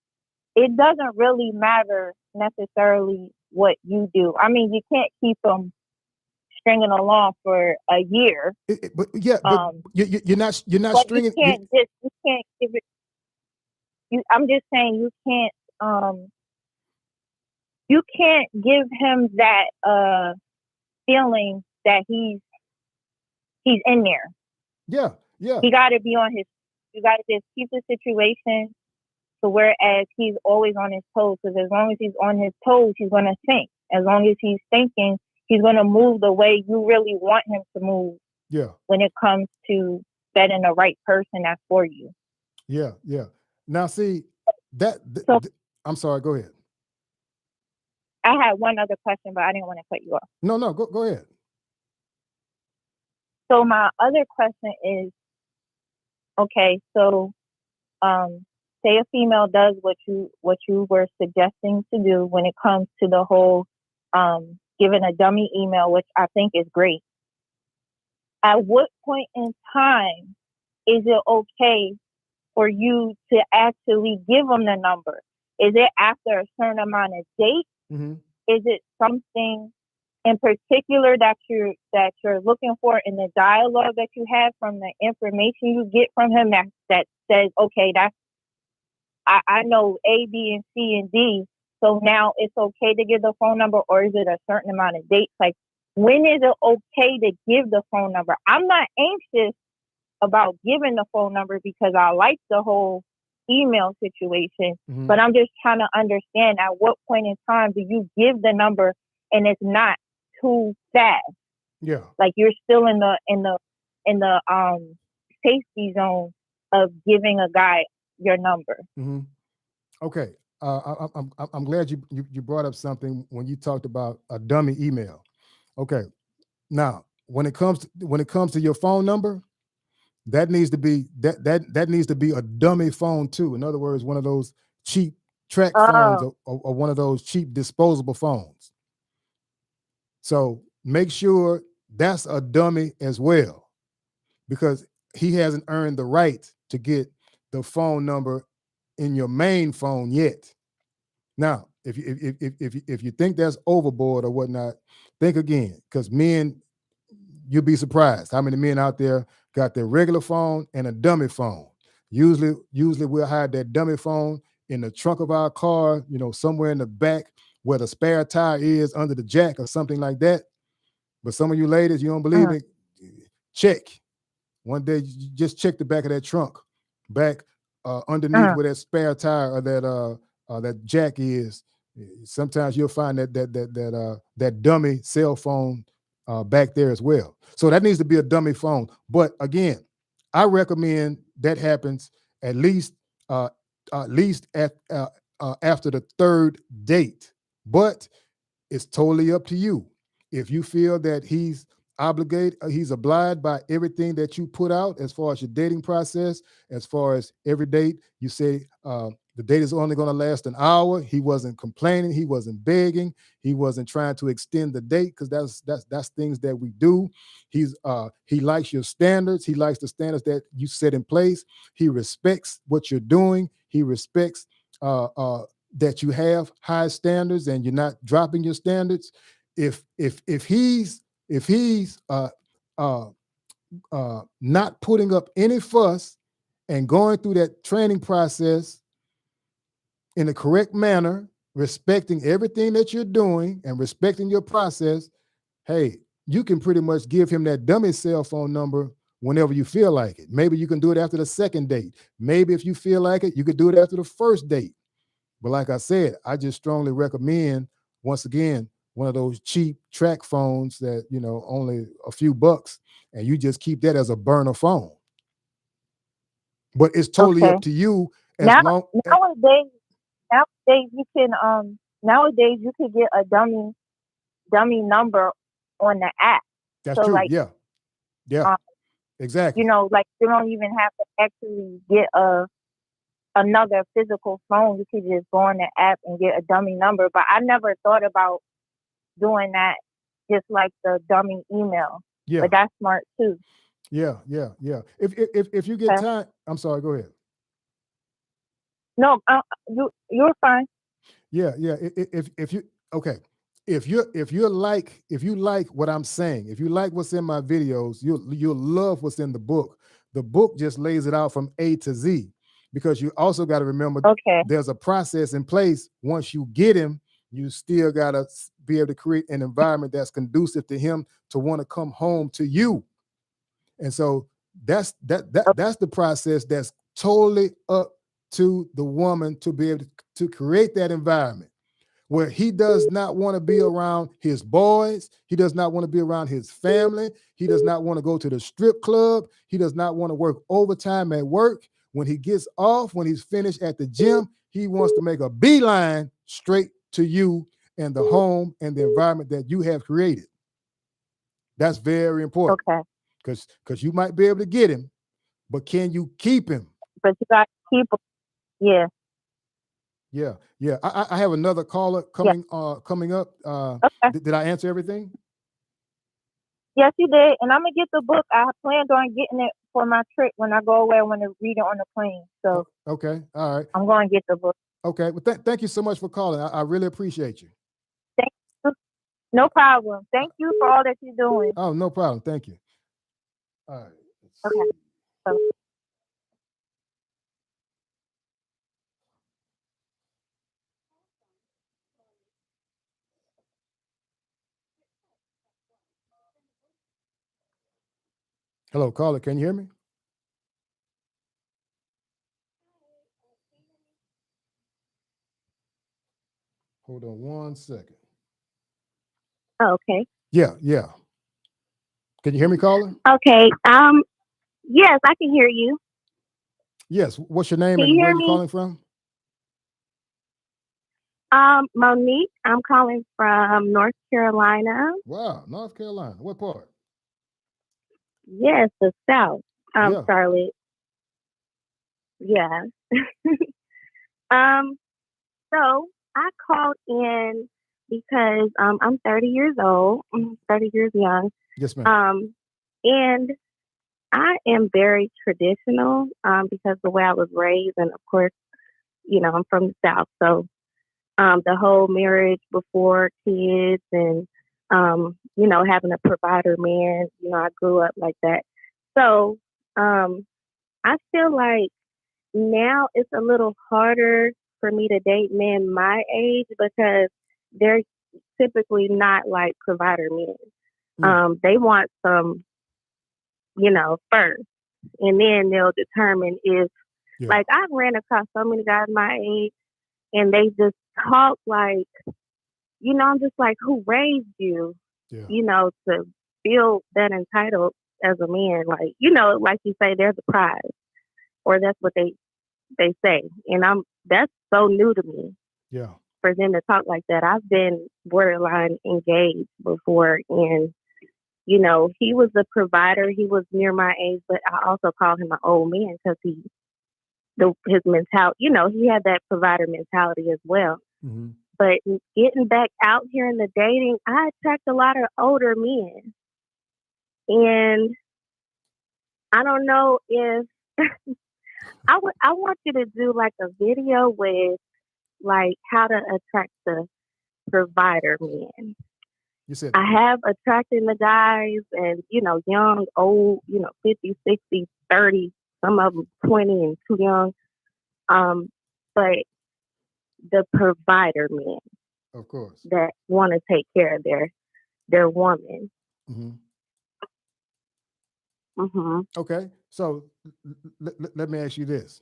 [SPEAKER 3] it doesn't really matter necessarily what you do. I mean, you can't keep him stringing along for a year.
[SPEAKER 1] But you're not stringing.
[SPEAKER 3] You can't give it. I'm just saying you can't give him that feeling that he's in there.
[SPEAKER 1] Yeah.
[SPEAKER 3] He got to be on his. You got to just keep the situation to whereas he's always on his toes. Because as long as he's on his toes, he's going to think. As long as he's thinking, he's going to move the way you really want him to move.
[SPEAKER 1] Yeah.
[SPEAKER 3] When it comes to setting the right person that's for you.
[SPEAKER 1] Yeah. Now, see I'm sorry. Go ahead.
[SPEAKER 3] I had one other question, but I didn't want to cut you off.
[SPEAKER 1] No. Go ahead.
[SPEAKER 3] So my other question is, okay, so say a female does what you were suggesting to do when it comes to the whole giving a dummy email, which I think is great. At what point in time is it okay for you to actually give them the number? Is it after a certain amount of dates?
[SPEAKER 1] Mm-hmm.
[SPEAKER 3] Is it something in particular that you're looking for in the dialogue that you have from the information you get from him that says, okay, I know A, B, and C, and D, so now it's okay to give the phone number, or is it a certain amount of dates? Like, when is it okay to give the phone number? I'm not anxious about giving the phone number because I like the whole email situation, but I'm just trying to understand at what point in time do you give the number and it's not too fast.
[SPEAKER 1] Yeah.
[SPEAKER 3] Like you're still in the safety zone of giving a guy your number.
[SPEAKER 1] Mm-hmm. Okay. I'm glad you brought up something when you talked about a dummy email. Okay. Now, when it comes to your phone number, that needs to be that needs to be a dummy phone too. In other words, one of those cheap track phones or one of those cheap disposable phones. So make sure that's a dummy as well, because he hasn't earned the right to get the phone number in your main phone yet. Now, if you think that's overboard or whatnot, think again, because men, you'll be surprised how many men out there got their regular phone and a dummy phone. Usually we'll hide that dummy phone in the trunk of our car, somewhere in the back where the spare tire is under the jack or something like that. But some of you ladies, you don't believe it, check. One day, you just check the back of that trunk, back underneath where that spare tire or that jack is. Sometimes you'll find that dummy cell phone back there as well. So that needs to be a dummy phone. But again, I recommend that happens at least after the third date. But it's totally up to you. If you feel that he's obliged by everything that you put out as far as your dating process, as far as every date, you say the date is only going to last an hour. He wasn't complaining. He wasn't begging. He wasn't trying to extend the date, because that's things that we do. He likes your standards. He likes the standards that you set in place. He respects what you're doing. He respects that you have high standards and you're not dropping your standards. If he's not putting up any fuss and going through that training process in the correct manner, respecting everything that you're doing and respecting your process, hey, you can pretty much give him that dummy cell phone number whenever you feel like it. Maybe you can do it after the second date. Maybe if you feel like it, you could do it after the first date. But like I said, I just strongly recommend, once again, one of those cheap track phones that, only a few bucks, and you just keep that as a burner phone. But it's totally up to you.
[SPEAKER 3] Nowadays you can nowadays you could get a dummy number on the app.
[SPEAKER 1] That's true. Like, yeah, exactly.
[SPEAKER 3] Like you don't even have to actually get another physical phone. You could just go on the app and get a dummy number. But I never thought about doing that, just like the dummy email.
[SPEAKER 1] Yeah.
[SPEAKER 3] But that's smart too.
[SPEAKER 1] Yeah. If you get time, I'm sorry, go ahead.
[SPEAKER 3] No, you're fine.
[SPEAKER 1] Yeah. If you like what I'm saying, if you like what's in my videos, you'll love what's in the book. The book just lays it out from A to Z, because you also got to remember there's a process in place. Once you get him, you still got to be able to create an environment that's conducive to him to want to come home to you. And so that's the process that's totally up to the woman to be able to create that environment where he does not want to be around his boys. He does not want to be around his family. He does not want to go to the strip club. He does not want to work overtime at work. When he gets off, when he's finished at the gym, he wants to make a beeline straight to you and the home and the environment that you have created. That's very important.
[SPEAKER 3] Okay.
[SPEAKER 1] Because you might be able to get him, but can you keep him?
[SPEAKER 3] But you got to keep him. Yeah.
[SPEAKER 1] Yeah. I have another caller coming up.
[SPEAKER 3] Okay.
[SPEAKER 1] Did I answer everything?
[SPEAKER 3] Yes, you did. And I'm gonna get the book. I planned on getting it for my trip when I go away. I want to read it on the plane. So
[SPEAKER 1] okay, all right.
[SPEAKER 3] I'm going to get the book.
[SPEAKER 1] Okay. Well, thank you so much for calling. I really appreciate you.
[SPEAKER 3] Thank you. No problem. Thank you for all that you're doing.
[SPEAKER 1] Oh, no problem. Thank you. All right.
[SPEAKER 3] Okay. So,
[SPEAKER 1] hello, caller. Can you hear me? Hold on 1 second.
[SPEAKER 3] okay.
[SPEAKER 1] Yeah. Can you hear me, caller?
[SPEAKER 3] Okay. Yes, I can hear you.
[SPEAKER 1] Yes. What's your name
[SPEAKER 3] Can
[SPEAKER 1] and
[SPEAKER 3] you
[SPEAKER 1] where
[SPEAKER 3] hear
[SPEAKER 1] are you
[SPEAKER 3] me?
[SPEAKER 1] calling from?
[SPEAKER 3] Monique. I'm calling from North Carolina.
[SPEAKER 1] Wow, North Carolina. What part?
[SPEAKER 3] Yes, the South.
[SPEAKER 1] Yeah.
[SPEAKER 3] Charlotte. Yeah. So I called in because I'm 30 years old. I'm 30 years young.
[SPEAKER 1] Yes, ma'am.
[SPEAKER 3] And I am very traditional because the way I was raised, and of course, I'm from the South, so the whole marriage before kids and having a provider man, I grew up like that. So I feel like now it's a little harder for me to date men my age because they're typically not like provider men. They want some, first, and then they'll determine if, like, I've ran across so many guys my age, and they just talk like, I'm just like, who raised you, to feel that entitled as a man? Like, like you say, there's a prize, or that's what they say. And that's so new to me.
[SPEAKER 1] Yeah.
[SPEAKER 3] for them to talk like that. I've been borderline engaged before, and you know, he was a provider. He was near my age, but I also call him an old man because his mentality, you know, he had that provider mentality as well.
[SPEAKER 1] Mm-hmm.
[SPEAKER 3] But getting back out here in the dating, I attract a lot of older men, and I don't know if I want you to do like a video with like how to attract the provider men.
[SPEAKER 1] You said
[SPEAKER 3] I have attracted the guys and, you know, young, old, you know, 50, 60, 30, some of them 20 and too young. But the provider men,
[SPEAKER 1] of course,
[SPEAKER 3] that want to take care of their woman.
[SPEAKER 1] Mm-hmm.
[SPEAKER 3] Mm-hmm.
[SPEAKER 1] Okay, so let me ask you this.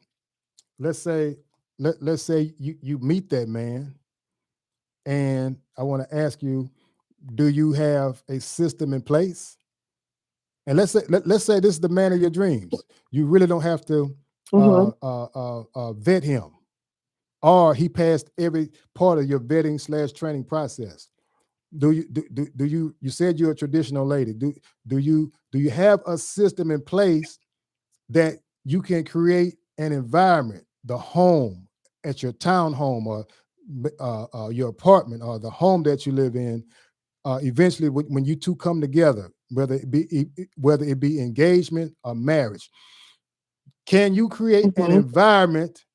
[SPEAKER 1] Let's say you meet that man, and I want to ask you, do you have a system in place? And let's say this is the man of your dreams. You really don't have to vet him, or he passed every part of your vetting / training process. Do you said you're a traditional lady. Do you have a system in place that you can create an environment, the home at your townhome or your apartment or the home that you live in, eventually when you two come together, whether it be engagement or marriage, can you create an environment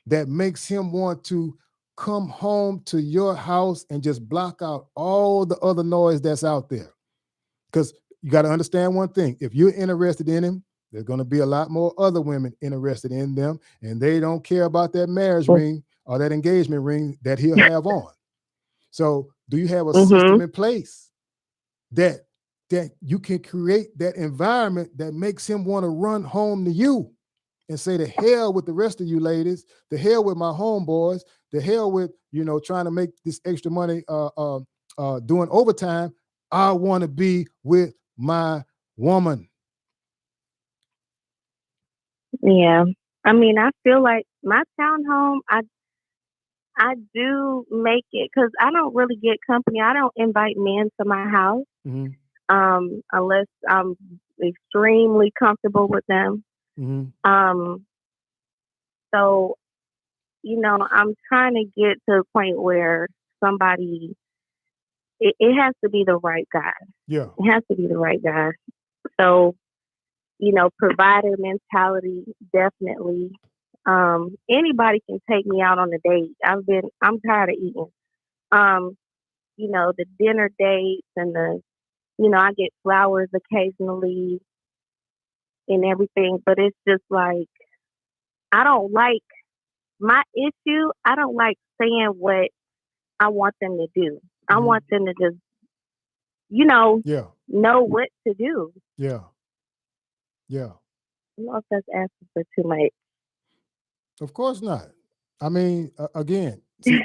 [SPEAKER 1] that makes him want to come home to your house and just block out all the other noise that's out there? Because you got to understand one thing. If you're interested in him, there's going to be a lot more other women interested in them, and they don't care about that marriage ring or that engagement ring that he'll have on. So do you have a system in place that you can create that environment that makes him want to run home to you and say, the hell with the rest of you ladies, the hell with my homeboys, the hell with, you know, trying to make this extra money doing overtime. I want to be with my woman.
[SPEAKER 3] Yeah. I mean, I feel like my townhome, I do make it because I don't really get company. I don't invite men to my house unless I'm extremely comfortable with them. So, you know, I'm trying to get to a point where somebody, it has to be the right guy.
[SPEAKER 1] Yeah.
[SPEAKER 3] It has to be the right guy. So, you know, provider mentality, definitely. Anybody can take me out on a date. I'm tired of eating. You know, the dinner dates and you know, I get flowers occasionally and everything, but it's just like, I don't like my issue. I don't like saying what I want them to do. I want them to just, you know, know what to do.
[SPEAKER 1] Yeah. Yeah.
[SPEAKER 3] I don't know if that's asking for too much.
[SPEAKER 1] Of course not. I mean, again, see,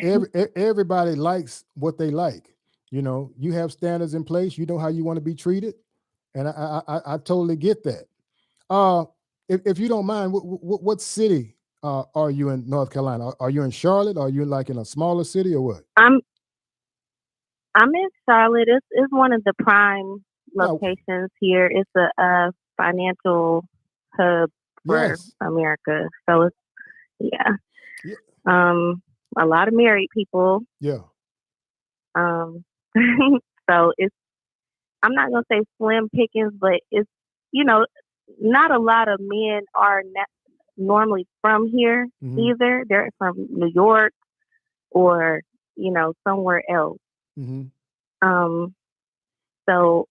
[SPEAKER 1] everybody likes what they like. You know, you have standards in place. You know how you want to be treated, and I totally get that. If you don't mind, what city are you in North Carolina? Are you in Charlotte? Are you like in a smaller city or what?
[SPEAKER 3] I'm in Charlotte. It's one of the prime locations here. It's a financial hub for America. So it's a lot of married people.
[SPEAKER 1] Yeah.
[SPEAKER 3] So I'm not gonna say slim pickings, but it's, you know, not a lot of men are normally from here either. They're from New York or, you know, somewhere else. So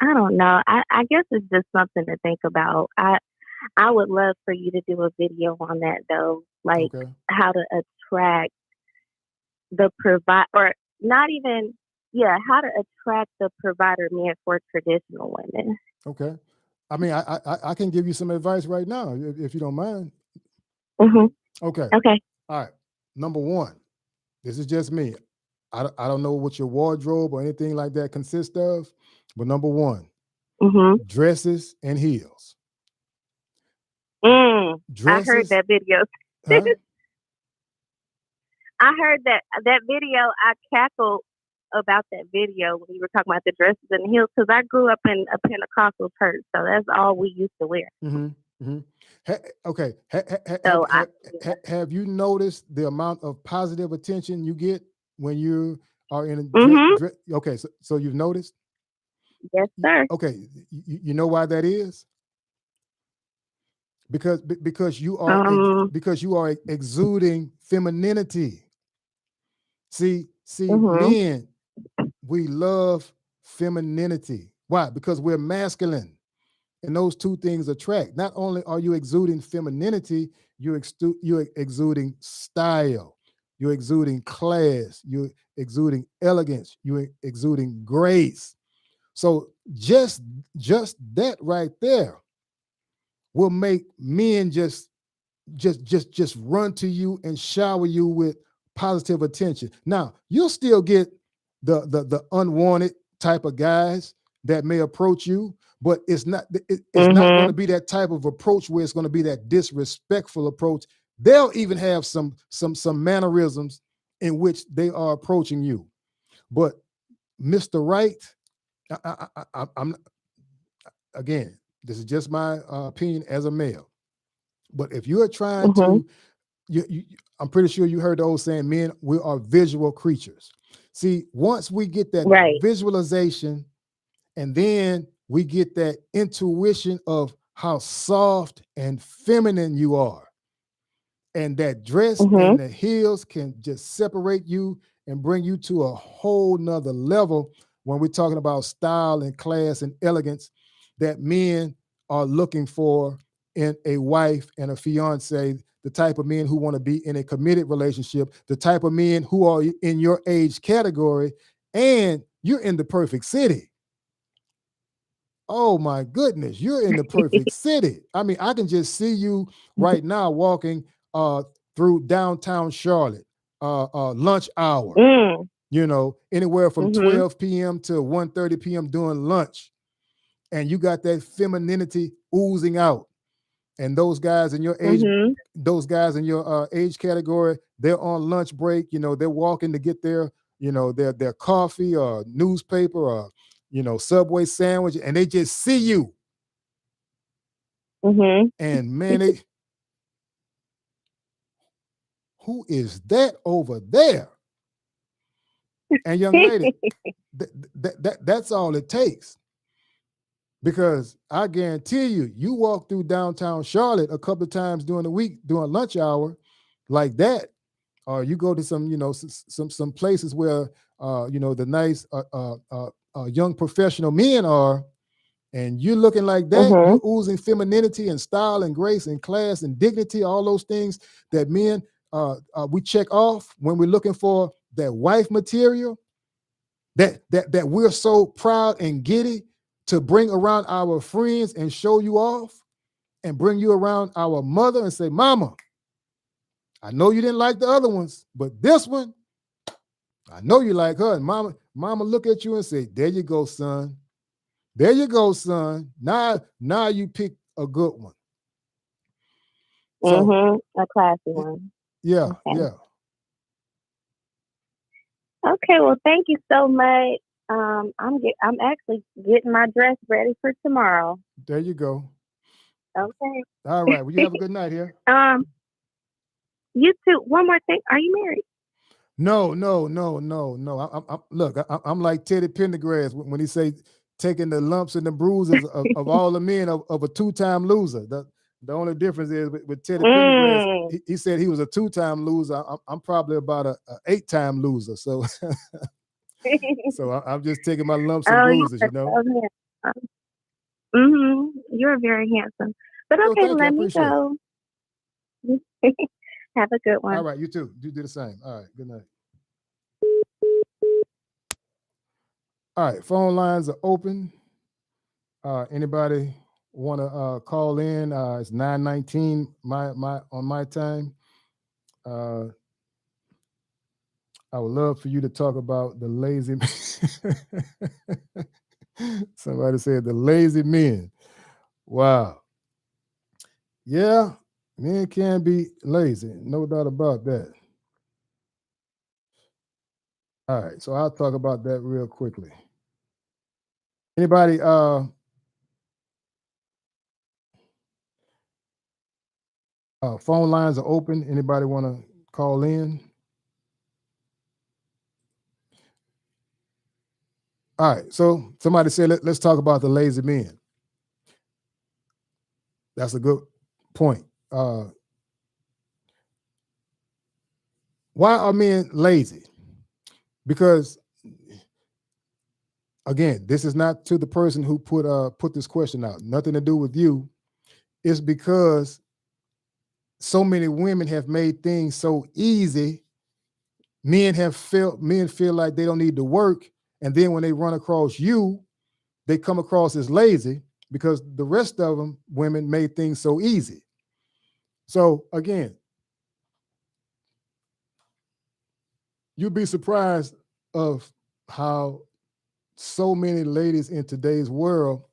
[SPEAKER 3] I don't know. I guess it's just something to think about. I would love for you to do a video on that though, like how to attract the or not even, how to attract the provider men for traditional women.
[SPEAKER 1] Okay. I mean, I can give you some advice right now if you don't mind. Okay.
[SPEAKER 3] Okay.
[SPEAKER 1] All right. Number one, this is just me. I don't know what your wardrobe or anything like that consists of, but number one, dresses and heels.
[SPEAKER 3] Dresses, I heard that video.
[SPEAKER 1] Huh?
[SPEAKER 3] I heard that video. I cackled about that video when you were talking about the dresses and heels because I grew up in a Pentecostal church, so that's all we used to wear.
[SPEAKER 1] Okay.
[SPEAKER 3] So
[SPEAKER 1] Have you noticed the amount of positive attention you get when you are in a dress? Okay, so you've noticed?
[SPEAKER 3] Yes, sir.
[SPEAKER 1] Okay, you know why that is? Because you are exuding femininity. See, men, we love femininity. Why? Because we're masculine, and those two things attract. Not only are you exuding femininity, you're exuding style, you're exuding class, you're exuding elegance, you're exuding grace. So just that right there will make men just run to you and shower you with positive attention. Now, you'll still get the unwanted type of guys that may approach you, but it's not not going to be that type of approach where it's going to be that disrespectful approach. They'll even have some mannerisms in which they are approaching you. But Mr. Right, I'm again, this is just my opinion as a male. But if you are trying to, I'm pretty sure you heard the old saying, men, we are visual creatures. See, once we get that visualization, and then we get that intuition of how soft and feminine you are, and that dress and the heels can just separate you and bring you to a whole nother level when we're talking about style and class and elegance that men are looking for in a wife and a fiance, the type of men who want to be in a committed relationship, the type of men who are in your age category, and you're in the perfect city. Oh my goodness, you're in the perfect city. I mean, I can just see you right now walking through downtown Charlotte, lunch hour, anywhere from 12 p.m. to 1:30 p.m. during lunch. And you got that femininity oozing out. And those guys in your age, age category, they're on lunch break, they're walking to get their coffee or newspaper or, Subway sandwich, and they just see you. And man, who is that over there? And young lady, that's all it takes. Because I guarantee you walk through downtown Charlotte a couple of times during the week during lunch hour like that, or you go to some, some places where, the nice young professional men are, and you're looking like that, you're oozing femininity and style and grace and class and dignity, all those things that men, we check off when we're looking for that wife material, that we're so proud and giddy to bring around our friends and show you off and bring you around our mother and say, Mama, I know you didn't like the other ones, but this one, I know you like her. And mama look at you and say, there you go, son. There you go, son. Now you pick a good one.
[SPEAKER 3] So, a classy one.
[SPEAKER 1] Yeah, yeah.
[SPEAKER 3] Okay, well, thank you so much. I'm actually getting my dress ready for tomorrow.
[SPEAKER 1] There you go.
[SPEAKER 3] Okay.
[SPEAKER 1] All right. Well, you have a good night here.
[SPEAKER 3] You too. One more thing. Are you married?
[SPEAKER 1] No. I'm like Teddy Pendergrass when he say taking the lumps and the bruises of all the men of a two-time loser. The only difference is with Teddy Pendergrass, he said he was a two-time loser. I'm probably about a 8-time loser. So, I'm just taking my lumps and bruises,
[SPEAKER 3] You're very handsome. But okay, let me go. Have a good one.
[SPEAKER 1] All right, you too. You do the same. All right, good night. All right, phone lines are open. Anybody want to call in? It's 9:19 on my time. I would love for you to talk about the lazy. Somebody said the lazy men. Wow. Yeah, men can be lazy, no doubt about that. All right, so I'll talk about that real quickly. Anybody phone lines are open. Anybody want to call in? All right, so somebody said let's talk about the lazy men. That's a good point. Why are men lazy? Because again, this is not to the person who put this question out. Nothing to do with you. It's because so many women have made things so easy. Men feel like they don't need to work, and then when they run across you, they come across as lazy because the rest of them women made things so easy. So again, you'd be surprised of how so many ladies in today's world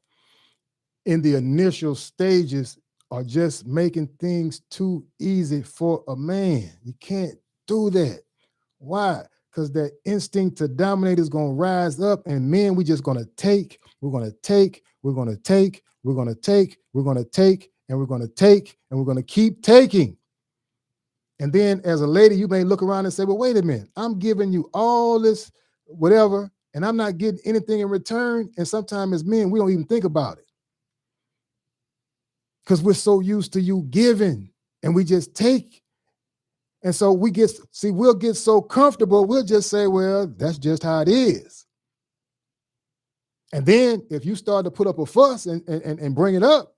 [SPEAKER 1] in the initial stages are just making things too easy for a man. You can't do that. Why? Because that instinct to dominate is going to rise up, and men, we just going to take, we're going to take, we're going to take, we're going to take, we're going to take, and we're going to take, and we're going to keep taking. And then as a lady, you may look around and say, well, wait a minute, I'm giving you all this whatever, and I'm not getting anything in return. And sometimes as men, we don't even think about it because we're so used to you giving, and we just take. And so we'll get so comfortable, we'll just say, well, that's just how it is. And then if you start to put up a fuss and bring it up,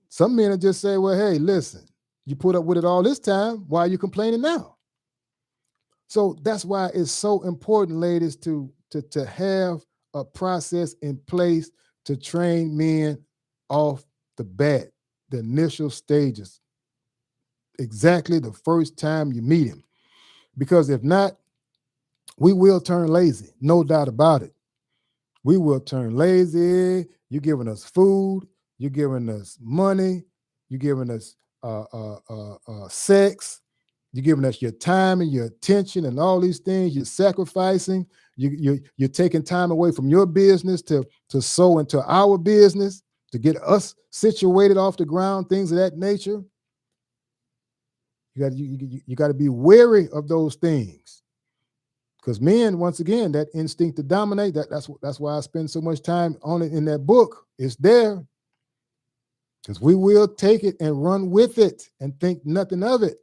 [SPEAKER 1] some men will just say, well, hey, listen, you put up with it all this time. Why are you complaining now? So that's why it's so important, ladies, to have a process in place to train men off the bat, the initial stages, exactly the first time you meet him. Because if not, we will turn lazy, no doubt about it. We will turn lazy. You're giving us food. You're giving us money. You're giving us sex. You're giving us your time and your attention and all these things. You're sacrificing. You're taking time away from your business to sow into our business, to get us situated off the ground, things of that nature. You got to be wary of those things. Because men, once again, that instinct to dominate, that's why I spend so much time on it in that book. It's there. Because we will take it and run with it and think nothing of it.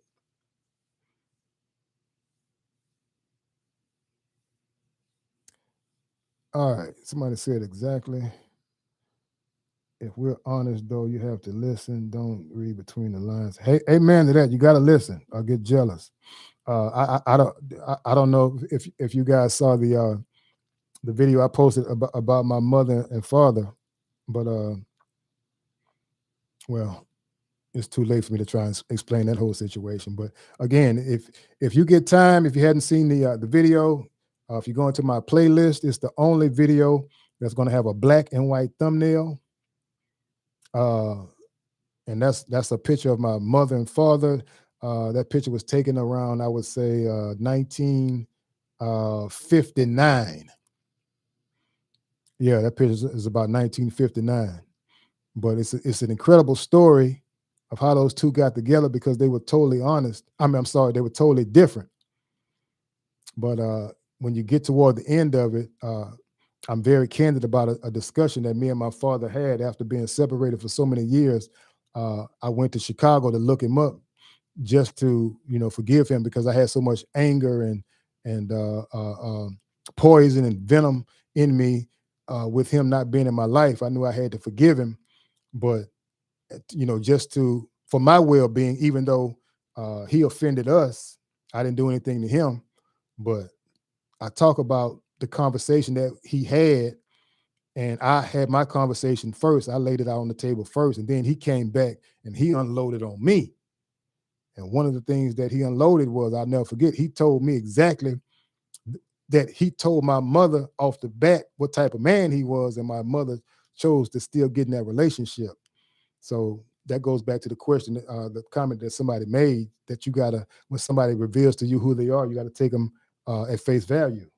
[SPEAKER 1] All right. Somebody said exactly. If we're honest, though, you have to listen. Don't read between the lines. Hey, amen to that. You got to listen. I'll get jealous. I don't know if you guys saw the video I posted about my mother and father, but well, it's too late for me to try and explain that whole situation. But again, if you get time, if you hadn't seen the video, if you go into my playlist, it's the only video that's going to have a black and white thumbnail. And that's a picture of my mother and father. That picture was taken around, I would say, 1959. Yeah, that picture is about 1959. But it's an incredible story of how those two got together because they were totally honest. I'm sorry, they were totally different. But when you get toward the end of it, I'm very candid about a discussion that me and my father had after being separated for so many years. I went to Chicago to look him up just to, forgive him because I had so much anger and poison and venom in me with him not being in my life. I knew I had to forgive him, but just for my well-being, even though he offended us, I didn't do anything to him, but I talk about the conversation that he had, and I had my conversation first. I laid it out on the table first, and then he came back and he unloaded on me. And one of the things that he unloaded was, I'll never forget, he told me exactly that he told my mother off the bat what type of man he was, and my mother chose to still get in that relationship. So that goes back to the question, the comment that somebody made, that you gotta, when somebody reveals to you who they are, you gotta take them at face value.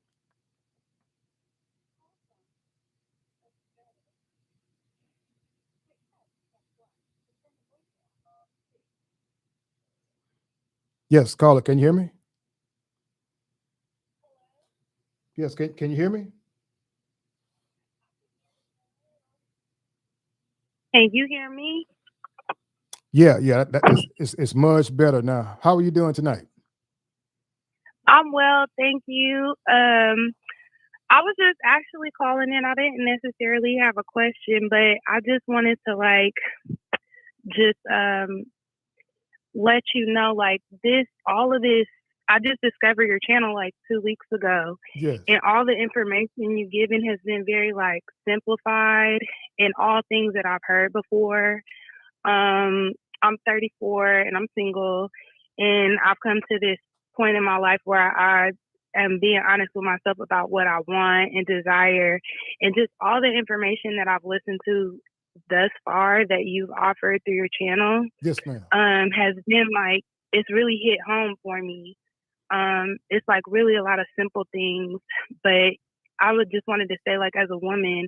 [SPEAKER 1] Yes, caller, can you hear me? Yes, can you hear me?
[SPEAKER 3] Can you hear me?
[SPEAKER 1] Yeah, it's much better now. How are you doing tonight?
[SPEAKER 3] I'm well, thank you. I was just actually calling in. I didn't necessarily have a question, but I just wanted to just let you know all of this. I just discovered your channel 2 weeks ago,
[SPEAKER 1] Yes.
[SPEAKER 3] and all the information you've given has been very simplified and all things that I've heard before. I'm 34 and I'm single, and I've come to this point in my life where I am being honest with myself about what I want and desire, and just all the information that I've listened to thus far that you've offered through your channel.
[SPEAKER 1] Yes, ma'am.
[SPEAKER 3] Has been it's really hit home for me. It's really a lot of simple things, but I would just wanted to say as a woman,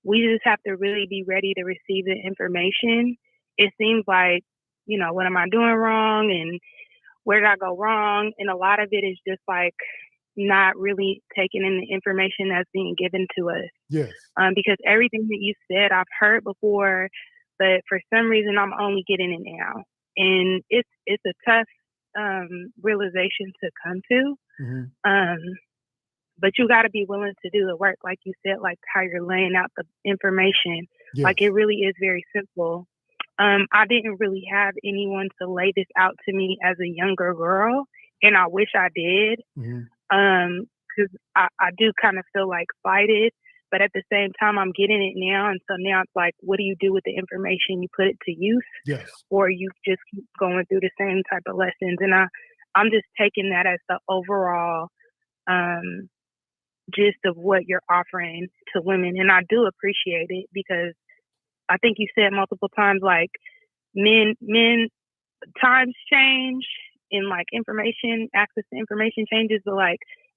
[SPEAKER 3] we just have to really be ready to receive the information. It seems what am I doing wrong and where did I go wrong? And a lot of it is just not really taking in the information that's being given to us.
[SPEAKER 1] Yes.
[SPEAKER 3] Because everything that you said, I've heard before, but for some reason I'm only getting it now. And it's a tough realization to come to.
[SPEAKER 1] Mm-hmm.
[SPEAKER 3] But you got to be willing to do the work, like you said, how you're laying out the information.
[SPEAKER 1] Yes.
[SPEAKER 3] It really is very simple. I didn't really have anyone to lay this out to me as a younger girl, and I wish I did.
[SPEAKER 1] Mm-hmm.
[SPEAKER 3] Because I do kind of feel slighted, but at the same time, I'm getting it now. And so now it's what do you do with the information? You put it to use,
[SPEAKER 1] yes,
[SPEAKER 3] or you just keep going through the same type of lessons. And I'm just taking that as the overall gist of what you're offering to women. And I do appreciate it because I think you said multiple times, men times change and information, access to information changes, but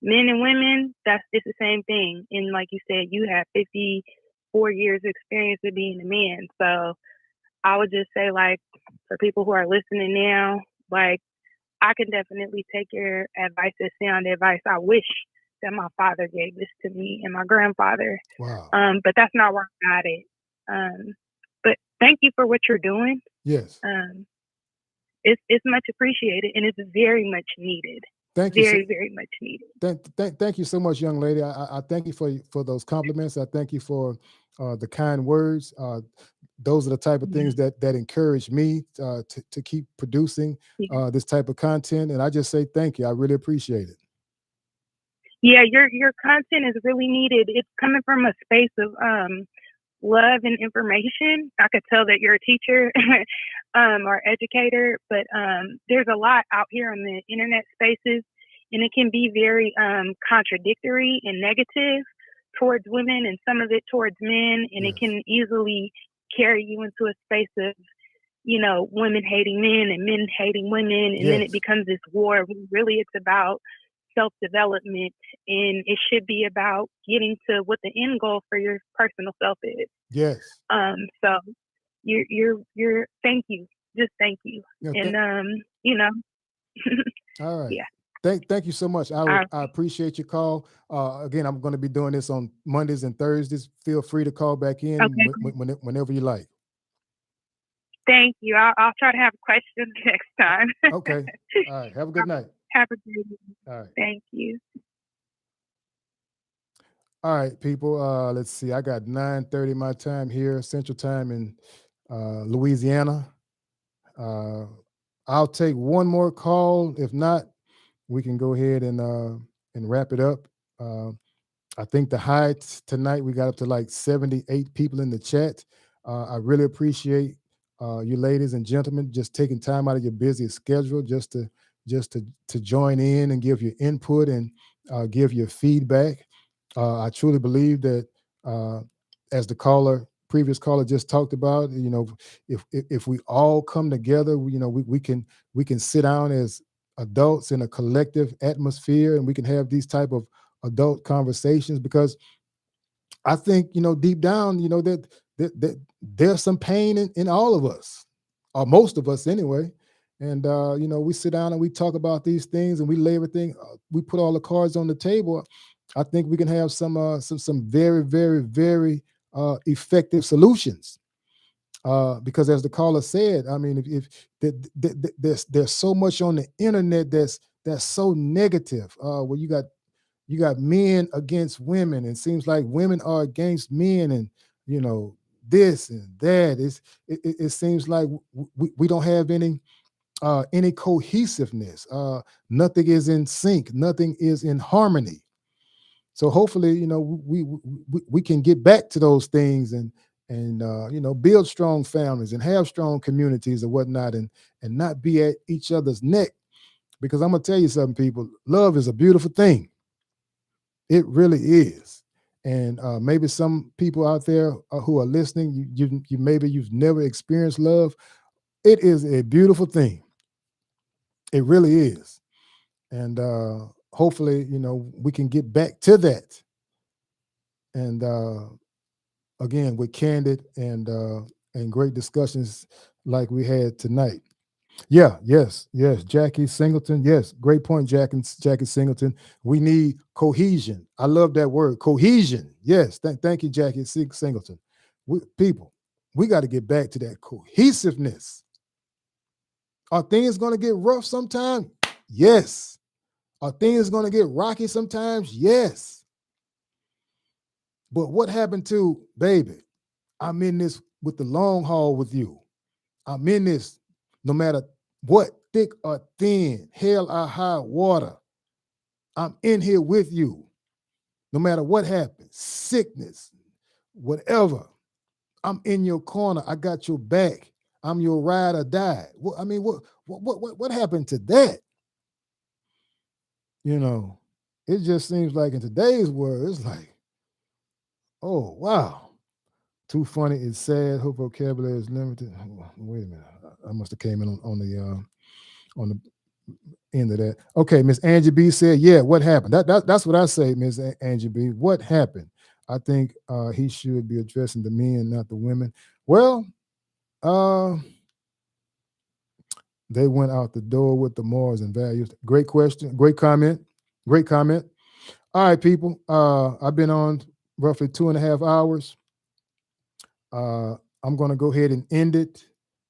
[SPEAKER 3] men and women, it's the same thing. And like you said, you have 54 years of experience of being a man. So I would just say for people who are listening now, I can definitely take your advice as sound advice. I wish that my father gave this to me and my grandfather.
[SPEAKER 1] Wow.
[SPEAKER 3] But that's not where I got it. But thank you for what you're doing.
[SPEAKER 1] Yes.
[SPEAKER 3] It's much appreciated and it's very much needed.
[SPEAKER 1] Thank you.
[SPEAKER 3] Very much needed.
[SPEAKER 1] Thank you so much, young lady. I thank you for those compliments. I thank you for the kind words. Those are the type of things that encourage me to keep producing this type of content. And I just say thank you. I really appreciate it.
[SPEAKER 3] Yeah, your content is really needed. It's coming from a space of love and information. I could tell that you're a teacher or educator, but there's a lot out here on the internet spaces, and it can be very contradictory and negative towards women and some of it towards men, and
[SPEAKER 1] Yes.
[SPEAKER 3] it can easily carry you into a space of women hating men and men hating women, and then it becomes this war. Really, it's about self-development, and it should be about getting to what the end goal for your personal self is.
[SPEAKER 1] Yes.
[SPEAKER 3] So you're thank you. Just thank you. And
[SPEAKER 1] all right.
[SPEAKER 3] Yeah.
[SPEAKER 1] Thank you so much. I appreciate your call. Again, I'm going to be doing this on Mondays and Thursdays. Feel free to call back in whenever you like.
[SPEAKER 3] Thank you. I'll try to have questions next time.
[SPEAKER 1] Okay. All right. Have a good night.
[SPEAKER 3] Have a good evening.
[SPEAKER 1] All right.
[SPEAKER 3] Thank you.
[SPEAKER 1] All right, people. Let's see. I got 9:30 my time here, Central Time in Louisiana. I'll take one more call. If not, we can go ahead and wrap it up. I think the high tonight we got up to 78 people in the chat. I really appreciate you, ladies and gentlemen, just taking time out of your busy schedule just to join in and give your input and give your feedback. I truly believe that, as the previous caller just talked about, if we all come together, we can sit down as adults in a collective atmosphere, and we can have these type of adult conversations, because I think, deep down, that there's some pain in all of us, or most of us anyway. And, we sit down and we talk about these things, and we lay everything, we put all the cards on the table. I think we can have some very, very, very effective solutions. Because as the caller said, I mean, there's so much on the internet that's so negative, where you got men against women, and it seems like women are against men, and this and that. It seems like we don't have any cohesiveness. Nothing is in sync. Nothing is in harmony. So hopefully, we can get back to those things, and build strong families and have strong communities and whatnot, and not be at each other's neck. Because I'm gonna tell you something, people. Love is a beautiful thing. It really is. And maybe some people out there who are listening, you maybe you've never experienced love. It is a beautiful thing. It really is. And hopefully, we can get back to that. And again, with candid and great discussions like we had tonight. Yeah, yes, Jackie Singleton. Yes, great point, Jackie Singleton. We need cohesion. I love that word, cohesion. Yes, thank you, Jackie Singleton. We got to get back to that cohesiveness. Are things going to get rough sometimes? Yes. Are things going to get rocky sometimes? Yes. But what happened to, baby, I'm in this with the long haul with you. I'm in this no matter what, thick or thin, hell or high water. I'm in here with you. No matter what happens, sickness, whatever. I'm in your corner. I got your back. I'm your ride or die. What happened to that? It just seems like in today's world, it's like, oh wow, too funny. It's sad. Her vocabulary is limited. Wait a minute, I must have came in on the end of that. Okay, Miss Angie B said, yeah, what happened? That's what I say, Miss Angie B. What happened? I think he should be addressing the men, not the women. Well, they went out the door with the morals and values. Great question. Great comment. Great comment. All right, people. I've been on roughly 2.5 hours. I'm going to go ahead and end it.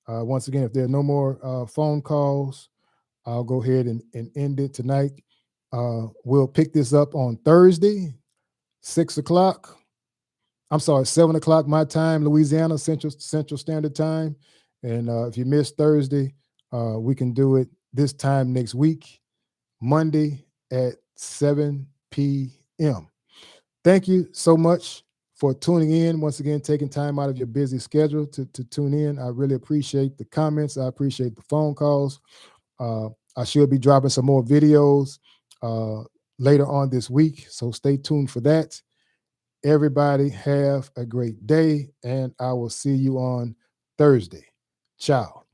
[SPEAKER 1] Once again, if there are no more phone calls, I'll go ahead and end it tonight. We'll pick this up on Thursday, 6 o'clock. I'm sorry, 7 o'clock my time, Louisiana, Central Standard Time. And if you missed Thursday, we can do it this time next week, Monday at 7 p.m. Thank you so much for tuning in. Once again, taking time out of your busy schedule to tune in. I really appreciate the comments. I appreciate the phone calls. I should be dropping some more videos later on this week, so stay tuned for that. Everybody have a great day, and I will see you on Thursday. Ciao.